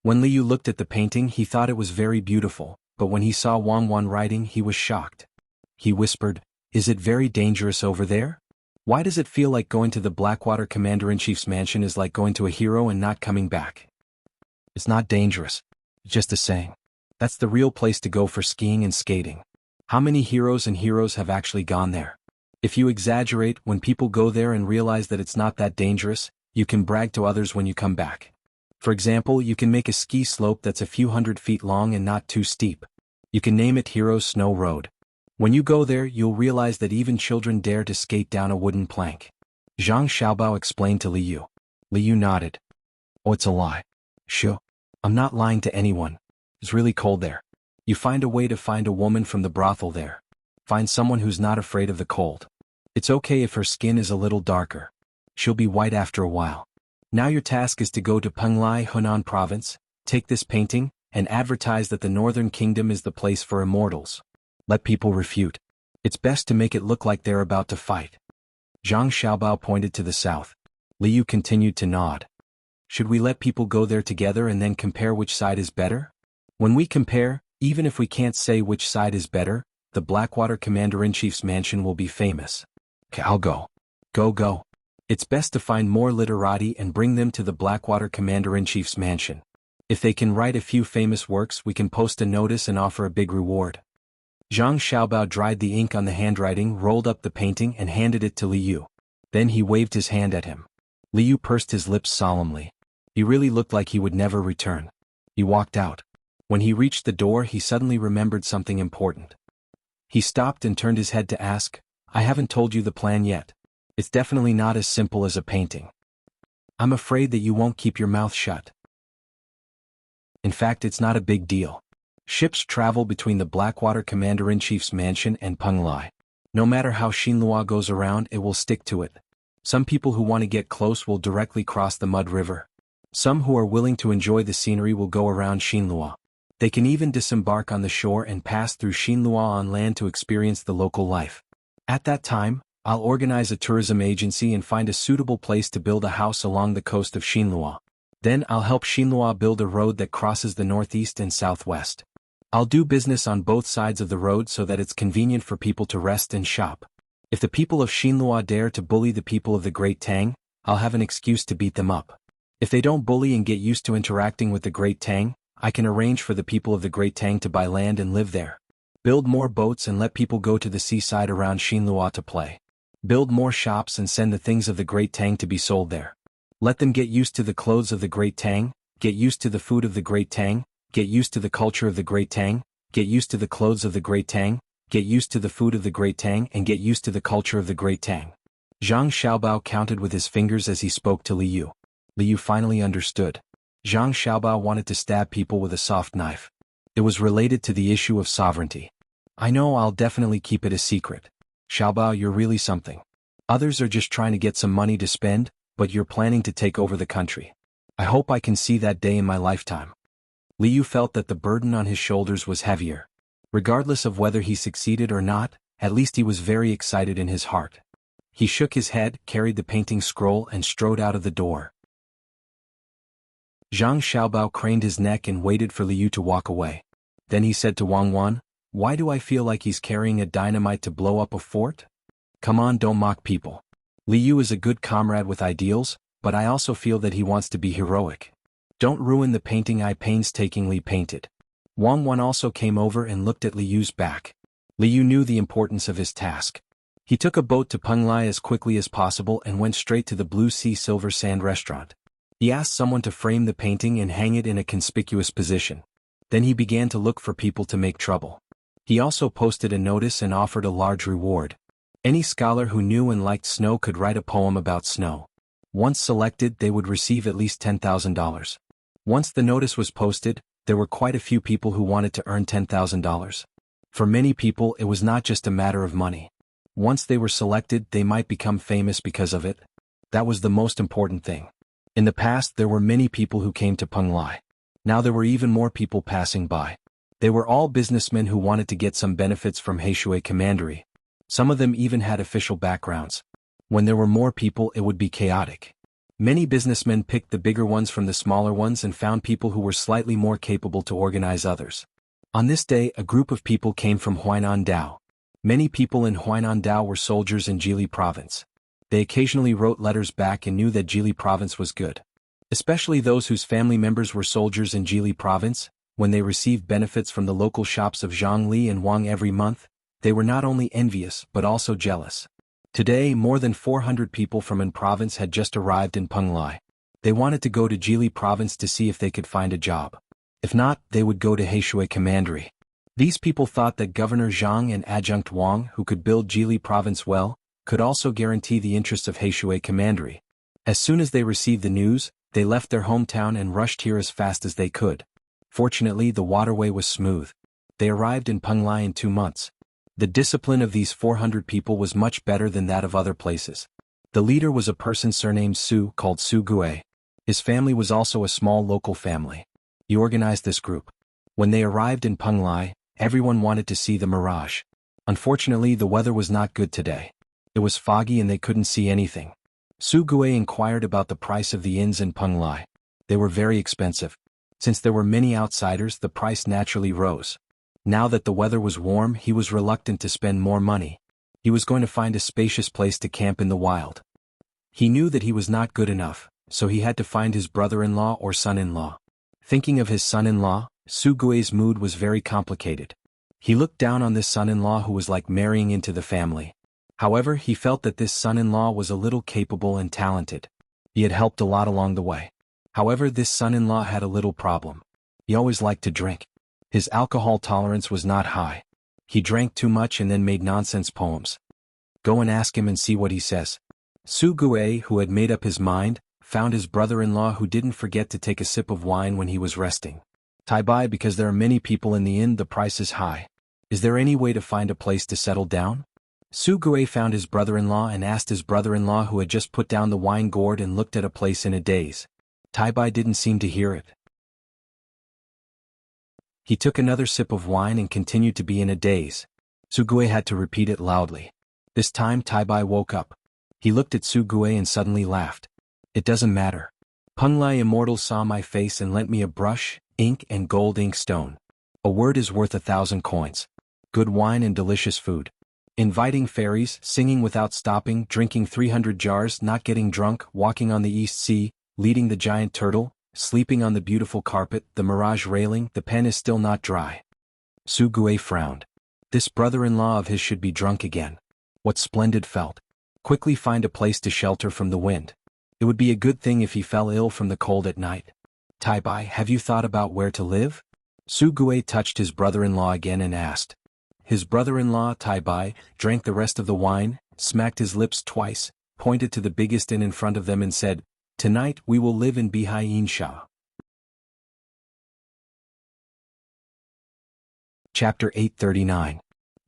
When Liu looked at the painting, he thought it was very beautiful, but when he saw Wang Wan writing, he was shocked. He whispered, "Is it very dangerous over there? Why does it feel like going to the Blackwater Commander-in-Chief's mansion is like going to a hero and not coming back?" It's not dangerous. It's just a saying. That's the real place to go for skiing and skating. How many heroes have actually gone there? If you exaggerate, when people go there and realize that it's not that dangerous, you can brag to others when you come back. For example, you can make a ski slope that's a few 100 feet long and not too steep. You can name it Heroes Snow Road. When you go there, you'll realize that even children dare to skate down a wooden plank. Zhang Xiaobao explained to Liu. Liu nodded. Oh, it's a lie. Sure. I'm not lying to anyone. It's really cold there. You find a way to find a woman from the brothel there. Find someone who's not afraid of the cold. It's okay if her skin is a little darker. She'll be white after a while. Now your task is to go to Penglai, Hunan province, take this painting, and advertise that the Northern Kingdom is the place for immortals. Let people refute. It's best to make it look like they're about to fight. Zhang Xiaobao pointed to the south. Liu continued to nod. Should we let people go there together and then compare which side is better? When we compare, even if we can't say which side is better, the Blackwater Commander-in-Chief's mansion will be famous. Okay, I'll go. Go. It's best to find more literati and bring them to the Blackwater Commander-in-Chief's mansion. If they can write a few famous works, we can post a notice and offer a big reward. Zhang Xiaobao dried the ink on the handwriting, rolled up the painting and handed it to Liu. Then he waved his hand at him. Liu pursed his lips solemnly. He really looked like he would never return. He walked out. When he reached the door, he suddenly remembered something important. He stopped and turned his head to ask, I haven't told you the plan yet. It's definitely not as simple as a painting. I'm afraid that you won't keep your mouth shut. In fact, it's not a big deal. Ships travel between the Blackwater Commander-in-Chief's mansion and Penglai. No matter how Xinlua goes around, it will stick to it. Some people who want to get close will directly cross the Mud River. Some who are willing to enjoy the scenery will go around Xinlua. They can even disembark on the shore and pass through Xinlua on land to experience the local life. At that time, I'll organize a tourism agency and find a suitable place to build a house along the coast of Xinlua. Then I'll help Xinlua build a road that crosses the northeast and southwest. I'll do business on both sides of the road so that it's convenient for people to rest and shop. If the people of Xinlua dare to bully the people of the Great Tang, I'll have an excuse to beat them up. If they don't bully and get used to interacting with the Great Tang, I can arrange for the people of the Great Tang to buy land and live there. Build more boats and let people go to the seaside around Xinlua to play. Build more shops and send the things of the Great Tang to be sold there. Let them get used to the clothes of the Great Tang, get used to the food of the Great Tang, get used to the culture of the Great Tang, get used to the clothes of the Great Tang, get used to the food of the Great Tang and get used to the culture of the Great Tang. Zhang Xiaobao counted with his fingers as he spoke to Liu. Liu finally understood. Zhang Xiaobao wanted to stab people with a soft knife. It was related to the issue of sovereignty. I know, I'll definitely keep it a secret. Xiaobao, you're really something. Others are just trying to get some money to spend, but you're planning to take over the country. I hope I can see that day in my lifetime. Liu felt that the burden on his shoulders was heavier. Regardless of whether he succeeded or not, at least he was very excited in his heart. He shook his head, carried the painting scroll and strode out of the door. Zhang Xiaobao craned his neck and waited for Liu to walk away. Then he said to Wang Wan, "Why do I feel like he's carrying a dynamite to blow up a fort? Come on, don't mock people. Liu is a good comrade with ideals, but I also feel that he wants to be heroic. Don't ruin the painting I painstakingly painted." Wang Wan also came over and looked at Liu's back. Liu knew the importance of his task. He took a boat to Penglai as quickly as possible and went straight to the Blue Sea Silver Sand restaurant. He asked someone to frame the painting and hang it in a conspicuous position. Then he began to look for people to make trouble. He also posted a notice and offered a large reward. Any scholar who knew and liked snow could write a poem about snow. Once selected, they would receive at least $10,000. Once the notice was posted, there were quite a few people who wanted to earn $10,000. For many people, it was not just a matter of money. Once they were selected, they might become famous because of it. That was the most important thing. In the past, there were many people who came to Penglai. Now there were even more people passing by. They were all businessmen who wanted to get some benefits from Heishui Commandery. Some of them even had official backgrounds. When there were more people, it would be chaotic. Many businessmen picked the bigger ones from the smaller ones and found people who were slightly more capable to organize others. On this day, a group of people came from Huainan Dao. Many people in Huainan Dao were soldiers in Jili province. They occasionally wrote letters back and knew that Jili province was good. Especially those whose family members were soldiers in Jili province, when they received benefits from the local shops of Zhongli and Wang every month, they were not only envious but also jealous. Today, more than 400 people from An province had just arrived in Penglai. They wanted to go to Jili province to see if they could find a job. If not, they would go to Heishui Commandery. These people thought that Governor Zhang and Adjunct Wang, who could build Jili province well, could also guarantee the interests of Heishui Commandery. As soon as they received the news, they left their hometown and rushed here as fast as they could. Fortunately, the waterway was smooth. They arrived in Penglai in 2 months. The discipline of these 400 people was much better than that of other places. The leader was a person surnamed Su, called Su Gue. His family was also a small local family. He organized this group. When they arrived in Penglai, everyone wanted to see the mirage. Unfortunately, the weather was not good today. It was foggy and they couldn't see anything. Su Gue inquired about the price of the inns in Penglai. They were very expensive. Since there were many outsiders, the price naturally rose. Now that the weather was warm, he was reluctant to spend more money. He was going to find a spacious place to camp in the wild. He knew that he was not good enough, so he had to find his brother-in-law or son-in-law. Thinking of his son-in-law, Su Gui's mood was very complicated. He looked down on this son-in-law who was like marrying into the family. However, he felt that this son-in-law was a little capable and talented. He had helped a lot along the way. However, this son-in-law had a little problem. He always liked to drink. His alcohol tolerance was not high. He drank too much and then made nonsense poems. Go and ask him and see what he says. Su Gue, who had made up his mind, found his brother-in-law who didn't forget to take a sip of wine when he was resting. Tai Bai, because there are many people in the inn, the price is high. Is there any way to find a place to settle down? Su Gue found his brother-in-law and asked his brother-in-law, who had just put down the wine gourd and looked at a place in a daze. Tai Bai didn't seem to hear it. He took another sip of wine and continued to be in a daze. Su Gue had to repeat it loudly. This time Tai Bai woke up. He looked at Su Gue and suddenly laughed. It doesn't matter. Penglai Immortal saw my face and lent me a brush, ink and gold ink stone. A word is worth 1,000 coins. Good wine and delicious food. Inviting fairies, singing without stopping, drinking 300 jars, not getting drunk, walking on the East Sea, leading the giant turtle, sleeping on the beautiful carpet, the mirage railing, the pen is still not dry. Su Gue frowned. This brother-in-law of his should be drunk again. What splendid felt. Quickly find a place to shelter from the wind. It would be a good thing if he fell ill from the cold at night. Tai Bai, have you thought about where to live? Su Gue touched his brother-in-law again and asked. His brother-in-law, Tai Bai, drank the rest of the wine, smacked his lips twice, pointed to the biggest inn in front of them and said, Tonight we will live in Bihai Insha. Chapter 839.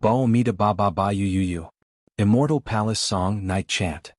Bao Mita Ba Ba Ba Yu Yu Yu. Immortal Palace Song Night Chant.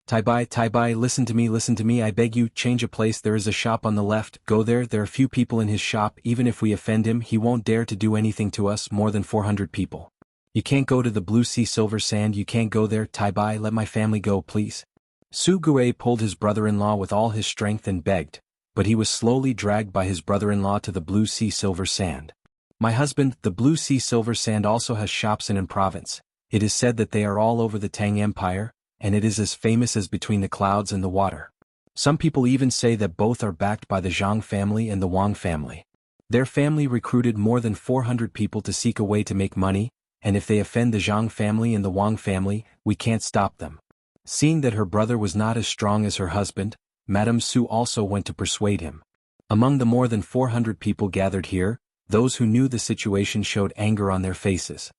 Tai Bai, listen to me, I beg you, change a place, there is a shop on the left, go there are few people in his shop, even if we offend him, he won't dare to do anything to us, more than 400 people. You can't go to the Blue Sea Silver Sand, you can't go there, Tai Bai, let my family go, please. Su Gue pulled his brother-in-law with all his strength and begged, but he was slowly dragged by his brother-in-law to the Blue Sea Silver Sand. My husband, the Blue Sea Silver Sand also has shops in province. It is said that they are all over the Tang Empire, and it is as famous as Between the Clouds and the Water. Some people even say that both are backed by the Zhang family and the Wang family. Their family recruited more than 400 people to seek a way to make money, and if they offend the Zhang family and the Wang family, we can't stop them. Seeing that her brother was not as strong as her husband, Madame Su also went to persuade him. Among the more than 400 people gathered here, those who knew the situation showed anger on their faces.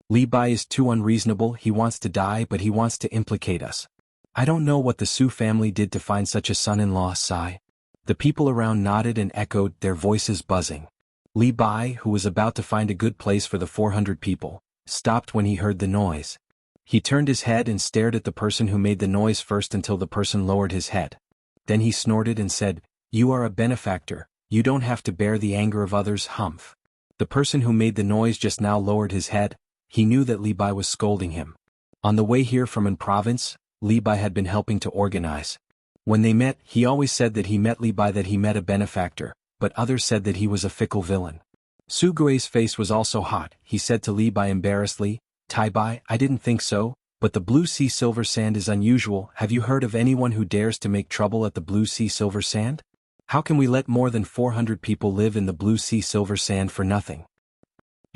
Li Bai is too unreasonable, he wants to die but he wants to implicate us. I don't know what the Su family did to find such a son-in-law, sigh. The people around nodded and echoed, their voices buzzing. Li Bai, who was about to find a good place for the 400 people, stopped when he heard the noise. He turned his head and stared at the person who made the noise first until the person lowered his head. Then he snorted and said, "You are a benefactor, you don't have to bear the anger of others, humph." The person who made the noise just now lowered his head. He knew that Li Bai was scolding him. On the way here from An province, Li Bai had been helping to organize. When they met, he always said that he met Li Bai, that he met a benefactor, but others said that he was a fickle villain. Su Gui's face was also hot. He said to Li Bai embarrassedly, "Tai Bai, I didn't think so, but the Blue Sea Silver Sand is unusual. Have you heard of anyone who dares to make trouble at the Blue Sea Silver Sand? How can we let more than 400 people live in the Blue Sea Silver Sand for nothing?"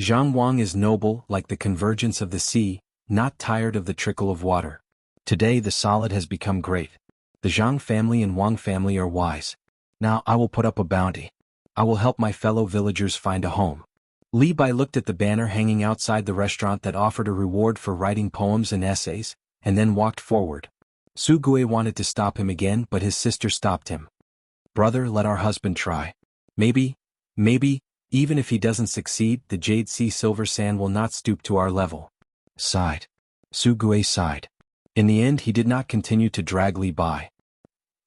Zhang Wang is noble, like the convergence of the sea, not tired of the trickle of water. Today the solid has become great. The Zhang family and Wang family are wise. Now I will put up a bounty. I will help my fellow villagers find a home. Li Bai looked at the banner hanging outside the restaurant that offered a reward for writing poems and essays, and then walked forward. Su Gue wanted to stop him again, but his sister stopped him. "Brother, let our husband try. Maybe, even if he doesn't succeed, the Jade Sea Silver Sand will not stoop to our level." Sighed. Su Gue sighed. In the end he did not continue to drag Li Bai.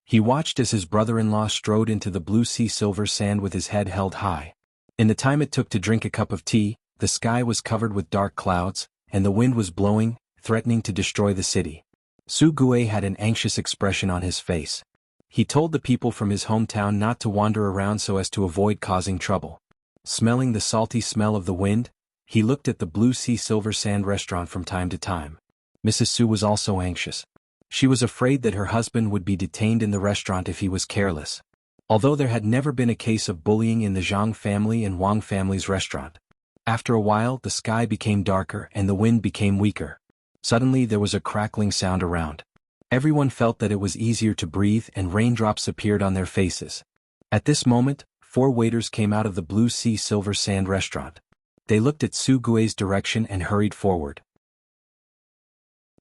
He watched as his brother-in-law strode into the Blue Sea Silver Sand with his head held high. In the time it took to drink a cup of tea, the sky was covered with dark clouds, and the wind was blowing, threatening to destroy the city. Su Gue had an anxious expression on his face. He told the people from his hometown not to wander around so as to avoid causing trouble. Smelling the salty smell of the wind, he looked at the Blue Sea Silver Sand restaurant from time to time. Mrs. Su was also anxious. She was afraid that her husband would be detained in the restaurant if he was careless. Although there had never been a case of bullying in the Zhang family and Wang family's restaurant. After a while the sky became darker and the wind became weaker. Suddenly there was a crackling sound around. Everyone felt that it was easier to breathe and raindrops appeared on their faces. At this moment, 4 waiters came out of the Blue Sea Silver Sand restaurant. They looked at Su Gui's direction and hurried forward.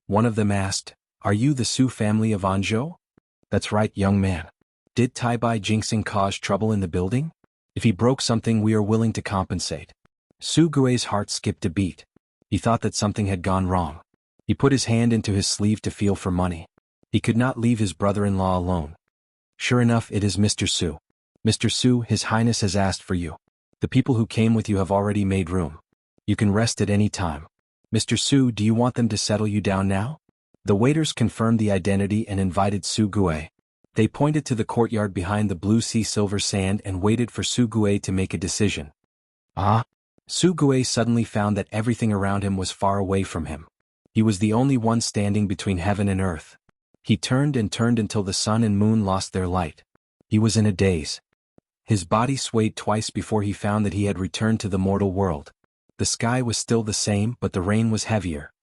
One of them asked, "Are you the Su family of Anzhou?" "That's right, young man." "Did Tai Bai jinxing cause trouble in the building? If he broke something, we are willing to compensate." Su Gui's heart skipped a beat. He thought that something had gone wrong. He put his hand into his sleeve to feel for money. He could not leave his brother-in-law alone. "Sure enough, it is Mr. Su. Mr. Su, His Highness has asked for you. The people who came with you have already made room. You can rest at any time. Mr. Su, do you want them to settle you down now?" The waiters confirmed the identity and invited Su Gue. They pointed to the courtyard behind the Blue Sea Silver Sand and waited for Su Gue to make a decision. Su Gue suddenly found that everything around him was far away from him. He was the only one standing between heaven and earth. He turned and turned until the sun and moon lost their light. He was in a daze. His body swayed twice before he found that he had returned to the mortal world. The sky was still the same, but the rain was heavier.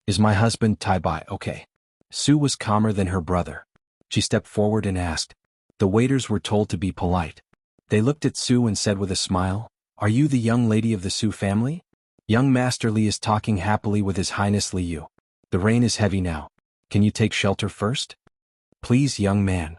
"Is my husband Tai Bai okay?" Su was calmer than her brother. She stepped forward and asked. The waiters were told to be polite. They looked at Su and said with a smile, "Are you the young lady of the Su family?" "Young Master Li is talking happily with His Highness Li Yu. The rain is heavy now. Can you take shelter first?" "Please, young man."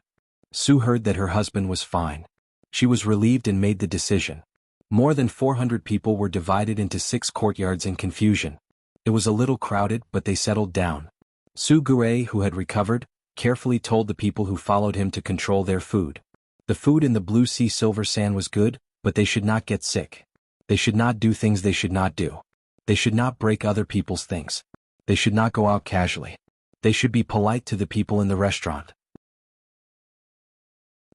Su heard that her husband was fine. She was relieved and made the decision. More than 400 people were divided into 6 courtyards in confusion. It was a little crowded, but they settled down. Su Gui, who had recovered, carefully told the people who followed him to control their food. The food in the blue sea silver sand was good, but they should not get sick. They should not do things they should not do. They should not break other people's things. They should not go out casually. They should be polite to the people in the restaurant.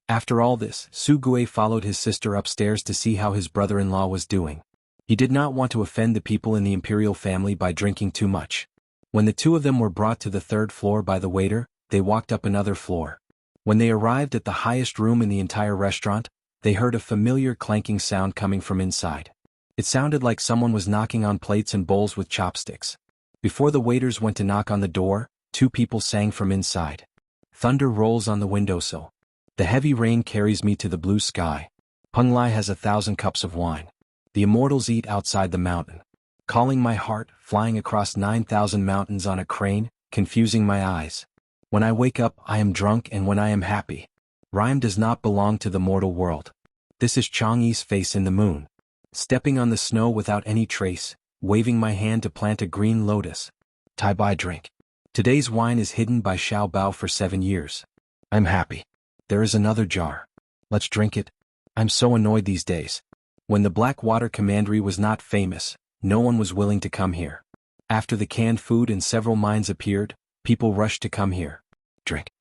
After all this, Su Gui followed his sister upstairs to see how his brother-in-law was doing. He did not want to offend the people in the imperial family by drinking too much. When the two of them were brought to the third floor by the waiter, they walked up another floor. When they arrived at the highest room in the entire restaurant, they heard a familiar clanking sound coming from inside. It sounded like someone was knocking on plates and bowls with chopsticks. Before the waiters went to knock on the door, two people sang from inside. Thunder rolls on the windowsill. The heavy rain carries me to the blue sky. Penglai has 1,000 cups of wine. The immortals eat outside the mountain. Calling my heart, flying across 9,000 mountains on a crane, confusing my eyes. When I wake up, I am drunk, and when I am happy. Rhyme does not belong to the mortal world. This is Chang'e's face in the moon. Stepping on the snow without any trace, waving my hand to plant a green lotus. Tai Bai drink. Today's wine is hidden by Xiao Bao for 7 years. I'm happy. There is another jar. Let's drink it. I'm so annoyed these days. When the Blackwater Commandery was not famous, no one was willing to come here. After the canned food and several mines appeared, people rushed to come here. Drink.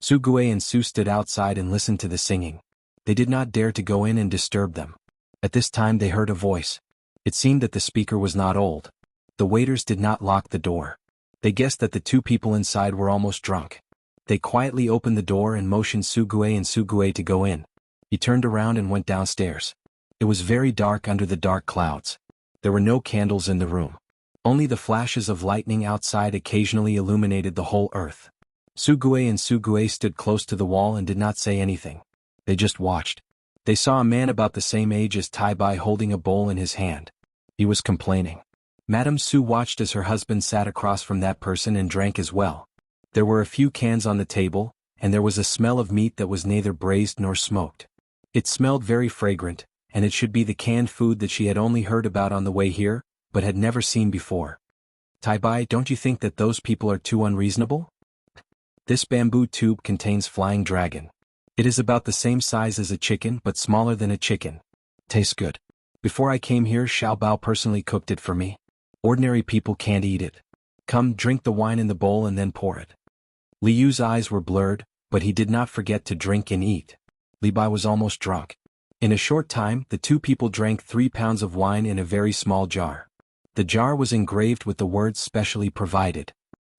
Su Gui and Su stood outside and listened to the singing. They did not dare to go in and disturb them. At this time they heard a voice. It seemed that the speaker was not old. The waiters did not lock the door. They guessed that the two people inside were almost drunk. They quietly opened the door and motioned Su Gui and Su Gui to go in. He turned around and went downstairs. It was very dark under the dark clouds. There were no candles in the room. Only the flashes of lightning outside occasionally illuminated the whole earth. Su Gui and Su Gui stood close to the wall and did not say anything. They just watched. They saw a man about the same age as Tai Bai holding a bowl in his hand. He was complaining. Madame Su watched as her husband sat across from that person and drank as well. There were a few cans on the table, and there was a smell of meat that was neither braised nor smoked. It smelled very fragrant, and it should be the canned food that she had only heard about on the way here, but had never seen before. Tai Bai, don't you think that those people are too unreasonable? This bamboo tube contains flying dragon. It is about the same size as a chicken but smaller than a chicken. Tastes good. Before I came here, Xiao Bao personally cooked it for me. Ordinary people can't eat it. Come, drink the wine in the bowl and then pour it. Li Yu's eyes were blurred, but he did not forget to drink and eat. Li Bai was almost drunk. In a short time, the two people drank 3 pounds of wine in a very small jar. The jar was engraved with the words specially provided.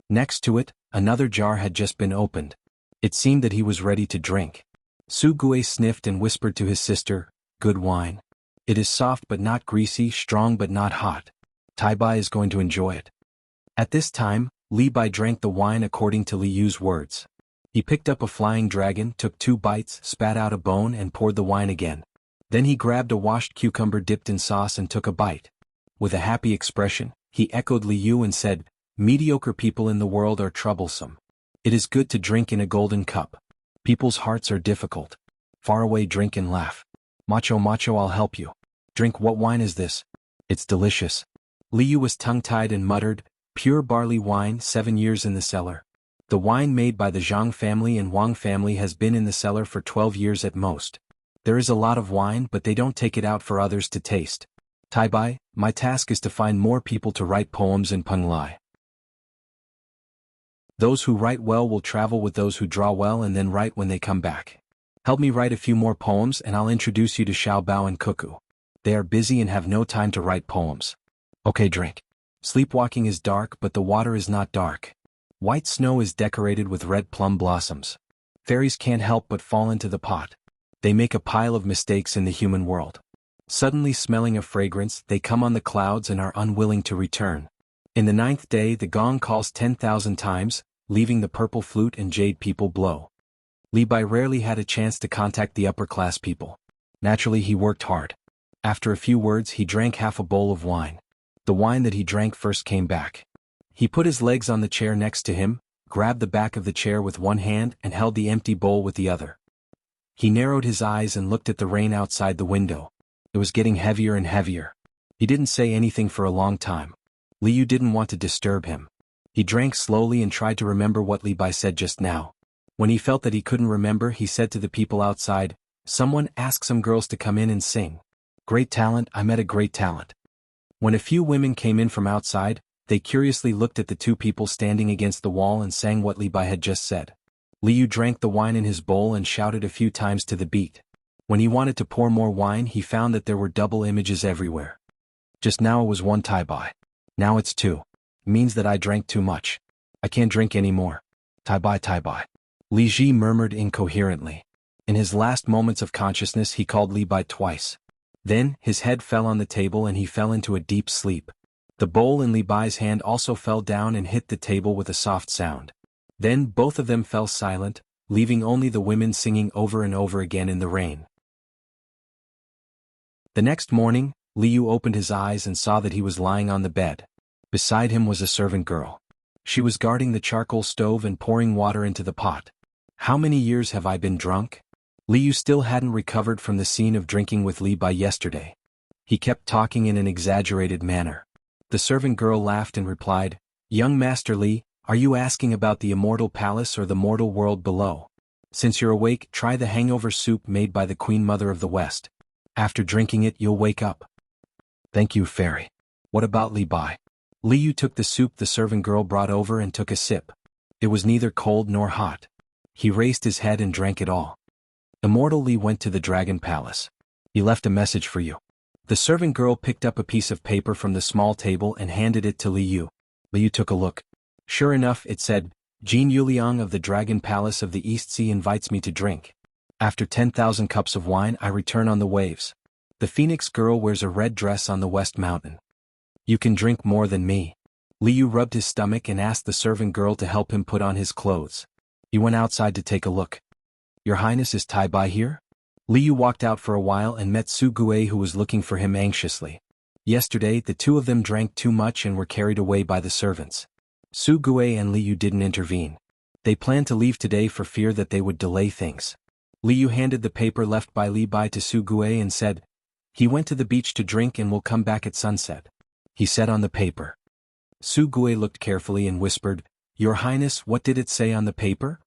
Next to it, another jar had just been opened. It seemed that he was ready to drink. Su Gui sniffed and whispered to his sister, "Good wine. It is soft but not greasy, strong but not hot. Tai Bai is going to enjoy it." At this time, Li Bai drank the wine according to Li Yu's words. He picked up a flying dragon, took 2 bites, spat out a bone and poured the wine again. Then he grabbed a washed cucumber dipped in sauce and took a bite. With a happy expression, he echoed Li Yu and said, "Mediocre people in the world are troublesome. It is good to drink in a golden cup. People's hearts are difficult. Far away, drink and laugh. Macho macho, I'll help you. Drink. What wine is this? It's delicious." Li Yu was tongue-tied and muttered, "Pure barley wine, 7 years in the cellar. The wine made by the Zhang family and Wang family has been in the cellar for 12 years at most. There is a lot of wine, but they don't take it out for others to taste. Tai Bai, my task is to find more people to write poems in Penglai. Those who write well will travel with those who draw well and then write when they come back. Help me write a few more poems and I'll introduce you to Xiao Bao and Cuckoo. They are busy and have no time to write poems. Okay, drink. Sleepwalking is dark, but the water is not dark. White snow is decorated with red plum blossoms. Fairies can't help but fall into the pot. They make a pile of mistakes in the human world. Suddenly smelling a fragrance, they come on the clouds and are unwilling to return. In the 9th day the gong calls 10,000 times, leaving the purple flute and jade people blow. Li Bai rarely had a chance to contact the upper-class people. Naturally he worked hard. After a few words he drank half a bowl of wine. The wine that he drank first came back. He put his legs on the chair next to him, grabbed the back of the chair with one hand and held the empty bowl with the other. He narrowed his eyes and looked at the rain outside the window. It was getting heavier and heavier. He didn't say anything for a long time. Li Yu didn't want to disturb him. He drank slowly and tried to remember what Li Bai said just now. When he felt that he couldn't remember, he said to the people outside, "Someone ask some girls to come in and sing. Great talent, I met a great talent." When a few women came in from outside, they curiously looked at the two people standing against the wall and sang what Li Bai had just said. Li Yu drank the wine in his bowl and shouted a few times to the beat. When he wanted to pour more wine, he found that there were double images everywhere. Just now it was one Tai Bai. Now it's two. Means that I drank too much. I can't drink anymore. Tai Bai, Tai Bai. Li Ji murmured incoherently. In his last moments of consciousness, he called Li Bai twice. Then, his head fell on the table and he fell into a deep sleep. The bowl in Li Bai's hand also fell down and hit the table with a soft sound. Then both of them fell silent, leaving only the women singing over and over again in the rain. The next morning, Li Yu opened his eyes and saw that he was lying on the bed. Beside him was a servant girl. She was guarding the charcoal stove and pouring water into the pot. "How many years have I been drunk?" Li Yu still hadn't recovered from the scene of drinking with Li Bai yesterday. He kept talking in an exaggerated manner. The servant girl laughed and replied, "Young Master Li, are you asking about the immortal palace or the mortal world below? Since you're awake, try the hangover soup made by the Queen Mother of the West. After drinking it, you'll wake up." "Thank you, fairy. What about Li Bai?" Li Yu took the soup the servant girl brought over and took a sip. It was neither cold nor hot. He raised his head and drank it all. "Immortal Li went to the Dragon Palace. He left a message for you." The servant girl picked up a piece of paper from the small table and handed it to Li Yu. Li Yu took a look. Sure enough, it said, "Jin Yuliang of the Dragon Palace of the East Sea invites me to drink. After 10,000 cups of wine, I return on the waves. The Phoenix girl wears a red dress on the West Mountain. You can drink more than me." Li Yu rubbed his stomach and asked the servant girl to help him put on his clothes. He went outside to take a look. "Your Highness, is Tai Bai here?" Li Yu walked out for a while and met Su Gue, who was looking for him anxiously. Yesterday, the two of them drank too much and were carried away by the servants. Su Gue and Li Yu didn't intervene. They planned to leave today for fear that they would delay things. Li Yu handed the paper left by Li Bai to Su Gue and said, "He went to the beach to drink and will come back at sunset," he said on the paper. Su Gue looked carefully and whispered, "Your Highness, what did it say on the paper?"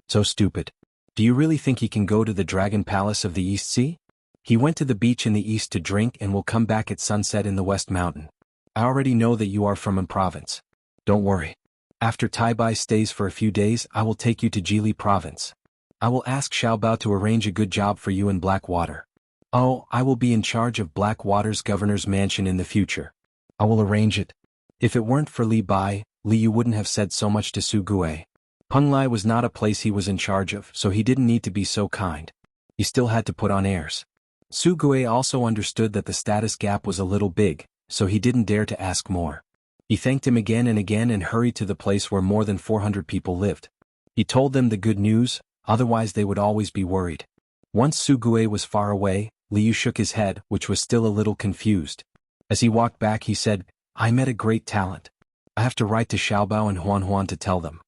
"So stupid. Do you really think he can go to the Dragon Palace of the East Sea? He went to the beach in the east to drink and will come back at sunset in the West Mountain. I already know that you are from Im Province. Don't worry. After Tai Bai stays for a few days, I will take you to Jili Province. I will ask Xiaobao to arrange a good job for you in Blackwater. Oh, I will be in charge of Blackwater's governor's mansion in the future. I will arrange it." If it weren't for Li Bai, Li Yu wouldn't have said so much to Su Gue. Penglai was not a place he was in charge of, so he didn't need to be so kind. He still had to put on airs. Su Gue also understood that the status gap was a little big, so he didn't dare to ask more. He thanked him again and hurried to the place where more than 400 people lived. He told them the good news, otherwise they would always be worried. Once Su Gue was far away, Li Yu shook his head, which was still a little confused. As he walked back, he said, "I met a great talent. I have to write to Xiaobao and Huan to tell them."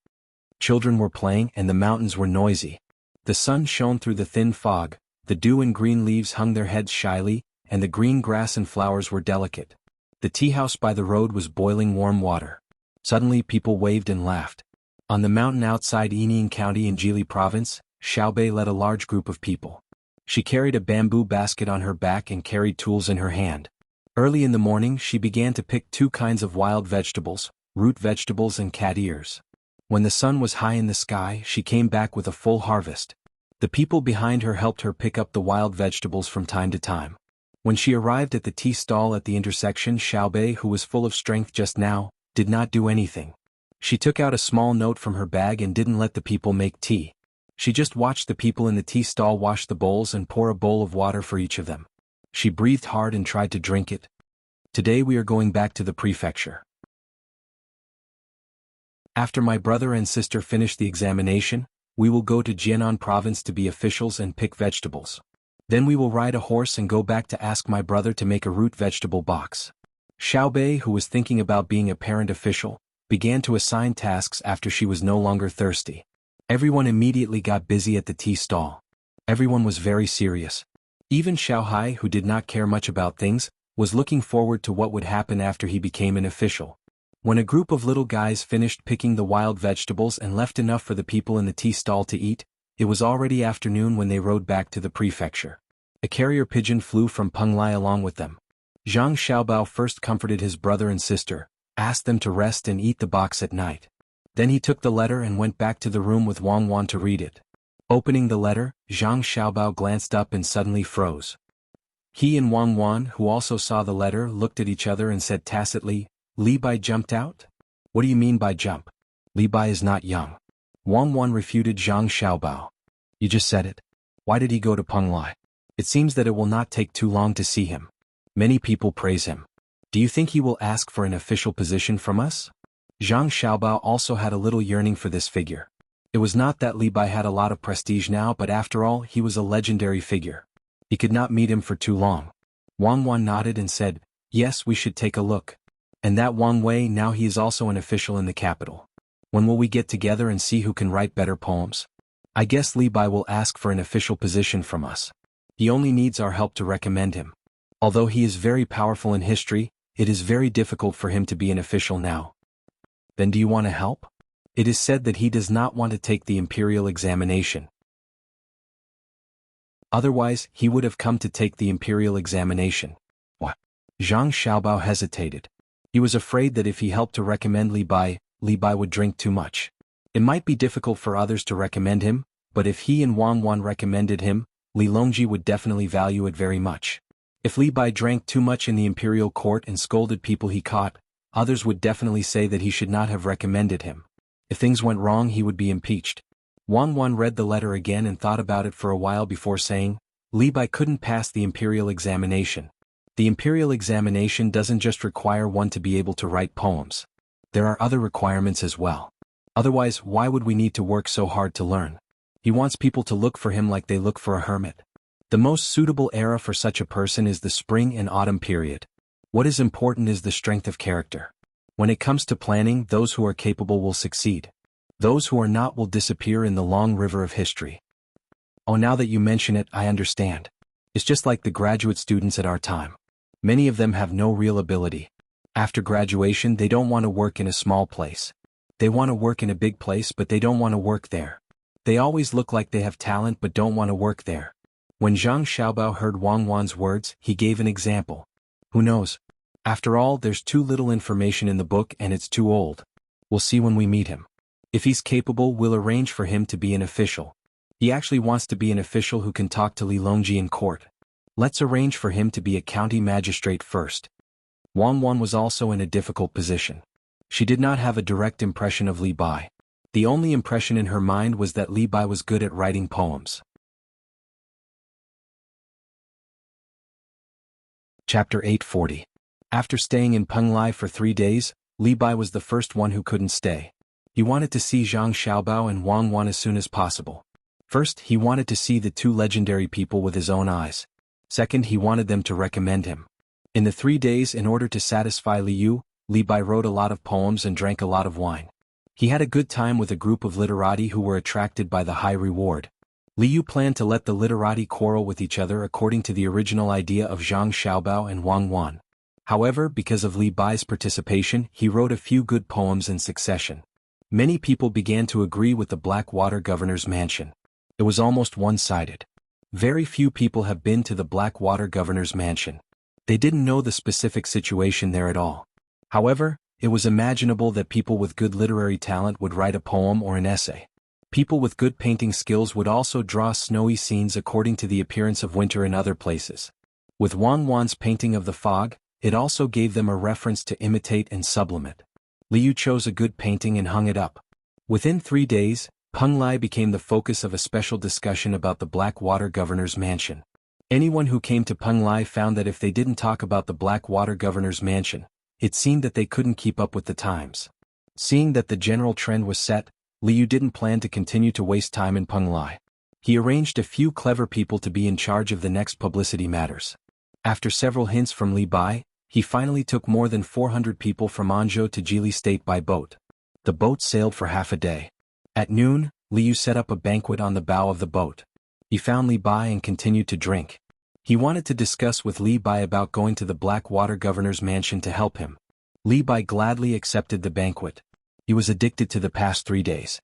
Children were playing and the mountains were noisy. The sun shone through the thin fog, the dew and green leaves hung their heads shyly, and the green grass and flowers were delicate. The tea house by the road was boiling warm water. Suddenly people waved and laughed. On the mountain outside Inying County in Jili Province, Xiaobei led a large group of people. She carried a bamboo basket on her back and carried tools in her hand. Early in the morning she began to pick two kinds of wild vegetables, root vegetables and cat ears. When the sun was high in the sky, she came back with a full harvest. The people behind her helped her pick up the wild vegetables from time to time. When she arrived at the tea stall at the intersection, Xiaobei, who was full of strength just now, did not do anything. She took out a small note from her bag and didn't let the people make tea. She just watched the people in the tea stall wash the bowls and pour a bowl of water for each of them. She breathed hard and tried to drink it. "Today we are going back to the prefecture. After my brother and sister finish the examination, we will go to Jianan province to be officials and pick vegetables. Then we will ride a horse and go back to ask my brother to make a root vegetable box." Xiaobei, who was thinking about being a parent official, began to assign tasks after she was no longer thirsty. Everyone immediately got busy at the tea stall. Everyone was very serious. Even Xiaohai, who did not care much about things, was looking forward to what would happen after he became an official. When a group of little guys finished picking the wild vegetables and left enough for the people in the tea stall to eat, it was already afternoon when they rode back to the prefecture. A carrier pigeon flew from Penglai along with them. Zhang Xiaobao first comforted his brother and sister, asked them to rest and eat the box at night. Then he took the letter and went back to the room with Wang Wan to read it. Opening the letter, Zhang Xiaobao glanced up and suddenly froze. He and Wang Wan, who also saw the letter, looked at each other and said tacitly, "Li Bai jumped out? What do you mean by jump? Li Bai is not young." Wang Wan refuted Zhang Xiaobao. "You just said it. Why did he go to Penglai? It seems that it will not take too long to see him. Many people praise him. Do you think he will ask for an official position from us?" Zhang Xiaobao also had a little yearning for this figure. It was not that Li Bai had a lot of prestige now, but after all he was a legendary figure. He could not meet him for too long. Wang Wan nodded and said, "Yes, we should take a look. And that Wang Wei, now he is also an official in the capital. When will we get together and see who can write better poems? I guess Li Bai will ask for an official position from us. He only needs our help to recommend him. Although he is very powerful in history, it is very difficult for him to be an official now." "Then do you want to help?" "It is said that he does not want to take the imperial examination. Otherwise, he would have come to take the imperial examination." "What?" Zhang Xiaobao hesitated. He was afraid that if he helped to recommend Li Bai would drink too much. It might be difficult for others to recommend him, but if he and Wang Wan recommended him, Li Longji would definitely value it very much. If Li Bai drank too much in the imperial court and scolded people he caught, others would definitely say that he should not have recommended him. If things went wrong, he would be impeached. Wang Wan read the letter again and thought about it for a while before saying, "Li Bai couldn't pass the imperial examination. The imperial examination doesn't just require one to be able to write poems. There are other requirements as well. Otherwise, why would we need to work so hard to learn? He wants people to look for him like they look for a hermit. The most suitable era for such a person is the spring and autumn period. What is important is the strength of character. When it comes to planning, those who are capable will succeed. Those who are not will disappear in the long river of history." "Oh, now that you mention it, I understand. It's just like the graduate students at our time. Many of them have no real ability. After graduation, they don't want to work in a small place. They want to work in a big place, but they don't want to work there. They always look like they have talent but don't want to work there." When Zhang Xiaobao heard Wang Wan's words, he gave an example. "Who knows? After all, there's too little information in the book and it's too old. We'll see when we meet him. If he's capable, we'll arrange for him to be an official. He actually wants to be an official who can talk to Li Longji in court. Let's arrange for him to be a county magistrate first." Wang Wan was also in a difficult position. She did not have a direct impression of Li Bai. The only impression in her mind was that Li Bai was good at writing poems. Chapter 840. After staying in Penglai for 3 days, Li Bai was the first one who couldn't stay. He wanted to see Zhang Xiaobao and Wang Wan as soon as possible. First, he wanted to see the two legendary people with his own eyes. Second, he wanted them to recommend him. In the 3 days, in order to satisfy Liu, Li Bai wrote a lot of poems and drank a lot of wine. He had a good time with a group of literati who were attracted by the high reward. Liu planned to let the literati quarrel with each other according to the original idea of Zhang Xiaobao and Wang Wan. However, because of Li Bai's participation, he wrote a few good poems in succession. Many people began to agree with the Blackwater governor's mansion. It was almost one-sided. Very few people have been to the Blackwater governor's mansion. They didn't know the specific situation there at all. However, it was imaginable that people with good literary talent would write a poem or an essay. People with good painting skills would also draw snowy scenes according to the appearance of winter in other places. With Wang Wan's painting of the fog, it also gave them a reference to imitate and sublimate. Liu chose a good painting and hung it up. Within 3 days, Penglai became the focus of a special discussion about the Blackwater governor's mansion. Anyone who came to Penglai found that if they didn't talk about the Blackwater governor's mansion, it seemed that they couldn't keep up with the times. Seeing that the general trend was set, Liu didn't plan to continue to waste time in Penglai. He arranged a few clever people to be in charge of the next publicity matters. After several hints from Li Bai, he finally took more than 400 people from Anzhou to Jili State by boat. The boat sailed for half a day. At noon, Liu set up a banquet on the bow of the boat. He found Li Bai and continued to drink. He wanted to discuss with Li Bai about going to the Blackwater governor's mansion to help him. Li Bai gladly accepted the banquet. He was addicted to the past 3 days.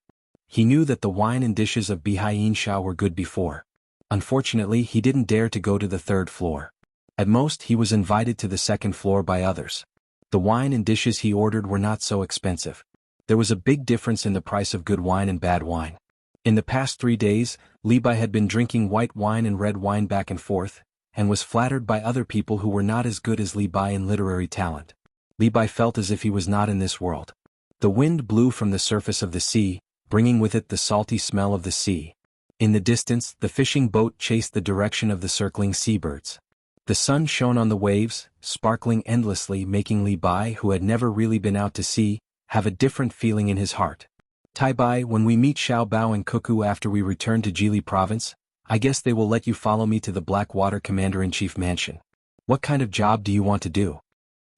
He knew that the wine and dishes of Bihai Shao were good before. Unfortunately, he didn't dare to go to the 3rd floor. At most, he was invited to the 2nd floor by others. The wine and dishes he ordered were not so expensive. There was a big difference in the price of good wine and bad wine. In the past 3 days, Li Bai had been drinking white wine and red wine back and forth, and was flattered by other people who were not as good as Li Bai in literary talent. Li Bai felt as if he was not in this world. The wind blew from the surface of the sea, bringing with it the salty smell of the sea. In the distance, the fishing boat chased the direction of the circling seabirds. The sun shone on the waves, sparkling endlessly, making Li Bai, who had never really been out to sea, have a different feeling in his heart. Tai Bai, when we meet Xiao Bao and Cuckoo after we return to Jili province, I guess they will let you follow me to the Blackwater Commander-in-Chief mansion. What kind of job do you want to do?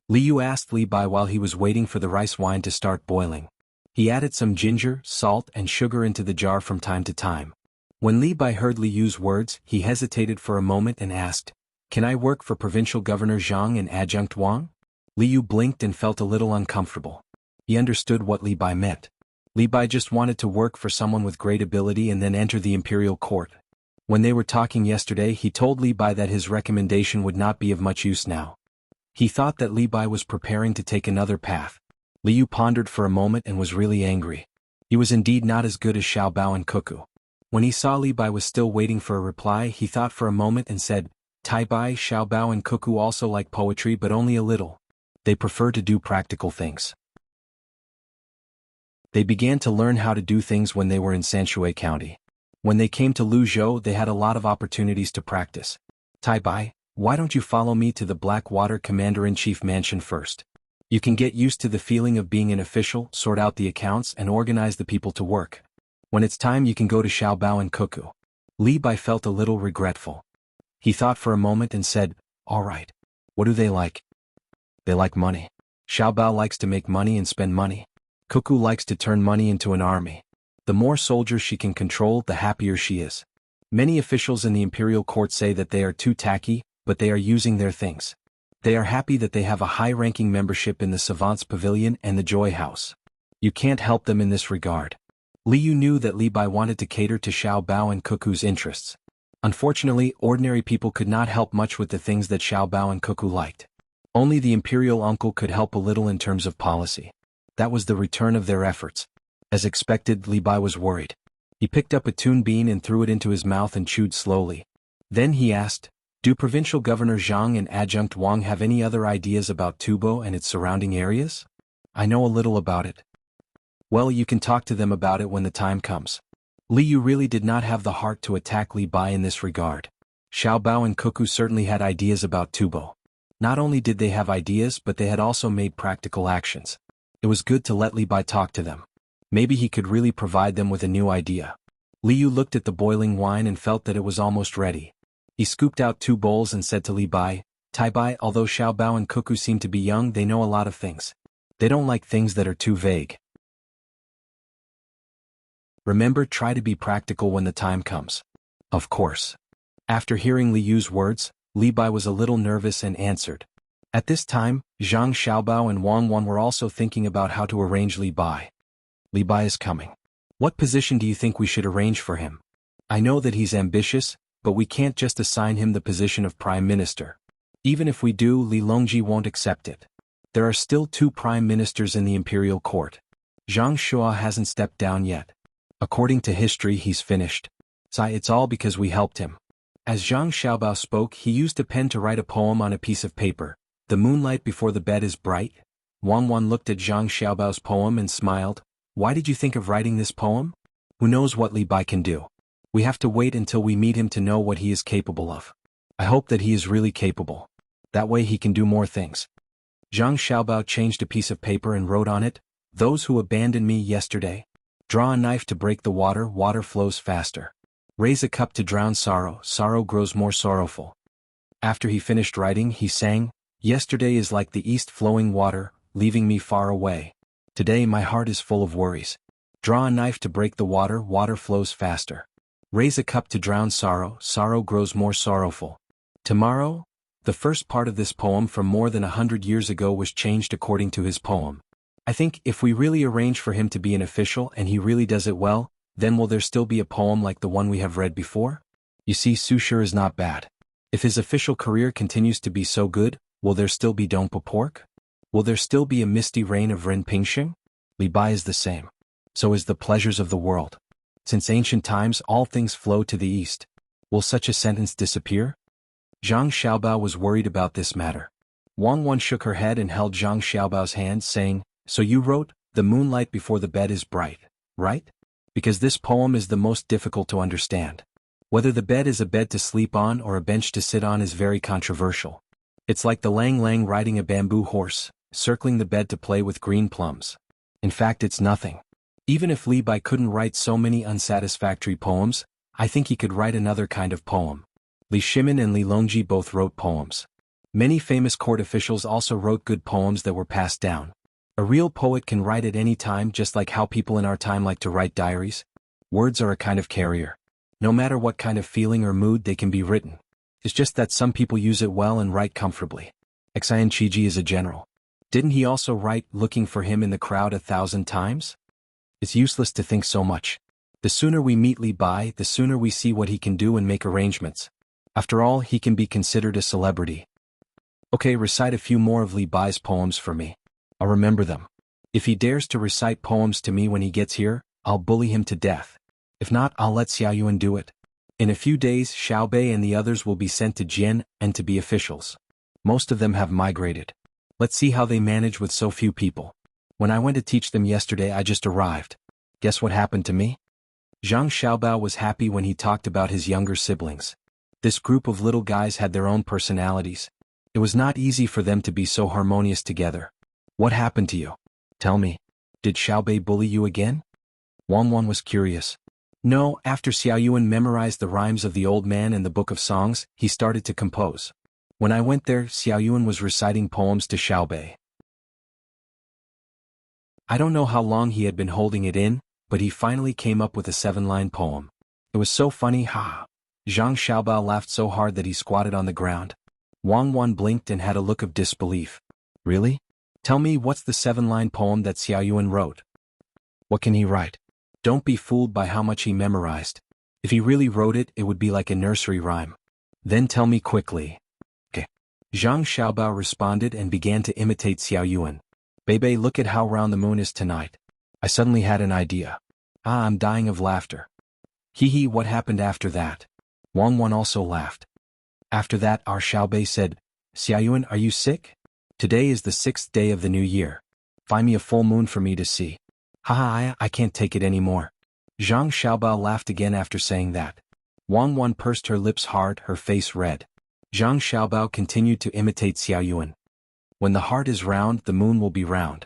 Li Yu asked Li Bai while he was waiting for the rice wine to start boiling. He added some ginger, salt and sugar into the jar from time to time. When Li Bai heard Li Yu's words, he hesitated for a moment and asked, "Can I work for Provincial Governor Zhang and Adjunct Wang?" Li Yu blinked and felt a little uncomfortable. He understood what Li Bai meant. Li Bai just wanted to work for someone with great ability and then enter the imperial court. When they were talking yesterday, he told Li Bai that his recommendation would not be of much use now. He thought that Li Bai was preparing to take another path. Li Yu pondered for a moment and was really angry. He was indeed not as good as Xiao Bao and Cuckoo. When he saw Li Bai was still waiting for a reply, he thought for a moment and said, "Tai Bai, Xiao Bao and Cuckoo also like poetry, but only a little. They prefer to do practical things." They began to learn how to do things when they were in Sanshui County. When they came to Luzhou, they had a lot of opportunities to practice. "Tai Bai, why don't you follow me to the Blackwater Commander-in-Chief mansion first? You can get used to the feeling of being an official, sort out the accounts and organize the people to work. When it's time you can go to Xiao Bao and Cuckoo." Li Bai felt a little regretful. He thought for a moment and said, "All right. What do they like?" "They like money. Xiao Bao likes to make money and spend money. Cuckoo likes to turn money into an army. The more soldiers she can control, the happier she is. Many officials in the imperial court say that they are too tacky, but they are using their things. They are happy that they have a high-ranking membership in the Savants Pavilion and the Joy House. You can't help them in this regard." Li Yu knew that Li Bai wanted to cater to Xiao Bao and Cuckoo's interests. Unfortunately, ordinary people could not help much with the things that Xiao Bao and Cuckoo liked. Only the imperial uncle could help a little in terms of policy. That was the return of their efforts. As expected, Li Bai was worried. He picked up a tune bean and threw it into his mouth and chewed slowly. Then he asked, "Do Provincial Governor Zhang and Adjunct Wang have any other ideas about Tubo and its surrounding areas?" "I know a little about it." "Well, you can talk to them about it when the time comes." Li Yu really did not have the heart to attack Li Bai in this regard. Xiao Bao and Cuckoo certainly had ideas about Tubo. Not only did they have ideas, but they had also made practical actions. It was good to let Li Bai talk to them. Maybe he could really provide them with a new idea. Li Yu looked at the boiling wine and felt that it was almost ready. He scooped out 2 bowls and said to Li Bai, "Tai Bai, although Xiao Bao and Cuckoo seem to be young, they know a lot of things. They don't like things that are too vague. Remember, try to be practical when the time comes." "Of course." After hearing Li Yu's words, Li Bai was a little nervous and answered. At this time, Zhang Xiaobao and Wang Wan were also thinking about how to arrange Li Bai. "Li Bai is coming. What position do you think we should arrange for him? I know that he's ambitious, but we can't just assign him the position of Prime Minister. Even if we do, Li Longji won't accept it. There are still 2 Prime Ministers in the Imperial Court. Zhang Shua hasn't stepped down yet. According to history, he's finished. It's all because we helped him." As Zhang Xiaobao spoke, he used a pen to write a poem on a piece of paper. "The moonlight before the bed is bright." Wang Wan looked at Zhang Xiaobao's poem and smiled. "Why did you think of writing this poem?" "Who knows what Li Bai can do? We have to wait until we meet him to know what he is capable of. I hope that he is really capable. That way he can do more things." Zhang Xiaobao changed a piece of paper and wrote on it, "Those who abandoned me yesterday. Draw a knife to break the water, water flows faster. Raise a cup to drown sorrow, sorrow grows more sorrowful." After he finished writing, he sang, "Yesterday is like the east flowing water, leaving me far away. Today my heart is full of worries. Draw a knife to break the water, water flows faster. Raise a cup to drown sorrow, sorrow grows more sorrowful. Tomorrow? The first part of this poem from more than 100 years ago was changed according to his poem. I think if we really arrange for him to be an official and he really does it well, then will there still be a poem like the one we have read before? You see, Sushur is not bad. If his official career continues to be so good, will there still be Dongpo Pork? Will there still be a misty reign of Ren Pingxing? Li Bai is the same. So is the pleasures of the world. Since ancient times all things flow to the east. Will such a sentence disappear? Zhang Xiaobao was worried about this matter. Wang Wan shook her head and held Zhang Xiaobao's hand, saying, "So you wrote, 'The moonlight before the bed is bright,' right? Because this poem is the most difficult to understand. Whether the bed is a bed to sleep on or a bench to sit on is very controversial. It's like the Lang Lang riding a bamboo horse, circling the bed to play with green plums. In fact, it's nothing. Even if Li Bai couldn't write so many unsatisfactory poems, I think he could write another kind of poem." Li Shimin and Li Longji both wrote poems. Many famous court officials also wrote good poems that were passed down. A real poet can write at any time, just like how people in our time like to write diaries. Words are a kind of carrier. No matter what kind of feeling or mood they can be written. It's just that some people use it well and write comfortably. Xian Qiji is a general. Didn't he also write "looking for him in the crowd 1,000 times? It's useless to think so much. The sooner we meet Li Bai, the sooner we see what he can do and make arrangements. After all, he can be considered a celebrity. Okay, recite a few more of Li Bai's poems for me. I'll remember them. If he dares to recite poems to me when he gets here, I'll bully him to death. If not, I'll let Xiao Yuan do it. In a few days, Xiao Bei and the others will be sent to Jian and to be officials. Most of them have migrated. Let's see how they manage with so few people. When I went to teach them yesterday, I just arrived. Guess what happened to me? Zhang Xiaobao was happy when he talked about his younger siblings. This group of little guys had their own personalities. It was not easy for them to be so harmonious together. What happened to you? Tell me. Did Xiao Bei bully you again? Wang Wan was curious. No, after Xiao Yuan memorized the rhymes of the old man and the book of songs, he started to compose. When I went there, Xiao Yuan was reciting poems to Xiao Bei. I don't know how long he had been holding it in, but he finally came up with a 7-line poem. It was so funny, ha! Zhang Xiaobao laughed so hard that he squatted on the ground. Wang Wan blinked and had a look of disbelief. Really? Tell me, what's the 7-line poem that Xiao Yuan wrote? What can he write? Don't be fooled by how much he memorized. If he really wrote it, it would be like a nursery rhyme. Then tell me quickly. Okay. Zhang Xiaobao responded and began to imitate Xiao Yuan. Bebe, look at how round the moon is tonight. I suddenly had an idea. Ah, I'm dying of laughter. Hee hee, what happened after that? Wang Wan also laughed. After that, our Xiao Bei said, Xiao Yuan, are you sick? Today is the 6th day of the new year. Find me a full moon for me to see. Haha, I can't take it anymore. Zhang Xiaobao laughed again after saying that. Wang Wan pursed her lips hard, her face red. Zhang Xiaobao continued to imitate Xiao Yuan. When the heart is round, the moon will be round.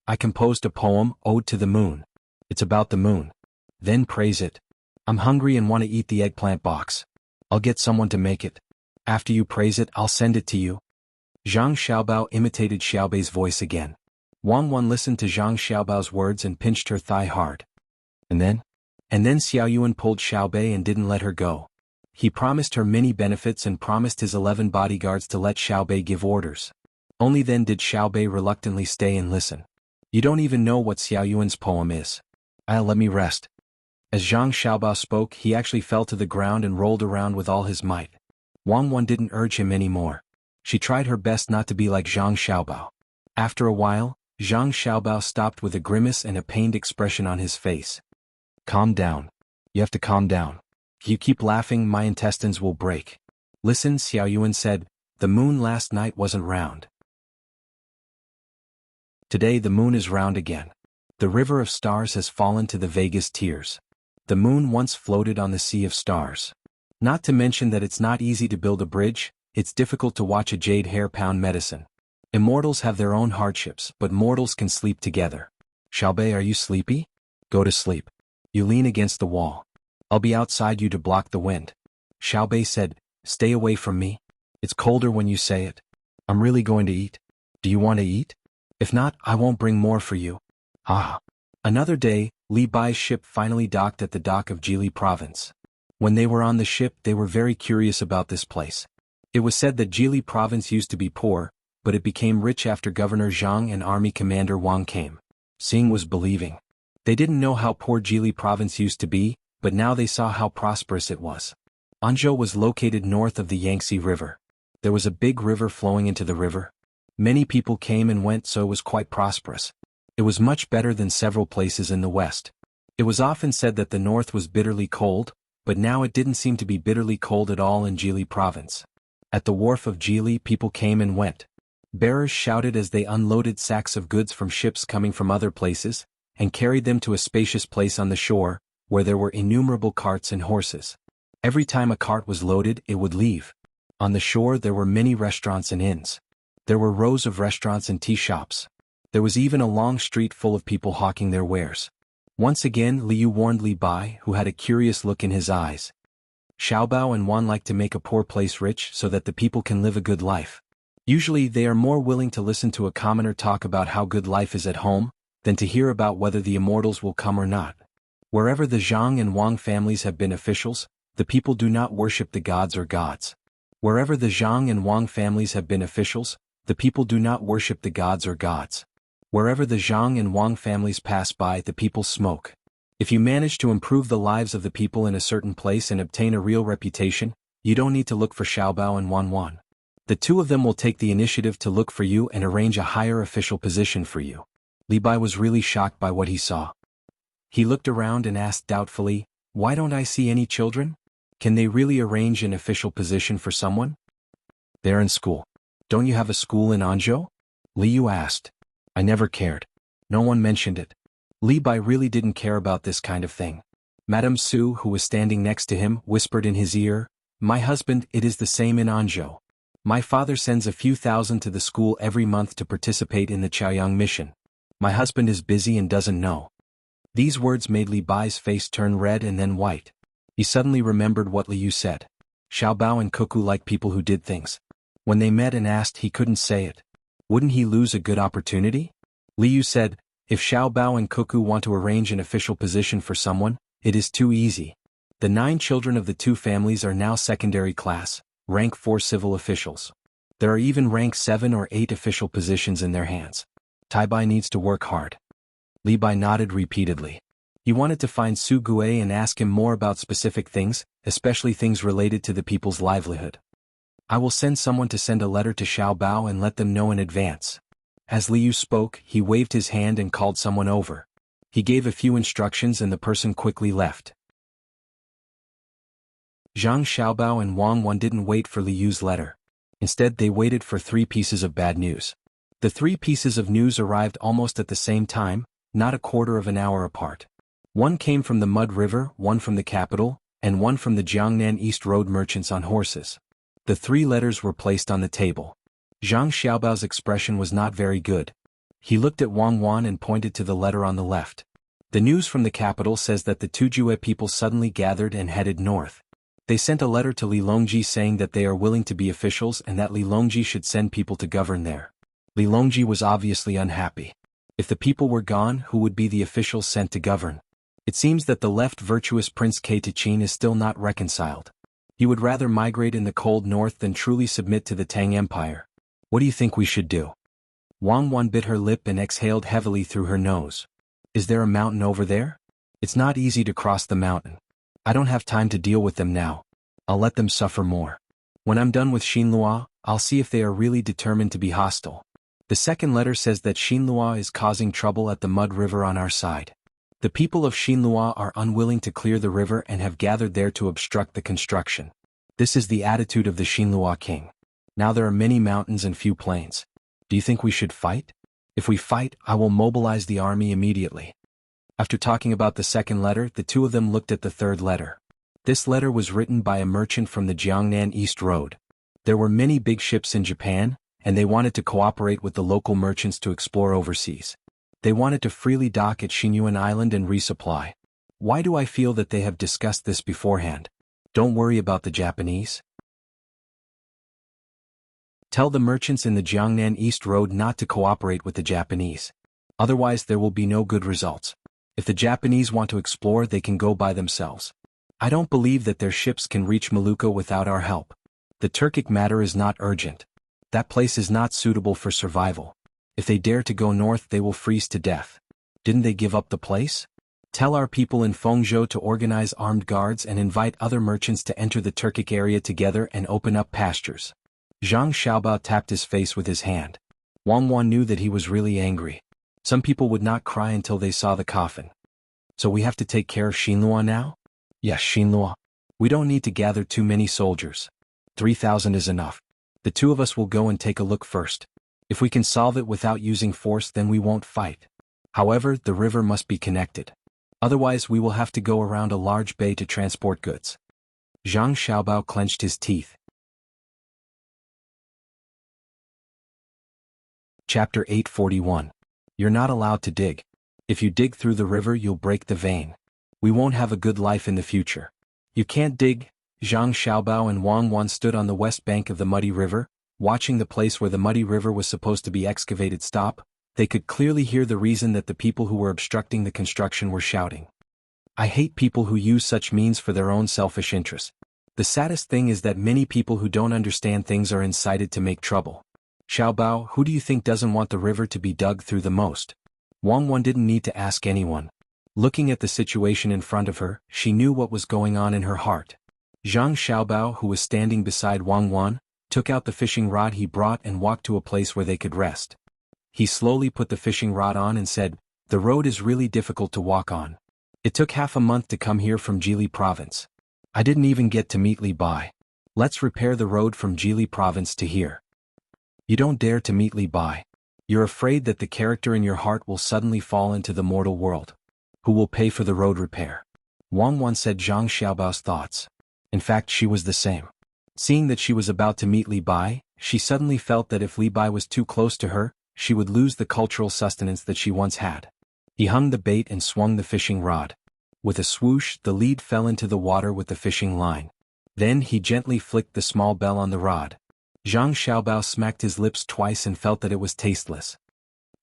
I composed a poem, Ode to the Moon. It's about the moon. Then praise it. I'm hungry and want to eat the eggplant box. I'll get someone to make it. After you praise it, I'll send it to you. Zhang Xiaobao imitated Xiao Bei's voice again. Wang Wan listened to Zhang Xiaobao's words and pinched her thigh hard. And then Xiao Yuan pulled Xiao Bei and didn't let her go. He promised her many benefits and promised his 11 bodyguards to let Xiao Bei give orders. Only then did Xiao Bei reluctantly stay and listen. You don't even know what Xiao Yuan's poem is. Let me rest. As Zhang Xiaobao spoke, he actually fell to the ground and rolled around with all his might. Wang Wan didn't urge him anymore. She tried her best not to be like Zhang Xiaobao. After a while, Zhang Xiaobao stopped with a grimace and a pained expression on his face. Calm down. You have to calm down. If you keep laughing, my intestines will break. Listen, Xiao Yuan said, the moon last night wasn't round. Today the moon is round again. The river of stars has fallen to the vaguest tears. The moon once floated on the sea of stars. Not to mention that it's not easy to build a bridge, it's difficult to watch a jade hair pound medicine. Immortals have their own hardships, but mortals can sleep together. Xiao Bei, are you sleepy? Go to sleep. You lean against the wall. I'll be outside you to block the wind. Xiao Bei said, stay away from me. It's colder when you say it. I'm really going to eat. Do you want to eat? If not, I won't bring more for you. Ah. Another day, Li Bai's ship finally docked at the dock of Jili province. When they were on the ship, they were very curious about this place. It was said that Jili province used to be poor, but it became rich after Governor Zhang and Army Commander Wang came. Seeing was believing. They didn't know how poor Jili province used to be, but now they saw how prosperous it was. Anzhou was located north of the Yangtze River. There was a big river flowing into the river. Many people came and went, so it was quite prosperous. It was much better than several places in the west. It was often said that the north was bitterly cold, but now it didn't seem to be bitterly cold at all in Jili province. At the wharf of Jili, people came and went. Bearers shouted as they unloaded sacks of goods from ships coming from other places, and carried them to a spacious place on the shore, where there were innumerable carts and horses. Every time a cart was loaded, it would leave. On the shore there were many restaurants and inns. There were rows of restaurants and tea shops. There was even a long street full of people hawking their wares. Once again Liu warned Li Bai, who had a curious look in his eyes. Xiaobao and Wan like to make a poor place rich so that the people can live a good life. Usually they are more willing to listen to a commoner talk about how good life is at home, than to hear about whether the immortals will come or not. Wherever the Zhang and Wang families have been officials, the people do not worship the gods or gods. Wherever the Zhang and Wang families have been officials, the people do not worship the gods or gods. Wherever the Zhang and Wang families pass by, the people smoke. If you manage to improve the lives of the people in a certain place and obtain a real reputation, you don't need to look for Xiaobao and Wan. The two of them will take the initiative to look for you and arrange a higher official position for you. Li Bai was really shocked by what he saw. He looked around and asked doubtfully, "Why don't I see any children? Can they really arrange an official position for someone?" "They're in school." "Don't you have a school in Anzhou?" Liu asked. "I never cared. No one mentioned it." Li Bai really didn't care about this kind of thing. Madame Su, who was standing next to him, whispered in his ear, "My husband, it is the same in Anzhou. My father sends a few thousand to the school every month to participate in the Chaoyang mission. My husband is busy and doesn't know." These words made Li Bai's face turn red and then white. He suddenly remembered what Liu said. Xiaobao and Cuckoo like people who did things. When they met and asked, he couldn't say it. Wouldn't he lose a good opportunity? Liu said, "If Xiaobao and Cuckoo want to arrange an official position for someone, it is too easy. The 9 children of the 2 families are now secondary class, rank 4 civil officials. There are even rank 7 or 8 official positions in their hands. Taibai needs to work hard." Li Bai nodded repeatedly. He wanted to find Su Gue and ask him more about specific things, especially things related to the people's livelihood. "I will send someone to send a letter to Xiaobao and let them know in advance." As Liu spoke, he waved his hand and called someone over. He gave a few instructions and the person quickly left. Zhang Xiaobao and Wang Wan didn't wait for Liu's letter. Instead they waited for 3 pieces of bad news. The 3 pieces of news arrived almost at the same time, not a quarter of an hour apart. One came from the Mud River, one from the capital, and one from the Jiangnan East Road merchants on horses. The 3 letters were placed on the table. Zhang Xiaobao's expression was not very good. He looked at Wang Wan and pointed to the letter on the left. The news from the capital says that the Tujue people suddenly gathered and headed north. They sent a letter to Li Longji saying that they are willing to be officials and that Li Longji should send people to govern there. Li Longji was obviously unhappy. If the people were gone, who would be the officials sent to govern? It seems that the left virtuous Prince Ke Tuchin is still not reconciled. He would rather migrate in the cold north than truly submit to the Tang Empire. What do you think we should do? Wang Wan bit her lip and exhaled heavily through her nose. Is there a mountain over there? It's not easy to cross the mountain. I don't have time to deal with them now. I'll let them suffer more. When I'm done with Xinlua, I'll see if they are really determined to be hostile. The second letter says that Xinlua is causing trouble at the Mud River on our side. The people of Xinlua are unwilling to clear the river and have gathered there to obstruct the construction. This is the attitude of the Xinlua king. Now there are many mountains and few plains. Do you think we should fight? If we fight, I will mobilize the army immediately. After talking about the second letter, the two of them looked at the third letter. This letter was written by a merchant from the Jiangnan East Road. There were many big ships in Japan, and they wanted to cooperate with the local merchants to explore overseas. They wanted to freely dock at Xinyuan Island and resupply. Why do I feel that they have discussed this beforehand? Don't worry about the Japanese. Tell the merchants in the Jiangnan East Road not to cooperate with the Japanese. Otherwise there will be no good results. If the Japanese want to explore, they can go by themselves. I don't believe that their ships can reach Maluka without our help. The Turkic matter is not urgent. That place is not suitable for survival. If they dare to go north they will freeze to death. Didn't they give up the place? Tell our people in Fengzhou to organize armed guards and invite other merchants to enter the Turkic area together and open up pastures. Zhang Xiaobao tapped his face with his hand. Wang Wan knew that he was really angry. Some people would not cry until they saw the coffin. So we have to take care of Xinluo now? Yes, Xinluo. We don't need to gather too many soldiers. 3,000 is enough. The two of us will go and take a look first. If we can solve it without using force then we won't fight. However, the river must be connected. Otherwise we will have to go around a large bay to transport goods. Zhang Xiaobao clenched his teeth. Chapter 841. You're not allowed to dig. If you dig through the river you'll break the vein. We won't have a good life in the future. You can't dig. Zhang Xiaobao and Wang Wan stood on the west bank of the muddy river, watching the place where the muddy river was supposed to be excavated stop. They could clearly hear the reason that the people who were obstructing the construction were shouting. I hate people who use such means for their own selfish interests. The saddest thing is that many people who don't understand things are incited to make trouble. Xiaobao, who do you think doesn't want the river to be dug through the most? Wang Wan didn't need to ask anyone. Looking at the situation in front of her, she knew what was going on in her heart. Zhang Xiaobao, who was standing beside Wang Wan, took out the fishing rod he brought and walked to a place where they could rest. He slowly put the fishing rod on and said, "The road is really difficult to walk on. It took half a month to come here from Jili province. I didn't even get to meet Li Bai. Let's repair the road from Jili province to here." You don't dare to meet Li Bai. You're afraid that the character in your heart will suddenly fall into the mortal world. Who will pay for the road repair? Wang Wan said Zhang Xiaobao's thoughts. In fact, she was the same. Seeing that she was about to meet Li Bai, she suddenly felt that if Li Bai was too close to her, she would lose the cultural sustenance that she once had. He hung the bait and swung the fishing rod. With a swoosh, the lead fell into the water with the fishing line. Then he gently flicked the small bell on the rod. Zhang Xiaobao smacked his lips twice and felt that it was tasteless.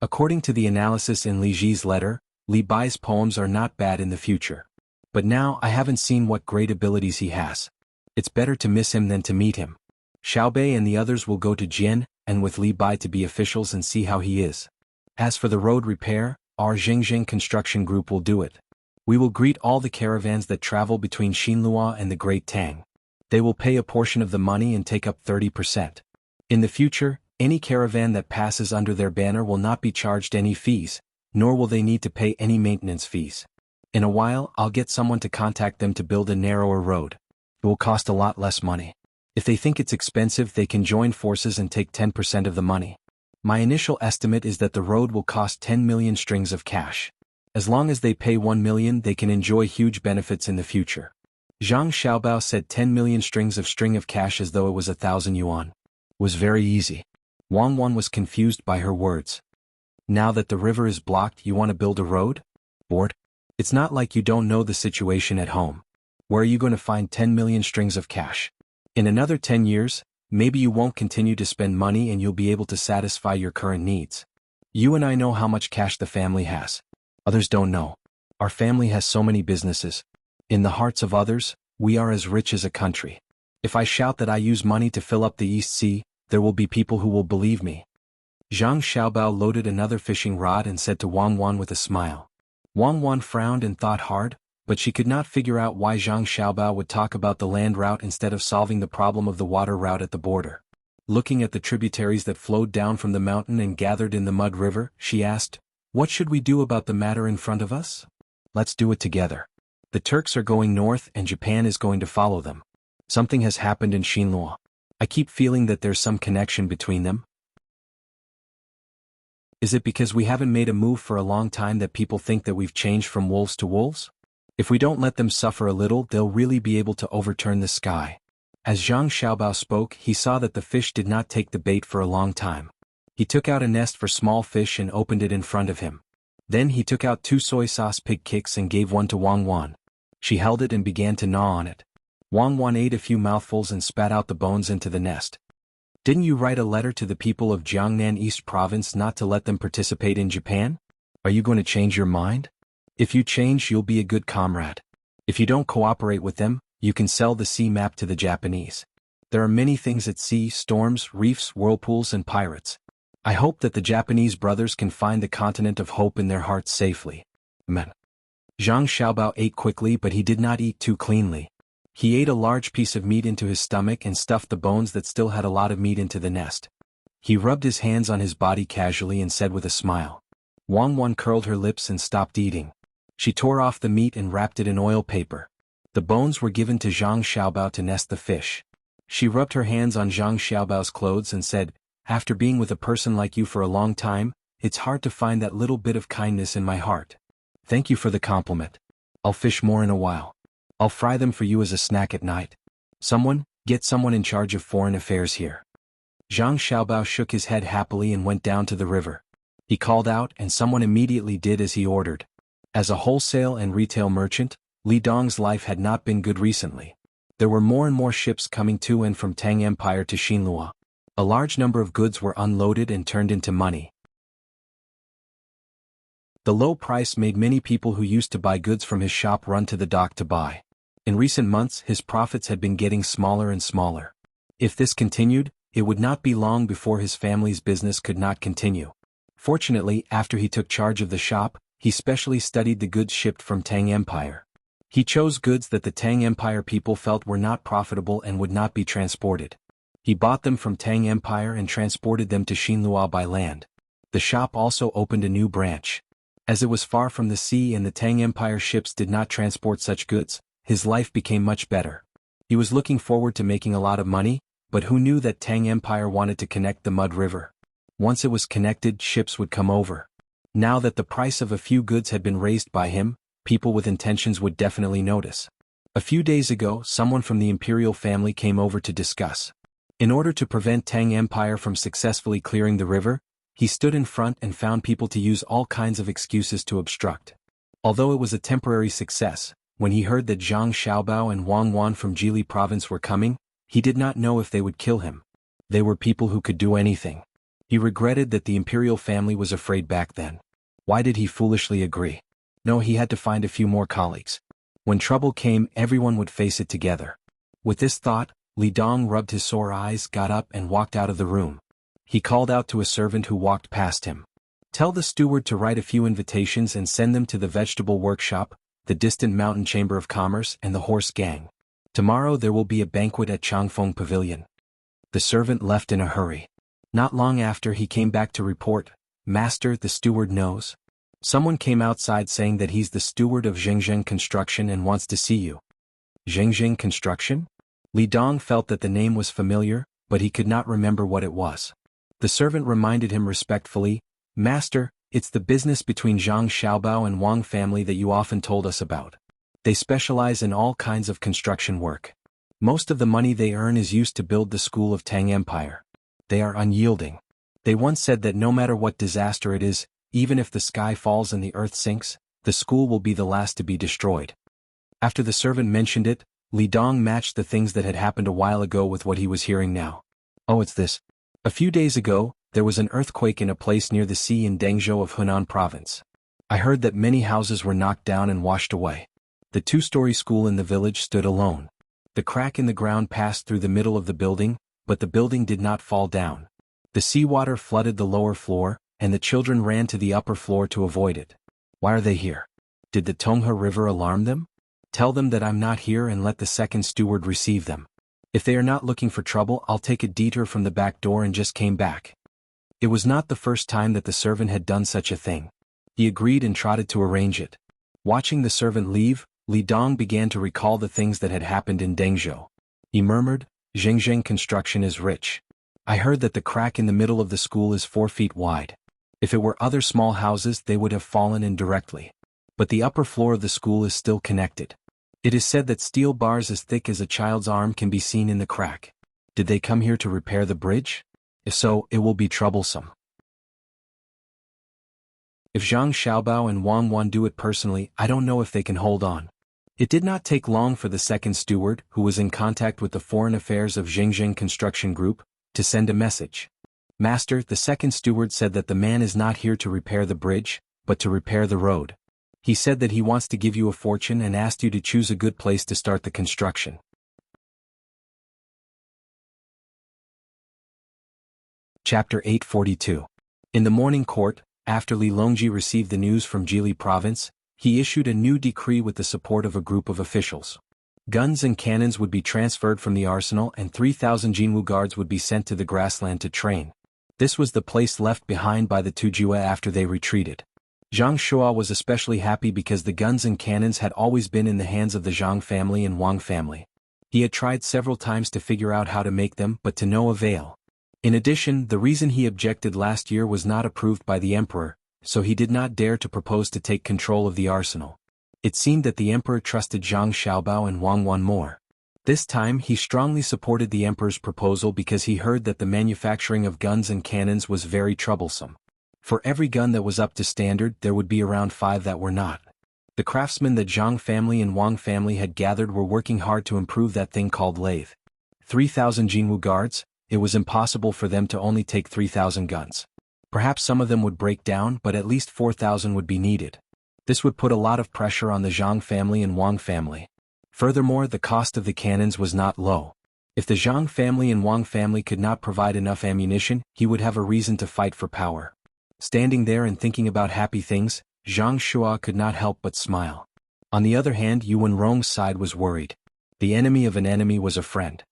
According to the analysis in Li Ji's letter, Li Bai's poems are not bad in the future. But now I haven't seen what great abilities he has. It's better to miss him than to meet him. Xiaobei and the others will go to Jin, and with Li Bai to be officials and see how he is. As for the road repair, our Xinjiang construction group will do it. We will greet all the caravans that travel between Xinluo and the Great Tang. They will pay a portion of the money and take up 30%. In the future, any caravan that passes under their banner will not be charged any fees, nor will they need to pay any maintenance fees. In a while, I'll get someone to contact them to build a narrower road. It will cost a lot less money. If they think it's expensive, they can join forces and take 10% of the money. My initial estimate is that the road will cost 10 million strings of cash. As long as they pay 1 million, they can enjoy huge benefits in the future. Zhang Xiaobao said 10 million strings of cash as though it was 1,000 yuan. It was very easy. Wang Wan was confused by her words. Now that the river is blocked, you want to build a road? Bored? It's not like you don't know the situation at home. Where are you going to find 10 million strings of cash? In another 10 years, maybe you won't continue to spend money and you'll be able to satisfy your current needs. You and I know how much cash the family has. Others don't know. Our family has so many businesses. In the hearts of others, we are as rich as a country. If I shout that I use money to fill up the East Sea, there will be people who will believe me. Zhang Xiaobao loaded another fishing rod and said to Wang Wan with a smile. Wang Wan frowned and thought hard, but she could not figure out why Zhang Xiaobao would talk about the land route instead of solving the problem of the water route at the border. Looking at the tributaries that flowed down from the mountain and gathered in the mud river, she asked, "What should we do about the matter in front of us? Let's do it together. The Turks are going north and Japan is going to follow them. Something has happened in Xinluo. I keep feeling that there's some connection between them. Is it because we haven't made a move for a long time that people think that we've changed from wolves to wolves? If we don't let them suffer a little, they'll really be able to overturn the sky." As Zhang Xiaobao spoke, he saw that the fish did not take the bait for a long time. He took out a nest for small fish and opened it in front of him. Then he took out 2 soy sauce pig kicks and gave one to Wang Wan. She held it and began to gnaw on it. Wang Wan ate a few mouthfuls and spat out the bones into the nest. "Didn't you write a letter to the people of Jiangnan East Province not to let them participate in Japan? Are you going to change your mind? If you change, you'll be a good comrade. If you don't cooperate with them, you can sell the sea map to the Japanese. There are many things at sea: storms, reefs, whirlpools, and pirates. I hope that the Japanese brothers can find the continent of hope in their hearts safely. Amen. Zhang Xiaobao ate quickly, but he did not eat too cleanly. He ate a large piece of meat into his stomach and stuffed the bones that still had a lot of meat into the nest. He rubbed his hands on his body casually and said with a smile. Wang Wan curled her lips and stopped eating. She tore off the meat and wrapped it in oil paper. The bones were given to Zhang Xiaobao to nest the fish. She rubbed her hands on Zhang Xiaobao's clothes and said, "After being with a person like you for a long time, it's hard to find that little bit of kindness in my heart. Thank you for the compliment. I'll fish more in a while. I'll fry them for you as a snack at night. Get someone in charge of foreign affairs here." Zhang Xiaobao shook his head happily and went down to the river. He called out, and someone immediately did as he ordered. As a wholesale and retail merchant, Li Dong's life had not been good recently. There were more and more ships coming to and from Tang Empire to Xinlua. A large number of goods were unloaded and turned into money. The low price made many people who used to buy goods from his shop run to the dock to buy. In recent months, his profits had been getting smaller and smaller. If this continued, it would not be long before his family's business could not continue. Fortunately, after he took charge of the shop, he specially studied the goods shipped from Tang Empire. He chose goods that the Tang Empire people felt were not profitable and would not be transported. He bought them from Tang Empire and transported them to Xinlua by land. The shop also opened a new branch. As it was far from the sea and the Tang Empire ships did not transport such goods, his life became much better. He was looking forward to making a lot of money, but who knew that Tang Empire wanted to connect the Mud River? Once it was connected, ships would come over. Now that the price of a few goods had been raised by him, people with intentions would definitely notice. A few days ago, someone from the imperial family came over to discuss. In order to prevent Tang Empire from successfully clearing the river, he stood in front and found people to use all kinds of excuses to obstruct. Although it was a temporary success, when he heard that Zhang Xiaobao and Wang Wan from Jili province were coming, he did not know if they would kill him. They were people who could do anything. He regretted that the imperial family was afraid back then. Why did he foolishly agree? No, he had to find a few more colleagues. When trouble came, everyone would face it together. With this thought, Li Dong rubbed his sore eyes, got up and walked out of the room. He called out to a servant who walked past him. "Tell the steward to write a few invitations and send them to the vegetable workshop, the distant mountain chamber of commerce, and the horse gang. Tomorrow there will be a banquet at Changfeng Pavilion." The servant left in a hurry. Not long after, he came back to report, "Master, the steward knows. Someone came outside saying that he's the steward of Zhengzheng Construction and wants to see you." Zhengzheng Construction? Li Dong felt that the name was familiar, but he could not remember what it was. The servant reminded him respectfully, "Master, it's the business between Zhang Xiaobao and Wang family that you often told us about. They specialize in all kinds of construction work. Most of the money they earn is used to build the school of Tang Empire. They are unyielding. They once said that no matter what disaster it is, even if the sky falls and the earth sinks, the school will be the last to be destroyed." After the servant mentioned it, Li Dong matched the things that had happened a while ago with what he was hearing now. "Oh, it's this. A few days ago, there was an earthquake in a place near the sea in Dengzhou of Hunan province. I heard that many houses were knocked down and washed away. The two-story school in the village stood alone. The crack in the ground passed through the middle of the building, but the building did not fall down. The seawater flooded the lower floor, and the children ran to the upper floor to avoid it. Why are they here? Did the Tonghe River alarm them? Tell them that I'm not here and let the second steward receive them. If they are not looking for trouble, I'll take a detour from the back door and just came back." It was not the first time that the servant had done such a thing. He agreed and trotted to arrange it. Watching the servant leave, Li Dong began to recall the things that had happened in Dengzhou. He murmured, "Zhengzheng Construction is rich. I heard that the crack in the middle of the school is 4 feet wide. If it were other small houses, they would have fallen in directly. But the upper floor of the school is still connected. It is said that steel bars as thick as a child's arm can be seen in the crack. Did they come here to repair the bridge? If so, it will be troublesome. If Zhang Xiaobao and Wang Wan do it personally, I don't know if they can hold on." It did not take long for the second steward, who was in contact with the foreign affairs of Zhengzheng Construction Group, to send a message. "Master, the second steward said that the man is not here to repair the bridge, but to repair the road. He said that he wants to give you a fortune and asked you to choose a good place to start the construction." Chapter 842. In the morning court, after Li Longji received the news from Jili province, he issued a new decree with the support of a group of officials. Guns and cannons would be transferred from the arsenal and 3,000 Jinwu guards would be sent to the grassland to train. This was the place left behind by the Tujue after they retreated. Zhang Shua was especially happy because the guns and cannons had always been in the hands of the Zhang family and Wang family. He had tried several times to figure out how to make them but to no avail. In addition, the reason he objected last year was not approved by the emperor, so he did not dare to propose to take control of the arsenal. It seemed that the emperor trusted Zhang Xiaobao and Wang Wan more. This time he strongly supported the emperor's proposal because he heard that the manufacturing of guns and cannons was very troublesome. For every gun that was up to standard there would be around 5 that were not. The craftsmen that Zhang family and Wang family had gathered were working hard to improve that thing called lathe. 3,000 Jinwu guards, it was impossible for them to only take 3,000 guns. Perhaps some of them would break down but at least 4,000 would be needed. This would put a lot of pressure on the Zhang family and Wang family. Furthermore, the cost of the cannons was not low. If the Zhang family and Wang family could not provide enough ammunition, he would have a reason to fight for power. Standing there and thinking about happy things, Zhang Shua could not help but smile. On the other hand, Yuan Rong's side was worried. The enemy of an enemy was a friend.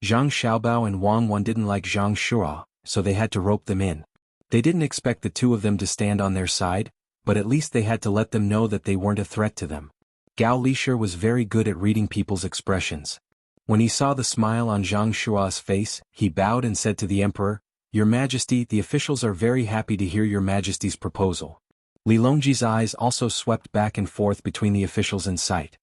Zhang Xiaobao and Wang Wan didn't like Zhang Shua, so they had to rope them in. They didn't expect the two of them to stand on their side, but at least they had to let them know that they weren't a threat to them. Gao Lisher was very good at reading people's expressions. When he saw the smile on Zhang Shua's face, he bowed and said to the emperor, "Your Majesty, the officials are very happy to hear your Majesty's proposal." Li Longji's eyes also swept back and forth between the officials in sight.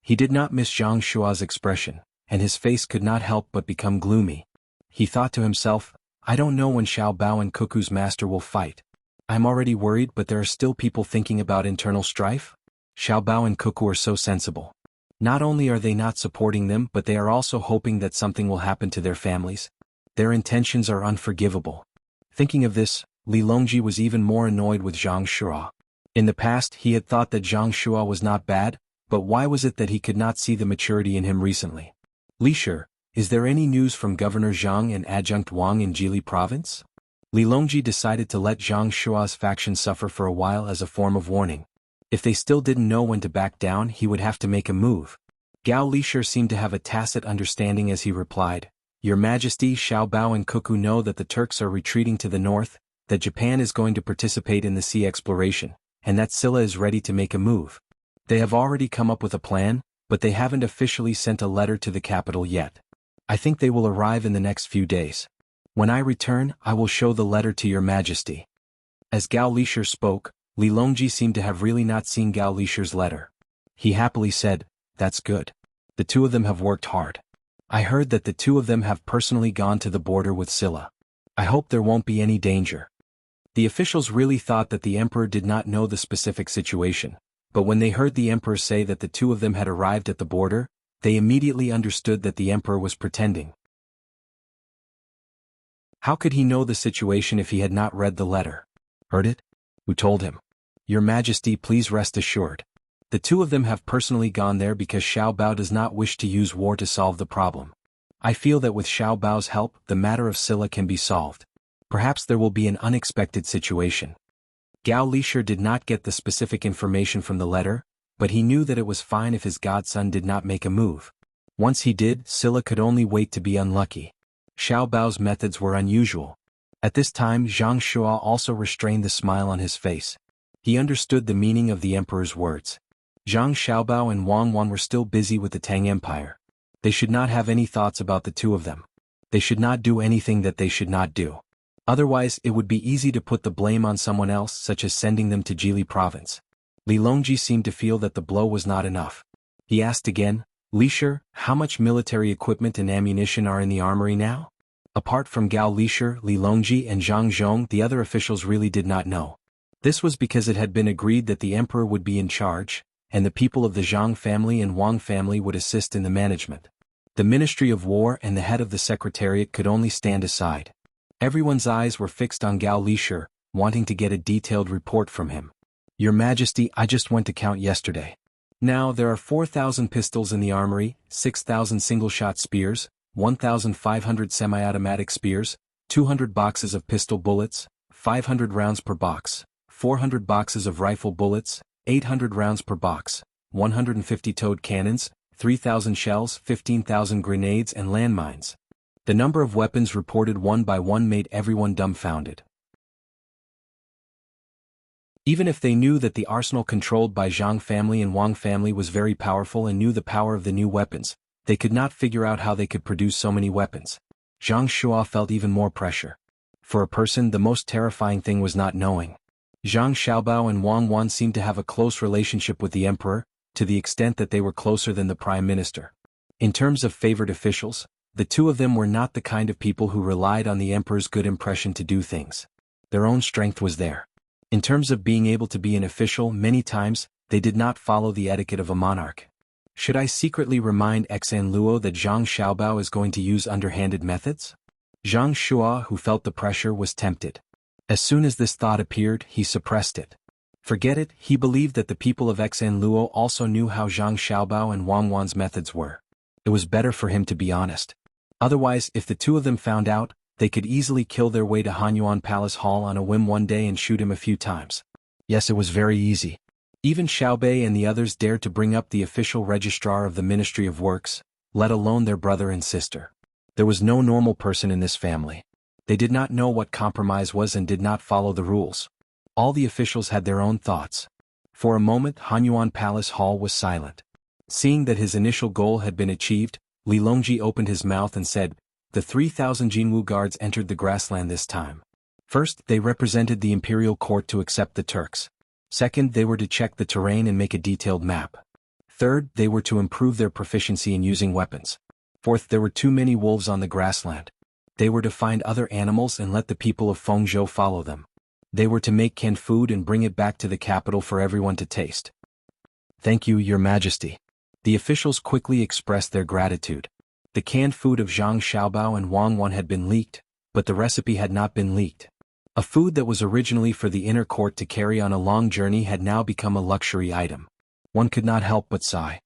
He did not miss Zhang Shua's expression, and his face could not help but become gloomy. He thought to himself, "I don't know when Xiao Bao and Cuckoo's master will fight. I'm already worried, but there are still people thinking about internal strife? Xiao Bao and Cuckoo are so sensible. Not only are they not supporting them, but they are also hoping that something will happen to their families. Their intentions are unforgivable." Thinking of this, Li Longji was even more annoyed with Zhang Shua. In the past he had thought that Zhang Shua was not bad, but why was it that he could not see the maturity in him recently? "Lisher, is there any news from Governor Zhang and Adjunct Wang in Jili province?" Li Longji decided to let Zhang Shua's faction suffer for a while as a form of warning. If they still didn't know when to back down, he would have to make a move. Gao Lisher seemed to have a tacit understanding as he replied, "Your Majesty, Xiao Bao and Cuckoo know that the Turks are retreating to the north, that Japan is going to participate in the sea exploration, and that Silla is ready to make a move. They have already come up with a plan, but they haven't officially sent a letter to the capital yet. I think they will arrive in the next few days. When I return, I will show the letter to your Majesty." As Gao Lisher spoke, Li Longji seemed to have really not seen Gao Lisher's letter. He happily said, "That's good. The two of them have worked hard. I heard that the two of them have personally gone to the border with Silla. I hope there won't be any danger." The officials really thought that the emperor did not know the specific situation, but when they heard the emperor say that the two of them had arrived at the border, they immediately understood that the emperor was pretending. How could he know the situation if he had not read the letter? Heard it? Who told him? "Your Majesty, please rest assured. The two of them have personally gone there because Xiao Bao does not wish to use war to solve the problem. I feel that with Xiao Bao's help, the matter of Silla can be solved. Perhaps there will be an unexpected situation." Gao Lisher did not get the specific information from the letter, but he knew that it was fine if his godson did not make a move. Once he did, Silla could only wait to be unlucky. Xiao Bao's methods were unusual. At this time Zhang Shua also restrained the smile on his face. He understood the meaning of the emperor's words. Zhang Xiaobao and Wang Wan were still busy with the Tang Empire. They should not have any thoughts about the two of them. They should not do anything that they should not do. Otherwise it would be easy to put the blame on someone else, such as sending them to Jili province. Li Longji seemed to feel that the blow was not enough. He asked again, "Lisher, how much military equipment and ammunition are in the armory now?" Apart from Gao Lisher, Li Longji and Zhang Zhong, the other officials really did not know. This was because it had been agreed that the emperor would be in charge, and the people of the Zhang family and Wang family would assist in the management. The Ministry of War and the head of the Secretariat could only stand aside. Everyone's eyes were fixed on Gao Lisher, wanting to get a detailed report from him. "Your Majesty, I just went to count yesterday. Now there are 4,000 pistols in the armory, 6,000 single-shot spears, 1,500 semi-automatic spears, 200 boxes of pistol bullets, 500 rounds per box, 400 boxes of rifle bullets, 800 rounds per box, 150 towed cannons, 3,000 shells, 15,000 grenades and landmines. The number of weapons reported one by one made everyone dumbfounded. Even if they knew that the arsenal controlled by Zhang family and Wang family was very powerful and knew the power of the new weapons, they could not figure out how they could produce so many weapons. Zhang Shua felt even more pressure. For a person, the most terrifying thing was not knowing. Zhang Xiaobao and Wang Wan seemed to have a close relationship with the emperor, to the extent that they were closer than the prime minister. In terms of favored officials, the two of them were not the kind of people who relied on the emperor's good impression to do things. Their own strength was there. In terms of being able to be an official, many times, they did not follow the etiquette of a monarch. Should I secretly remind Xan Luo that Zhang Xiaobao is going to use underhanded methods? Zhang Shua, who felt the pressure, was tempted. As soon as this thought appeared, he suppressed it. Forget it, he believed that the people of Xan Luo also knew how Zhang Xiaobao and Wang Wan's methods were. It was better for him to be honest. Otherwise, if the two of them found out, they could easily kill their way to Hanyuan Palace Hall on a whim one day and shoot him a few times. Yes, it was very easy. Even Xiaobei and the others dared to bring up the official registrar of the Ministry of Works, let alone their brother and sister. There was no normal person in this family. They did not know what compromise was and did not follow the rules. All the officials had their own thoughts. For a moment, Hanyuan Palace Hall was silent. Seeing that his initial goal had been achieved, Li Longji opened his mouth and said, "The 3,000 Jinwu guards entered the grassland this time. First, they represented the imperial court to accept the Turks. Second, they were to check the terrain and make a detailed map. Third, they were to improve their proficiency in using weapons. Fourth, there were too many wolves on the grassland. They were to find other animals and let the people of Fengzhou follow them. They were to make canned food and bring it back to the capital for everyone to taste." "Thank you, Your Majesty." The officials quickly expressed their gratitude. The canned food of Zhang Xiaobao and Wang Wan had been leaked, but the recipe had not been leaked. A food that was originally for the inner court to carry on a long journey had now become a luxury item. One could not help but sigh.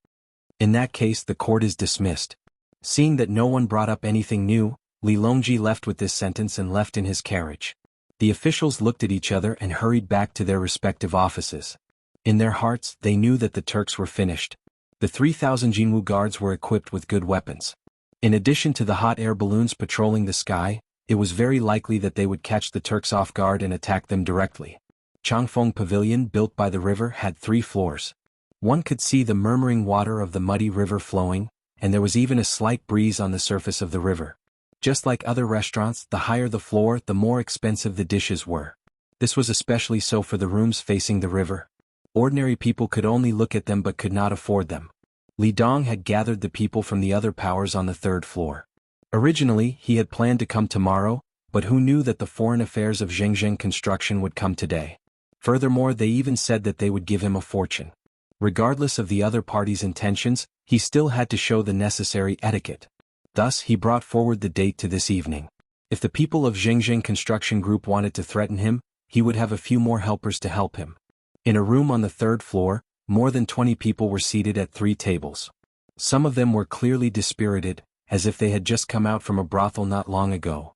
In that case, the court is dismissed. Seeing that no one brought up anything new, Li Longji left with this sentence and left in his carriage. The officials looked at each other and hurried back to their respective offices. In their hearts, they knew that the Turks were finished. The 3,000 Jinwu guards were equipped with good weapons. In addition to the hot air balloons patrolling the sky, it was very likely that they would catch the Turks off guard and attack them directly. Changfeng Pavilion, built by the river, had 3 floors. One could see the murmuring water of the muddy river flowing, and there was even a slight breeze on the surface of the river. Just like other restaurants, the higher the floor, the more expensive the dishes were. This was especially so for the rooms facing the river. Ordinary people could only look at them but could not afford them. Li Dong had gathered the people from the other powers on the 3rd floor. Originally, he had planned to come tomorrow, but who knew that the foreign affairs of Zhengzheng construction would come today? Furthermore, they even said that they would give him a fortune. Regardless of the other party's intentions, he still had to show the necessary etiquette. Thus, he brought forward the date to this evening. If the people of Zhengzheng Construction Group wanted to threaten him, he would have a few more helpers to help him. In a room on the 3rd floor, more than 20 people were seated at 3 tables. Some of them were clearly dispirited, as if they had just come out from a brothel not long ago.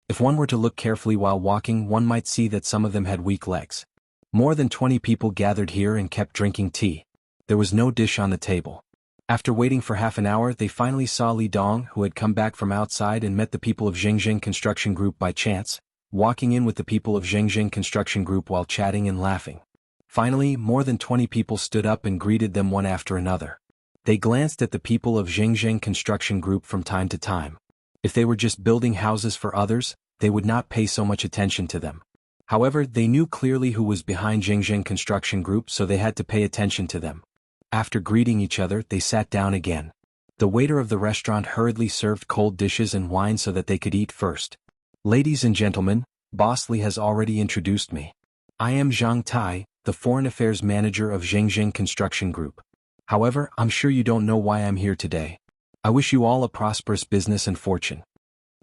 If one were to look carefully while walking, one might see that some of them had weak legs. More than 20 people gathered here and kept drinking tea. There was no dish on the table. After waiting for half an hour, they finally saw Li Dong, who had come back from outside and met the people of Zhengzheng Construction Group by chance, walking in with the people of Zhengzheng Construction Group while chatting and laughing. Finally, more than 20 people stood up and greeted them one after another. They glanced at the people of Zhengzheng Construction Group from time to time. If they were just building houses for others, they would not pay so much attention to them. However, they knew clearly who was behind Zhengzheng Construction Group, so they had to pay attention to them. After greeting each other, they sat down again. The waiter of the restaurant hurriedly served cold dishes and wine so that they could eat first. "Ladies and gentlemen, Boss Li has already introduced me. I am Zhang Tai, the Foreign Affairs Manager of Zhengzheng Construction Group. However, I'm sure you don't know why I'm here today. I wish you all a prosperous business and fortune."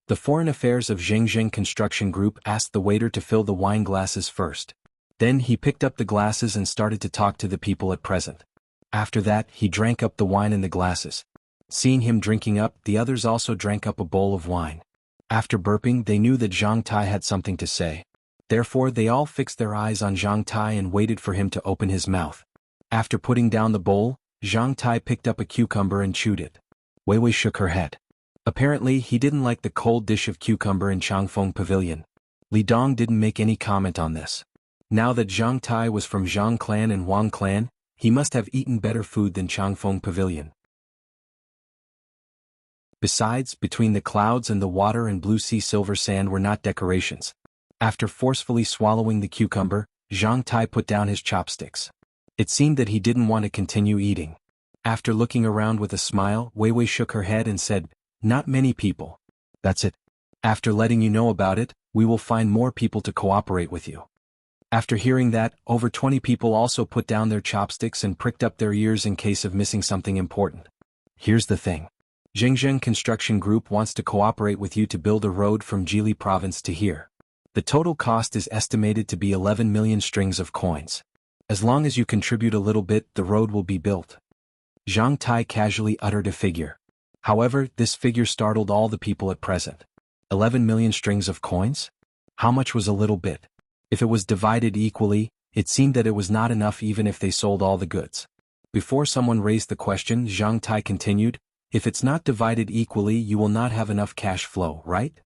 The Foreign Affairs of Zhengzheng Construction Group asked the waiter to fill the wine glasses first. Then he picked up the glasses and started to talk to the people at present. After that, he drank up the wine in the glasses. Seeing him drinking up, the others also drank up a bowl of wine. After burping, they knew that Zhang Tai had something to say. Therefore, they all fixed their eyes on Zhang Tai and waited for him to open his mouth. After putting down the bowl, Zhang Tai picked up a cucumber and chewed it. Wei Wei shook her head. Apparently, he didn't like the cold dish of cucumber in Changfeng Pavilion. Li Dong didn't make any comment on this. Now that Zhang Tai was from Zhang clan and Wang clan, he must have eaten better food than Changfeng Pavilion. Besides, between the clouds and the water and blue sea silver sand were not decorations. After forcefully swallowing the cucumber, Zhang Tai put down his chopsticks. It seemed that he didn't want to continue eating. After looking around with a smile, Wei Wei shook her head and said, "Not many people. That's it. After letting you know about it, we will find more people to cooperate with you." After hearing that, over 20 people also put down their chopsticks and pricked up their ears in case of missing something important. Here's the thing. Zhengzheng Construction Group wants to cooperate with you to build a road from Jili province to here. The total cost is estimated to be 11 million strings of coins. As long as you contribute a little bit, the road will be built. Zhang Tai casually uttered a figure. However, this figure startled all the people at present. 11 million strings of coins? How much was a little bit? If it was divided equally, it seemed that it was not enough even if they sold all the goods. Before someone raised the question, Zhang Tai continued, "If it's not divided equally, you will not have enough cash flow, right?"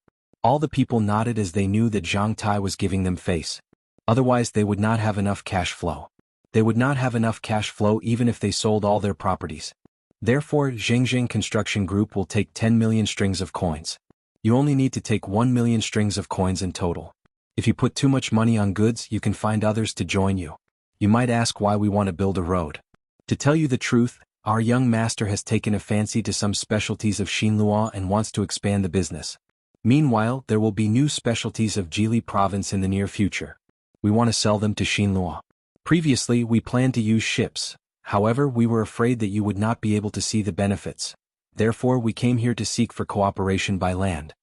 All the people nodded as they knew that Zhang Tai was giving them face. Otherwise they would not have enough cash flow. They would not have enough cash flow even if they sold all their properties. Therefore, Zhengzheng Construction Group will take 10 million strings of coins. You only need to take 1 million strings of coins in total. If you put too much money on goods, you can find others to join you. You might ask why we want to build a road. To tell you the truth, our young master has taken a fancy to some specialties of Xinluo and wants to expand the business. Meanwhile, there will be new specialties of Jili province in the near future. We want to sell them to Xinluo. Previously, we planned to use ships. However, we were afraid that you would not be able to see the benefits. Therefore, we came here to seek for cooperation by land.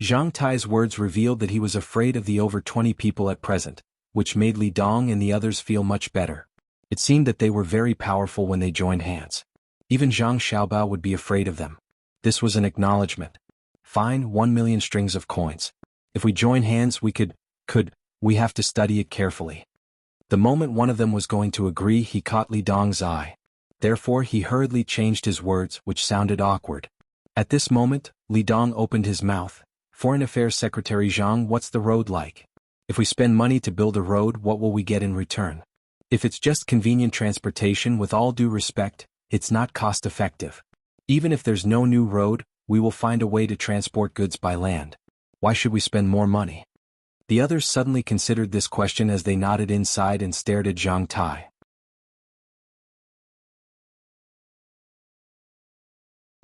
Zhang Tai's words revealed that he was afraid of the over 20 people at present, which made Li Dong and the others feel much better. It seemed that they were very powerful when they joined hands. Even Zhang Xiaobao would be afraid of them. This was an acknowledgement. Fine, 1 million strings of coins. If we join hands, we we have to study it carefully. The moment one of them was going to agree, he caught Li Dong's eye. Therefore, he hurriedly changed his words, which sounded awkward. At this moment, Li Dong opened his mouth. "Foreign Affairs Secretary Zhang, what's the road like? If we spend money to build a road, what will we get in return? If it's just convenient transportation, with all due respect, it's not cost-effective. Even if there's no new road, we will find a way to transport goods by land. Why should we spend more money?" The others suddenly considered this question as they nodded inside and stared at Zhang Tai.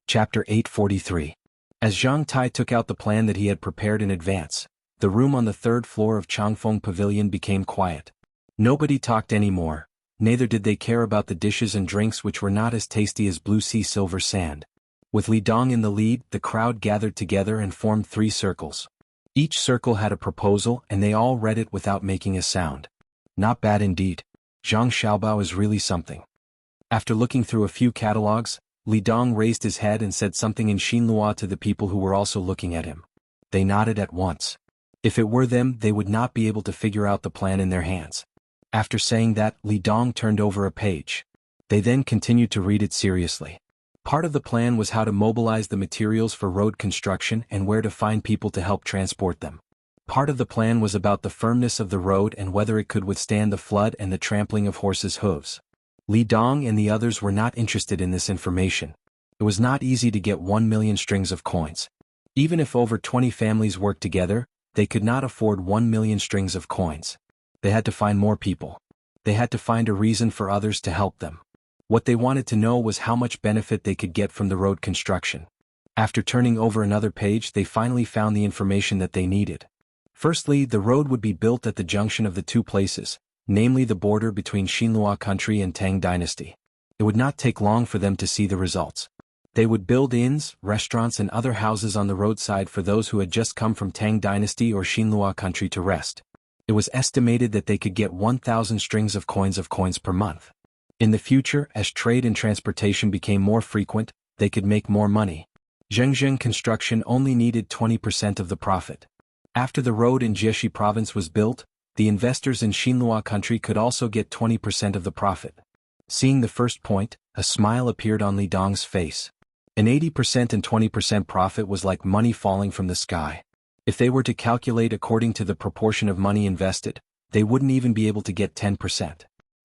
Chapter 843. As Zhang Tai took out the plan that he had prepared in advance, the room on the third floor of Changfeng Pavilion became quiet. Nobody talked anymore, neither did they care about the dishes and drinks which were not as tasty as blue sea silver sand. With Li Dong in the lead, the crowd gathered together and formed 3 circles. Each circle had a proposal and they all read it without making a sound. Not bad indeed. Zhang Xiaobao is really something. After looking through a few catalogs, Li Dong raised his head and said something in Xinluo to the people who were also looking at him. They nodded at once. If it were them, they would not be able to figure out the plan in their hands. After saying that, Li Dong turned over a page. They then continued to read it seriously. Part of the plan was how to mobilize the materials for road construction and where to find people to help transport them. Part of the plan was about the firmness of the road and whether it could withstand the flood and the trampling of horses' hooves. Li Dong and the others were not interested in this information. It was not easy to get 1 million strings of coins. Even if over 20 families worked together, they could not afford 1 million strings of coins. They had to find more people. They had to find a reason for others to help them. What they wanted to know was how much benefit they could get from the road construction. After turning over another page, they finally found the information that they needed. Firstly, the road would be built at the junction of the 2 places, namely the border between Xinluo country and Tang dynasty. It would not take long for them to see the results. They would build inns, restaurants and other houses on the roadside for those who had just come from Tang dynasty or Xinluo country to rest. It was estimated that they could get 1,000 strings of coins per month. In the future, as trade and transportation became more frequent, they could make more money. Zhengzheng construction only needed 20% of the profit. After the road in Jieshi province was built, the investors in Xinhua country could also get 20% of the profit. Seeing the first point, a smile appeared on Li Dong's face. An 80% and 20% profit was like money falling from the sky. If they were to calculate according to the proportion of money invested, they wouldn't even be able to get 10%.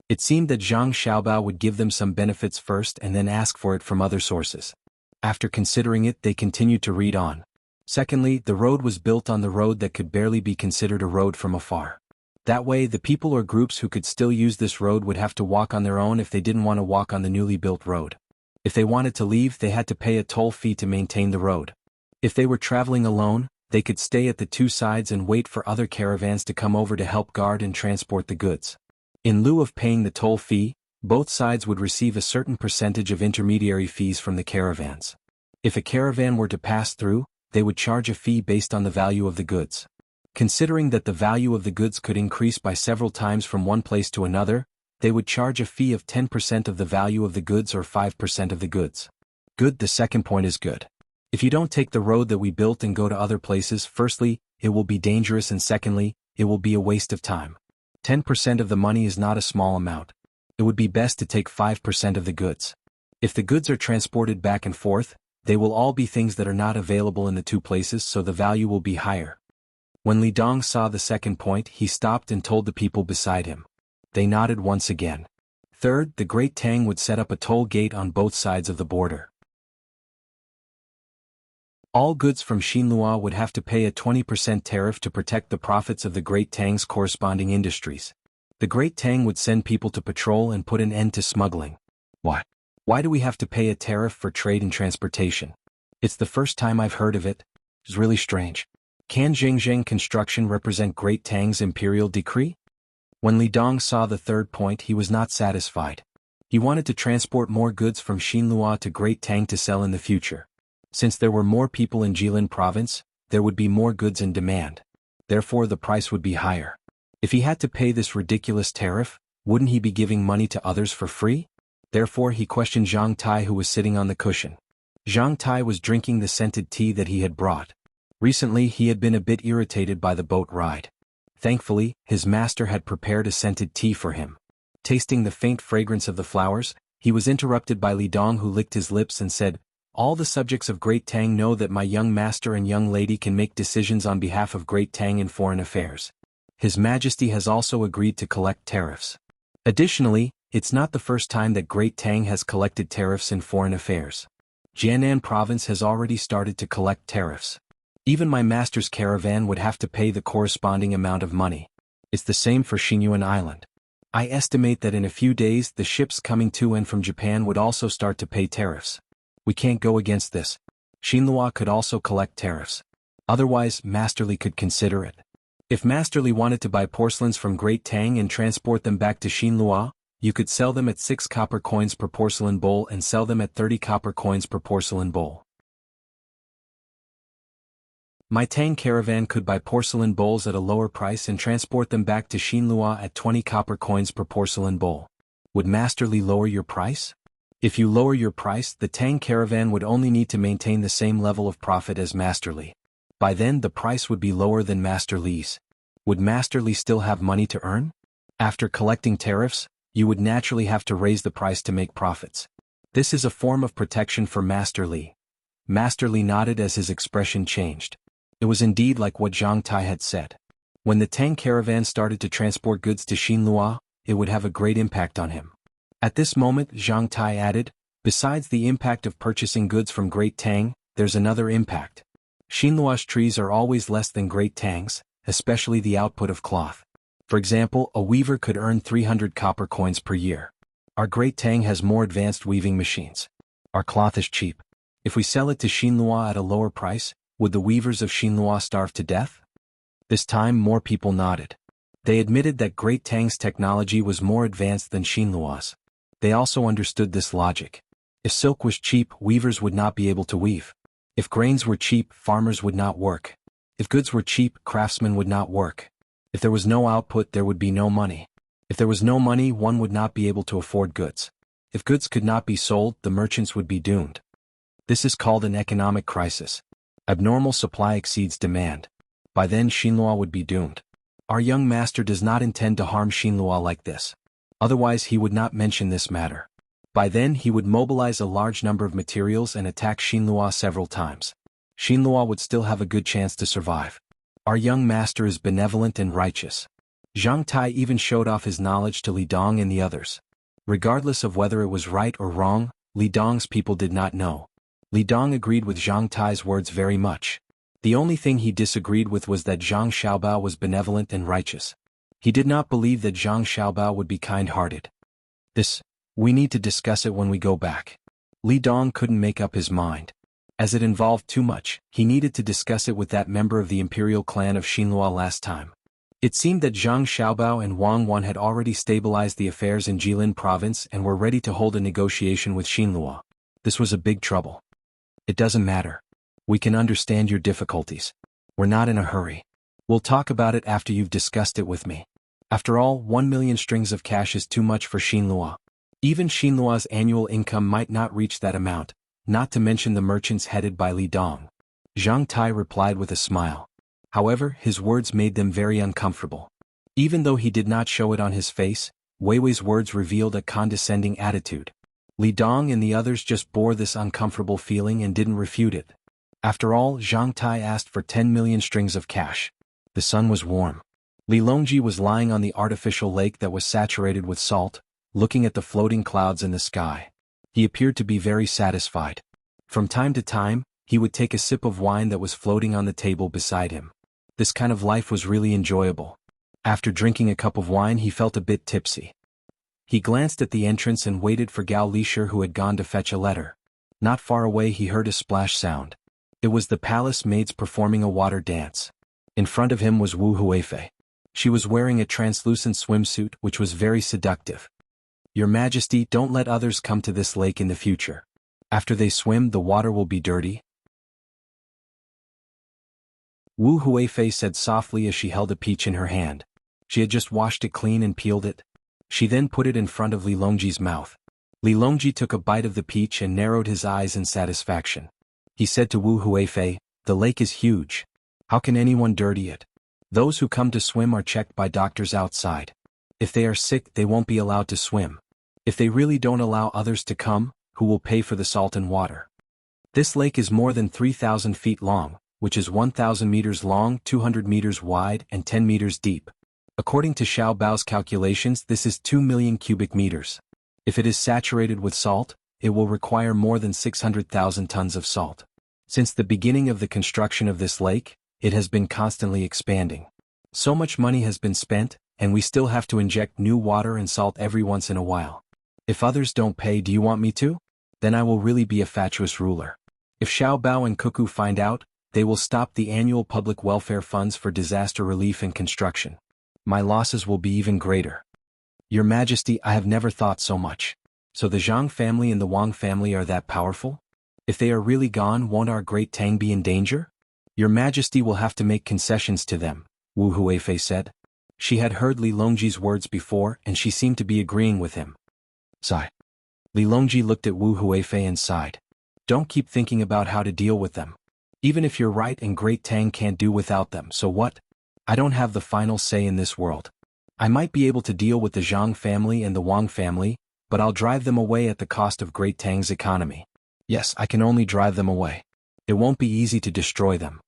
It seemed that Zhang Xiaobao would give them some benefits first and then ask for it from other sources. After considering it, they continued to read on. Secondly, the road was built on the road that could barely be considered a road from afar. That way, the people or groups who could still use this road would have to walk on their own if they didn't want to walk on the newly built road. If they wanted to leave, they had to pay a toll fee to maintain the road. If they were traveling alone, they could stay at the two sides and wait for other caravans to come over to help guard and transport the goods. In lieu of paying the toll fee, both sides would receive a certain percentage of intermediary fees from the caravans. If a caravan were to pass through, they would charge a fee based on the value of the goods. Considering that the value of the goods could increase by several times from one place to another, they would charge a fee of 10% of the value of the goods or 5% of the goods. Good. The second point is good. If you don't take the road that we built and go to other places, firstly, it will be dangerous, and secondly, it will be a waste of time. 10% of the money is not a small amount. It would be best to take 5% of the goods. If the goods are transported back and forth, they will all be things that are not available in the two places, so the value will be higher. When Li Dong saw the second point, he stopped and told the people beside him. They nodded once again. Third, the Great Tang would set up a toll gate on both sides of the border. All goods from Xinhua would have to pay a 20% tariff to protect the profits of the Great Tang's corresponding industries. The Great Tang would send people to patrol and put an end to smuggling. What? Why do we have to pay a tariff for trade and transportation? It's the first time I've heard of it. It's really strange. Can Zhengzheng construction represent Great Tang's imperial decree? When Li Dong saw the third point, he was not satisfied. He wanted to transport more goods from Xinhua to Great Tang to sell in the future. Since there were more people in Jilin province, there would be more goods in demand. Therefore, the price would be higher. If he had to pay this ridiculous tariff, wouldn't he be giving money to others for free? Therefore, he questioned Zhang Tai, who was sitting on the cushion. Zhang Tai was drinking the scented tea that he had brought. Recently, he had been a bit irritated by the boat ride. Thankfully, his master had prepared a scented tea for him. Tasting the faint fragrance of the flowers, he was interrupted by Li Dong, who licked his lips and said, "All the subjects of Great Tang know that my young master and young lady can make decisions on behalf of Great Tang in foreign affairs. His Majesty has also agreed to collect tariffs. Additionally, it's not the first time that Great Tang has collected tariffs in foreign affairs. Jianan province has already started to collect tariffs. Even my master's caravan would have to pay the corresponding amount of money. It's the same for Xinyuan Island. I estimate that in a few days the ships coming to and from Japan would also start to pay tariffs. We can't go against this. Xinhua could also collect tariffs. Otherwise, Masterly could consider it. If Masterly wanted to buy porcelains from Great Tang and transport them back to Xinhua, you could sell them at 6 copper coins per porcelain bowl and sell them at 30 copper coins per porcelain bowl. My Tang caravan could buy porcelain bowls at a lower price and transport them back to Xinhua at 20 copper coins per porcelain bowl. Would Masterly lower your price? If you lower your price, the Tang caravan would only need to maintain the same level of profit as Masterly. By then the price would be lower than Masterly's. Would Masterly still have money to earn? After collecting tariffs, you would naturally have to raise the price to make profits. This is a form of protection for Masterly. Masterly nodded as his expression changed. It was indeed like what Zhang Tai had said. When the Tang caravan started to transport goods to Xinhua, it would have a great impact on him. At this moment, Zhang Tai added, besides the impact of purchasing goods from Great Tang, there's another impact. Xinhua's trees are always less than Great Tang's, especially the output of cloth. For example, a weaver could earn 300 copper coins per year. Our Great Tang has more advanced weaving machines. Our cloth is cheap. If we sell it to Xinhua at a lower price, would the weavers of Xinhua starve to death? This time more people nodded. They admitted that Great Tang's technology was more advanced than Xinhua's. They also understood this logic. If silk was cheap, weavers would not be able to weave. If grains were cheap, farmers would not work. If goods were cheap, craftsmen would not work. If there was no output, there would be no money. If there was no money, one would not be able to afford goods. If goods could not be sold, the merchants would be doomed. This is called an economic crisis. Abnormal supply exceeds demand. By then Xinlua would be doomed. Our young master does not intend to harm Xinlua like this. Otherwise he would not mention this matter. By then he would mobilize a large number of materials and attack Xinlua several times. Xinlua would still have a good chance to survive. Our young master is benevolent and righteous. Zhang Tai even showed off his knowledge to Li Dong and the others. Regardless of whether it was right or wrong, Li Dong's people did not know. Li Dong agreed with Zhang Tai's words very much. The only thing he disagreed with was that Zhang Xiaobao was benevolent and righteous. He did not believe that Zhang Xiaobao would be kind-hearted. We need to discuss it when we go back. Li Dong couldn't make up his mind. As it involved too much, he needed to discuss it with that member of the imperial clan of Xinlua last time. It seemed that Zhang Xiaobao and Wang Wan had already stabilized the affairs in Jilin province and were ready to hold a negotiation with Xinlua. This was a big trouble. It doesn't matter. We can understand your difficulties. We're not in a hurry. We'll talk about it after you've discussed it with me. After all, 1 million strings of cash is too much for Xinlua. Even Xinlua's annual income might not reach that amount, not to mention the merchants headed by Li Dong. Zhang Tai replied with a smile. However, his words made them very uncomfortable. Even though he did not show it on his face, Wei Wei's words revealed a condescending attitude. Li Dong and the others just bore this uncomfortable feeling and didn't refute it. After all, Zhang Tai asked for 10 million strings of cash. The sun was warm. Li Longji was lying on the artificial lake that was saturated with salt, looking at the floating clouds in the sky. He appeared to be very satisfied. From time to time, he would take a sip of wine that was floating on the table beside him. This kind of life was really enjoyable. After drinking a cup of wine he felt a bit tipsy. He glanced at the entrance and waited for Gao Lisher, who had gone to fetch a letter. Not far away he heard a splash sound. It was the palace maids performing a water dance. In front of him was Wu Huifei. She was wearing a translucent swimsuit which was very seductive. Your Majesty, don't let others come to this lake in the future. After they swim, the water will be dirty. Wu Huifei said softly as she held a peach in her hand. She had just washed it clean and peeled it. She then put it in front of Li Longji's mouth. Li Longji took a bite of the peach and narrowed his eyes in satisfaction. He said to Wu Huifei, "The lake is huge. How can anyone dirty it? Those who come to swim are checked by doctors outside. If they are sick, they won't be allowed to swim. If they really don't allow others to come, who will pay for the salt and water? This lake is more than 3,000 feet long, which is 1,000 meters long, 200 meters wide, and 10 meters deep. According to Xiao Bao's calculations, this is 2 million cubic meters. If it is saturated with salt, it will require more than 600,000 tons of salt. Since the beginning of the construction of this lake, it has been constantly expanding. So much money has been spent, and we still have to inject new water and salt every once in a while. If others don't pay, do you want me to? Then I will really be a fatuous ruler. If Xiao Bao and Cuckoo find out, they will stop the annual public welfare funds for disaster relief and construction. My losses will be even greater. Your Majesty, I have never thought so much. So the Zhang family and the Wang family are that powerful? If they are really gone, won't our great Tang be in danger? Your Majesty will have to make concessions to them, Wu Huifei said. She had heard Li Longji's words before and she seemed to be agreeing with him. Sigh. Li Longji looked at Wu Huifei and sighed. Don't keep thinking about how to deal with them. Even if you're right and Great Tang can't do without them, so what? I don't have the final say in this world. I might be able to deal with the Zhang family and the Wang family, but I'll drive them away at the cost of Great Tang's economy. Yes, I can only drive them away. It won't be easy to destroy them.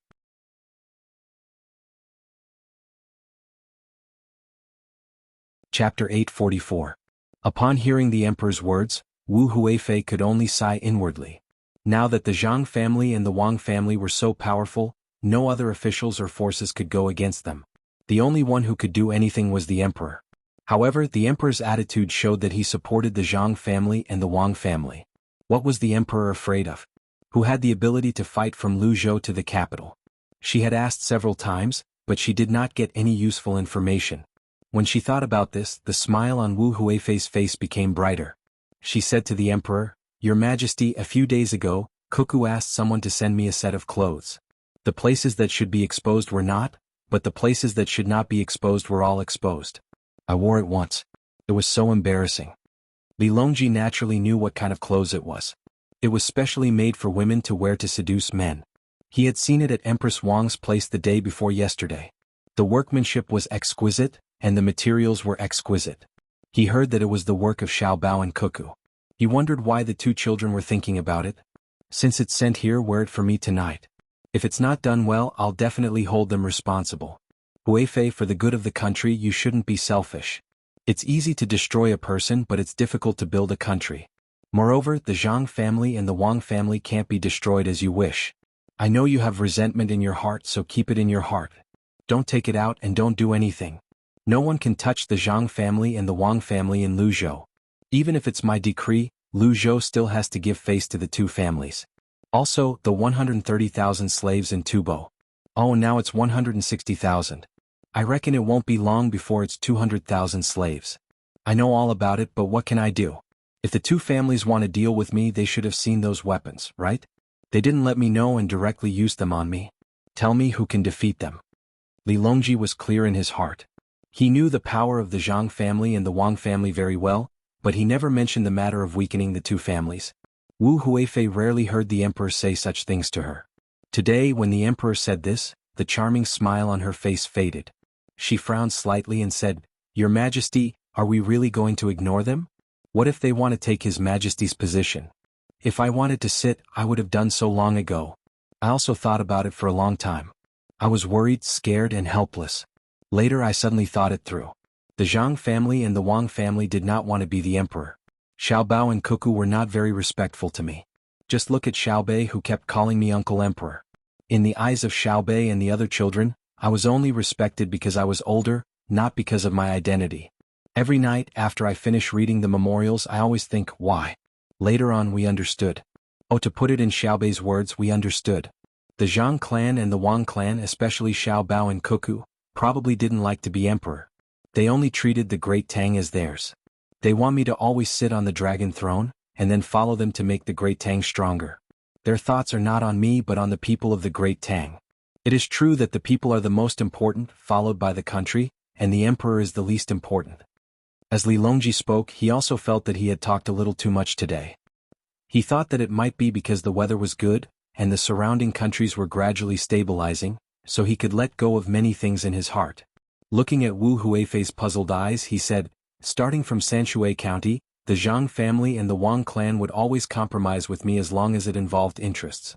Chapter 844. Upon hearing the emperor's words, Wu Huifei could only sigh inwardly. Now that the Zhang family and the Wang family were so powerful, no other officials or forces could go against them. The only one who could do anything was the emperor. However, the emperor's attitude showed that he supported the Zhang family and the Wang family. What was the emperor afraid of? Who had the ability to fight from Luzhou to the capital? She had asked several times, but she did not get any useful information. When she thought about this, the smile on Wu Huifei's face became brighter. She said to the emperor, Your Majesty, a few days ago, Cuckoo asked someone to send me a set of clothes. The places that should be exposed were not, but the places that should not be exposed were all exposed. I wore it once. It was so embarrassing. Li Longji naturally knew what kind of clothes it was. It was specially made for women to wear to seduce men. He had seen it at Empress Wang's place the day before yesterday. The workmanship was exquisite, and the materials were exquisite. He heard that it was the work of Xiao Bao and Cuckoo. He wondered why the two children were thinking about it. Since it's sent here, wear it for me tonight. If it's not done well, I'll definitely hold them responsible. Huifei, for the good of the country, you shouldn't be selfish. It's easy to destroy a person, but it's difficult to build a country. Moreover, the Zhang family and the Wang family can't be destroyed as you wish. I know you have resentment in your heart, so keep it in your heart. Don't take it out and don't do anything. No one can touch the Zhang family and the Wang family in Luzhou. Even if it's my decree, Luzhou still has to give face to the two families. Also, the 130,000 slaves in Tubo. Oh, now it's 160,000. I reckon it won't be long before it's 200,000 slaves. I know all about it, but what can I do? If the two families want to deal with me, they should have seen those weapons, right? They didn't let me know and directly used them on me. Tell me who can defeat them. Li Longji was clear in his heart. He knew the power of the Zhang family and the Wang family very well, but he never mentioned the matter of weakening the two families. Wu Huifei rarely heard the emperor say such things to her. Today, when the emperor said this, the charming smile on her face faded. She frowned slightly and said, "Your Majesty, are we really going to ignore them? What if they want to take His Majesty's position? If I wanted to sit, I would have done so long ago. I also thought about it for a long time. I was worried, scared, and helpless. Later I suddenly thought it through. The Zhang family and the Wang family did not want to be the emperor. Xiao Bao and Cuckoo were not very respectful to me. Just look at Xiao Bei, who kept calling me Uncle Emperor. In the eyes of Xiao Bei and the other children, I was only respected because I was older, not because of my identity. Every night after I finish reading the memorials, I always think, why? Later on we understood. Oh, to put it in Xiao Bei's words, we understood. The Zhang clan and the Wang clan, especially Xiao Bao and Cuckoo, probably didn't like to be emperor. They only treated the great Tang as theirs. They want me to always sit on the dragon throne, and then follow them to make the great Tang stronger. Their thoughts are not on me but on the people of the great Tang. It is true that the people are the most important, followed by the country, and the emperor is the least important. As Li Longji spoke, he also felt that he had talked a little too much today. He thought that it might be because the weather was good, and the surrounding countries were gradually stabilizing, so he could let go of many things in his heart. Looking at Wu Huifei's puzzled eyes, he said, "Starting from Sanshui County, the Zhang family and the Wang clan would always compromise with me as long as it involved interests.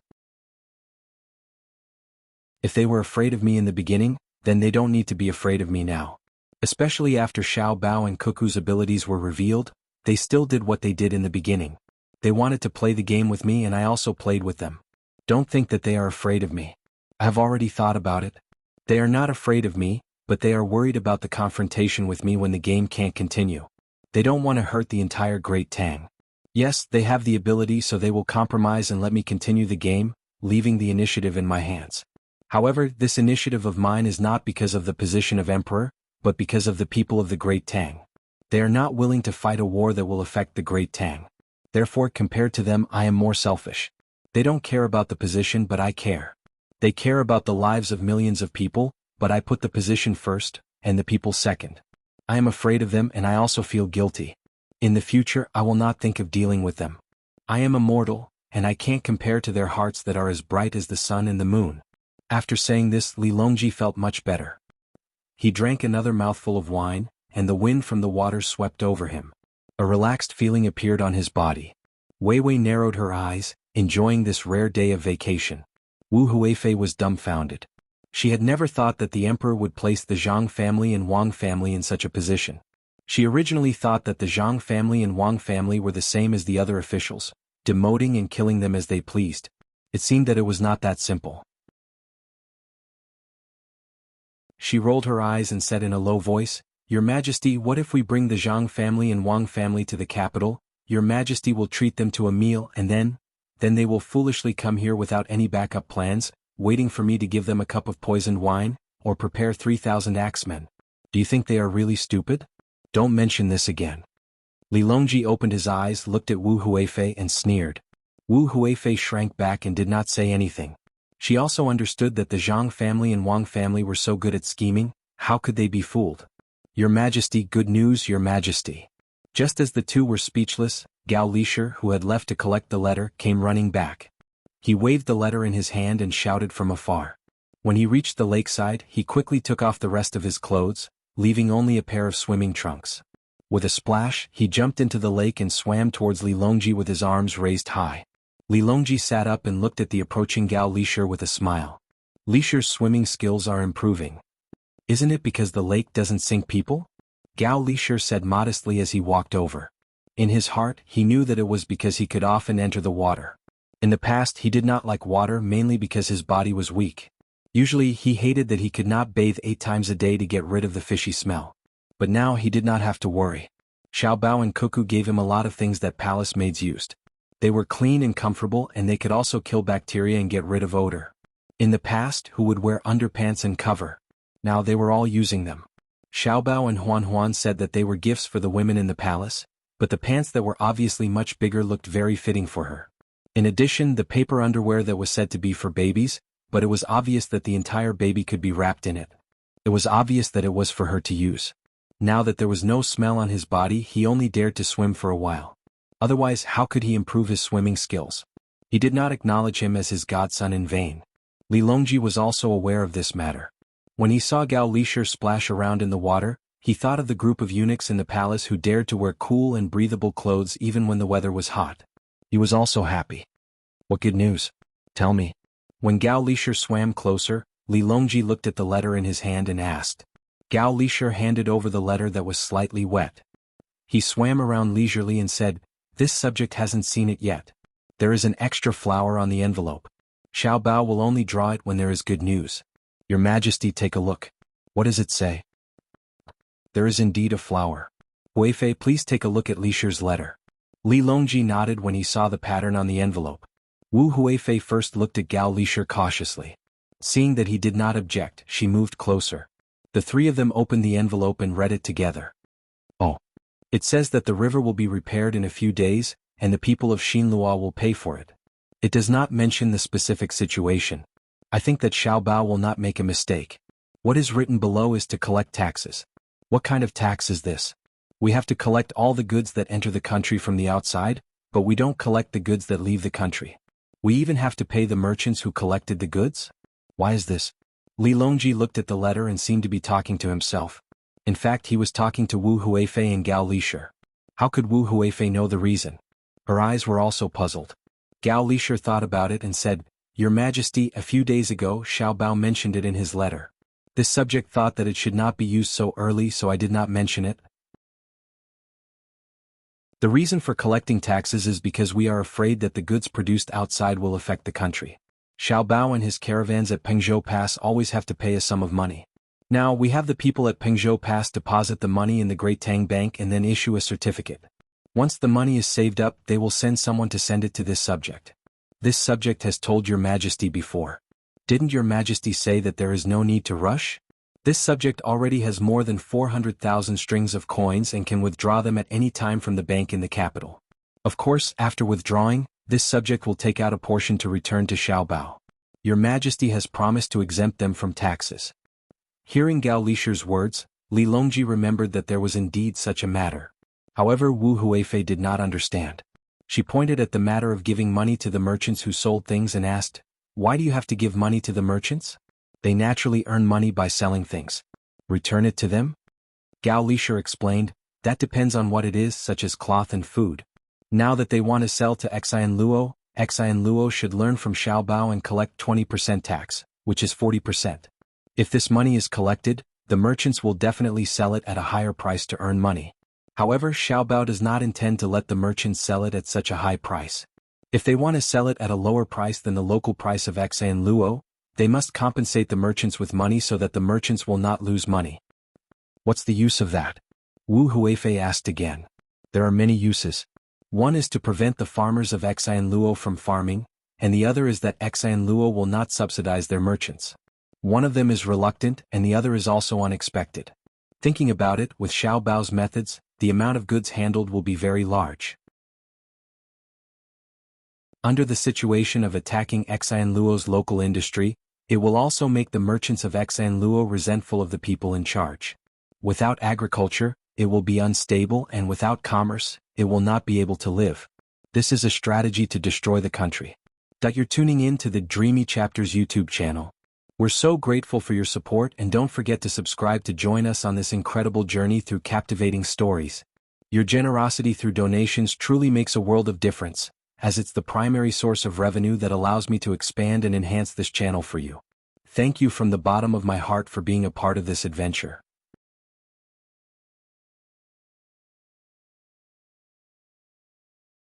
If they were afraid of me in the beginning, then they don't need to be afraid of me now. Especially after Xiao Bao and Cuckoo's abilities were revealed, they still did what they did in the beginning. They wanted to play the game with me and I also played with them. Don't think that they are afraid of me. I have already thought about it. They are not afraid of me, but they are worried about the confrontation with me when the game can't continue. They don't want to hurt the entire Great Tang. Yes, they have the ability, so they will compromise and let me continue the game, leaving the initiative in my hands. However, this initiative of mine is not because of the position of emperor, but because of the people of the Great Tang. They are not willing to fight a war that will affect the Great Tang. Therefore, compared to them, I am more selfish. They don't care about the position, but I care. They care about the lives of millions of people, but I put the position first, and the people second. I am afraid of them and I also feel guilty. In the future, I will not think of dealing with them. I am immortal, and I can't compare to their hearts that are as bright as the sun and the moon." After saying this, Li Longji felt much better. He drank another mouthful of wine, and the wind from the water swept over him. A relaxed feeling appeared on his body. Wei Wei narrowed her eyes, enjoying this rare day of vacation. Wu Huifei was dumbfounded. She had never thought that the emperor would place the Zhang family and Wang family in such a position. She originally thought that the Zhang family and Wang family were the same as the other officials, demoting and killing them as they pleased. It seemed that it was not that simple. She rolled her eyes and said in a low voice, "Your Majesty, what if we bring the Zhang family and Wang family to the capital? Your Majesty will treat them to a meal and then they will foolishly come here without any backup plans, waiting for me to give them a cup of poisoned wine, or prepare 3,000 axemen. Do you think they are really stupid? Don't mention this again." Li Longji opened his eyes, looked at Wu Huifei and sneered. Wu Huifei shrank back and did not say anything. She also understood that the Zhang family and Wang family were so good at scheming, how could they be fooled? "Your Majesty, good news, Your Majesty." Just as the two were speechless, Gao Lisher, who had left to collect the letter, came running back. He waved the letter in his hand and shouted from afar. When he reached the lakeside, he quickly took off the rest of his clothes, leaving only a pair of swimming trunks. With a splash, he jumped into the lake and swam towards Li Longji with his arms raised high. Li Longji sat up and looked at the approaching Gao Lisher with a smile. Lisher's swimming skills are improving. Isn't it because the lake doesn't sink people? Gao Lisher said modestly as he walked over. In his heart, he knew that it was because he could often enter the water. In the past, he did not like water mainly because his body was weak. Usually, he hated that he could not bathe 8 times a day to get rid of the fishy smell. But now he did not have to worry. Xiao Bao and Cuckoo gave him a lot of things that palace maids used. They were clean and comfortable, and they could also kill bacteria and get rid of odor. In the past, who would wear underpants and cover? Now they were all using them. Xiao Bao and Huan Huan said that they were gifts for the women in the palace, but the pants that were obviously much bigger looked very fitting for her. In addition, the paper underwear that was said to be for babies, but it was obvious that the entire baby could be wrapped in it. It was obvious that it was for her to use. Now that there was no smell on his body, he only dared to swim for a while. Otherwise, how could he improve his swimming skills? He did not acknowledge him as his godson in vain. Li Longji was also aware of this matter. When he saw Gao Lisher splash around in the water, he thought of the group of eunuchs in the palace who dared to wear cool and breathable clothes even when the weather was hot. He was also happy. What good news? Tell me. When Gao Lisher swam closer, Li Longji looked at the letter in his hand and asked. Gao Lisher handed over the letter that was slightly wet. He swam around leisurely and said, "This subject hasn't seen it yet. There is an extra flower on the envelope. Xiao Bao will only draw it when there is good news. Your Majesty, take a look. What does it say?" There is indeed a flower. Huifei, please take a look at Lisher's letter. Li Longji nodded when he saw the pattern on the envelope. Wu Huifei first looked at Gao Lisher cautiously. Seeing that he did not object, she moved closer. The three of them opened the envelope and read it together. Oh. It says that the river will be repaired in a few days, and the people of Xinlua will pay for it. It does not mention the specific situation. I think that Xiao Bao will not make a mistake. What is written below is to collect taxes. What kind of tax is this? We have to collect all the goods that enter the country from the outside, but we don't collect the goods that leave the country. We even have to pay the merchants who collected the goods? Why is this? Li Longji looked at the letter and seemed to be talking to himself. In fact, he was talking to Wu Huifei and Gao Lisher. How could Wu Huifei know the reason? Her eyes were also puzzled. Gao Lisher thought about it and said, "Your Majesty, a few days ago Xiao Bao mentioned it in his letter. This subject thought that it should not be used so early, so I did not mention it. The reason for collecting taxes is because we are afraid that the goods produced outside will affect the country. Xiao Bao and his caravans at Pengzhou Pass always have to pay a sum of money. Now, we have the people at Pengzhou Pass deposit the money in the Great Tang Bank and then issue a certificate. Once the money is saved up, they will send someone to send it to this subject. This subject has told your Majesty before. Didn't your Majesty say that there is no need to rush? This subject already has more than 400,000 strings of coins and can withdraw them at any time from the bank in the capital. Of course, after withdrawing, this subject will take out a portion to return to Xiao Bao. Your Majesty has promised to exempt them from taxes." Hearing Gao Lisher's words, Li Longji remembered that there was indeed such a matter. However, Wu Huifei did not understand. She pointed at the matter of giving money to the merchants who sold things and asked, "Why do you have to give money to the merchants? They naturally earn money by selling things. Return it to them?" Gao Lisher explained, "That depends on what it is, such as cloth and food. Now that they want to sell to Xian Luo should learn from Xiao Bao and collect 20% tax, which is 40%. If this money is collected, the merchants will definitely sell it at a higher price to earn money. However, Xiao Bao does not intend to let the merchants sell it at such a high price. If they want to sell it at a lower price than the local price of Xian Luo, they must compensate the merchants with money so that the merchants will not lose money." "What's the use of that?" Wu Huifei asked again. "There are many uses. One is to prevent the farmers of Xian Luo from farming, and the other is that Xian Luo will not subsidize their merchants. One of them is reluctant and the other is also unexpected. Thinking about it, with Xiao Bao's methods, the amount of goods handled will be very large. Under the situation of attacking Xian Luo's local industry, it will also make the merchants of Xian Luo resentful of the people in charge. Without agriculture, it will be unstable, and without commerce, it will not be able to live. This is a strategy to destroy the country. You're tuning in to the Dreamy Chapters YouTube channel. We're so grateful for your support, and don't forget to subscribe to join us on this incredible journey through captivating stories. Your generosity through donations truly makes a world of difference, as it's the primary source of revenue that allows me to expand and enhance this channel for you. Thank you from the bottom of my heart for being a part of this adventure.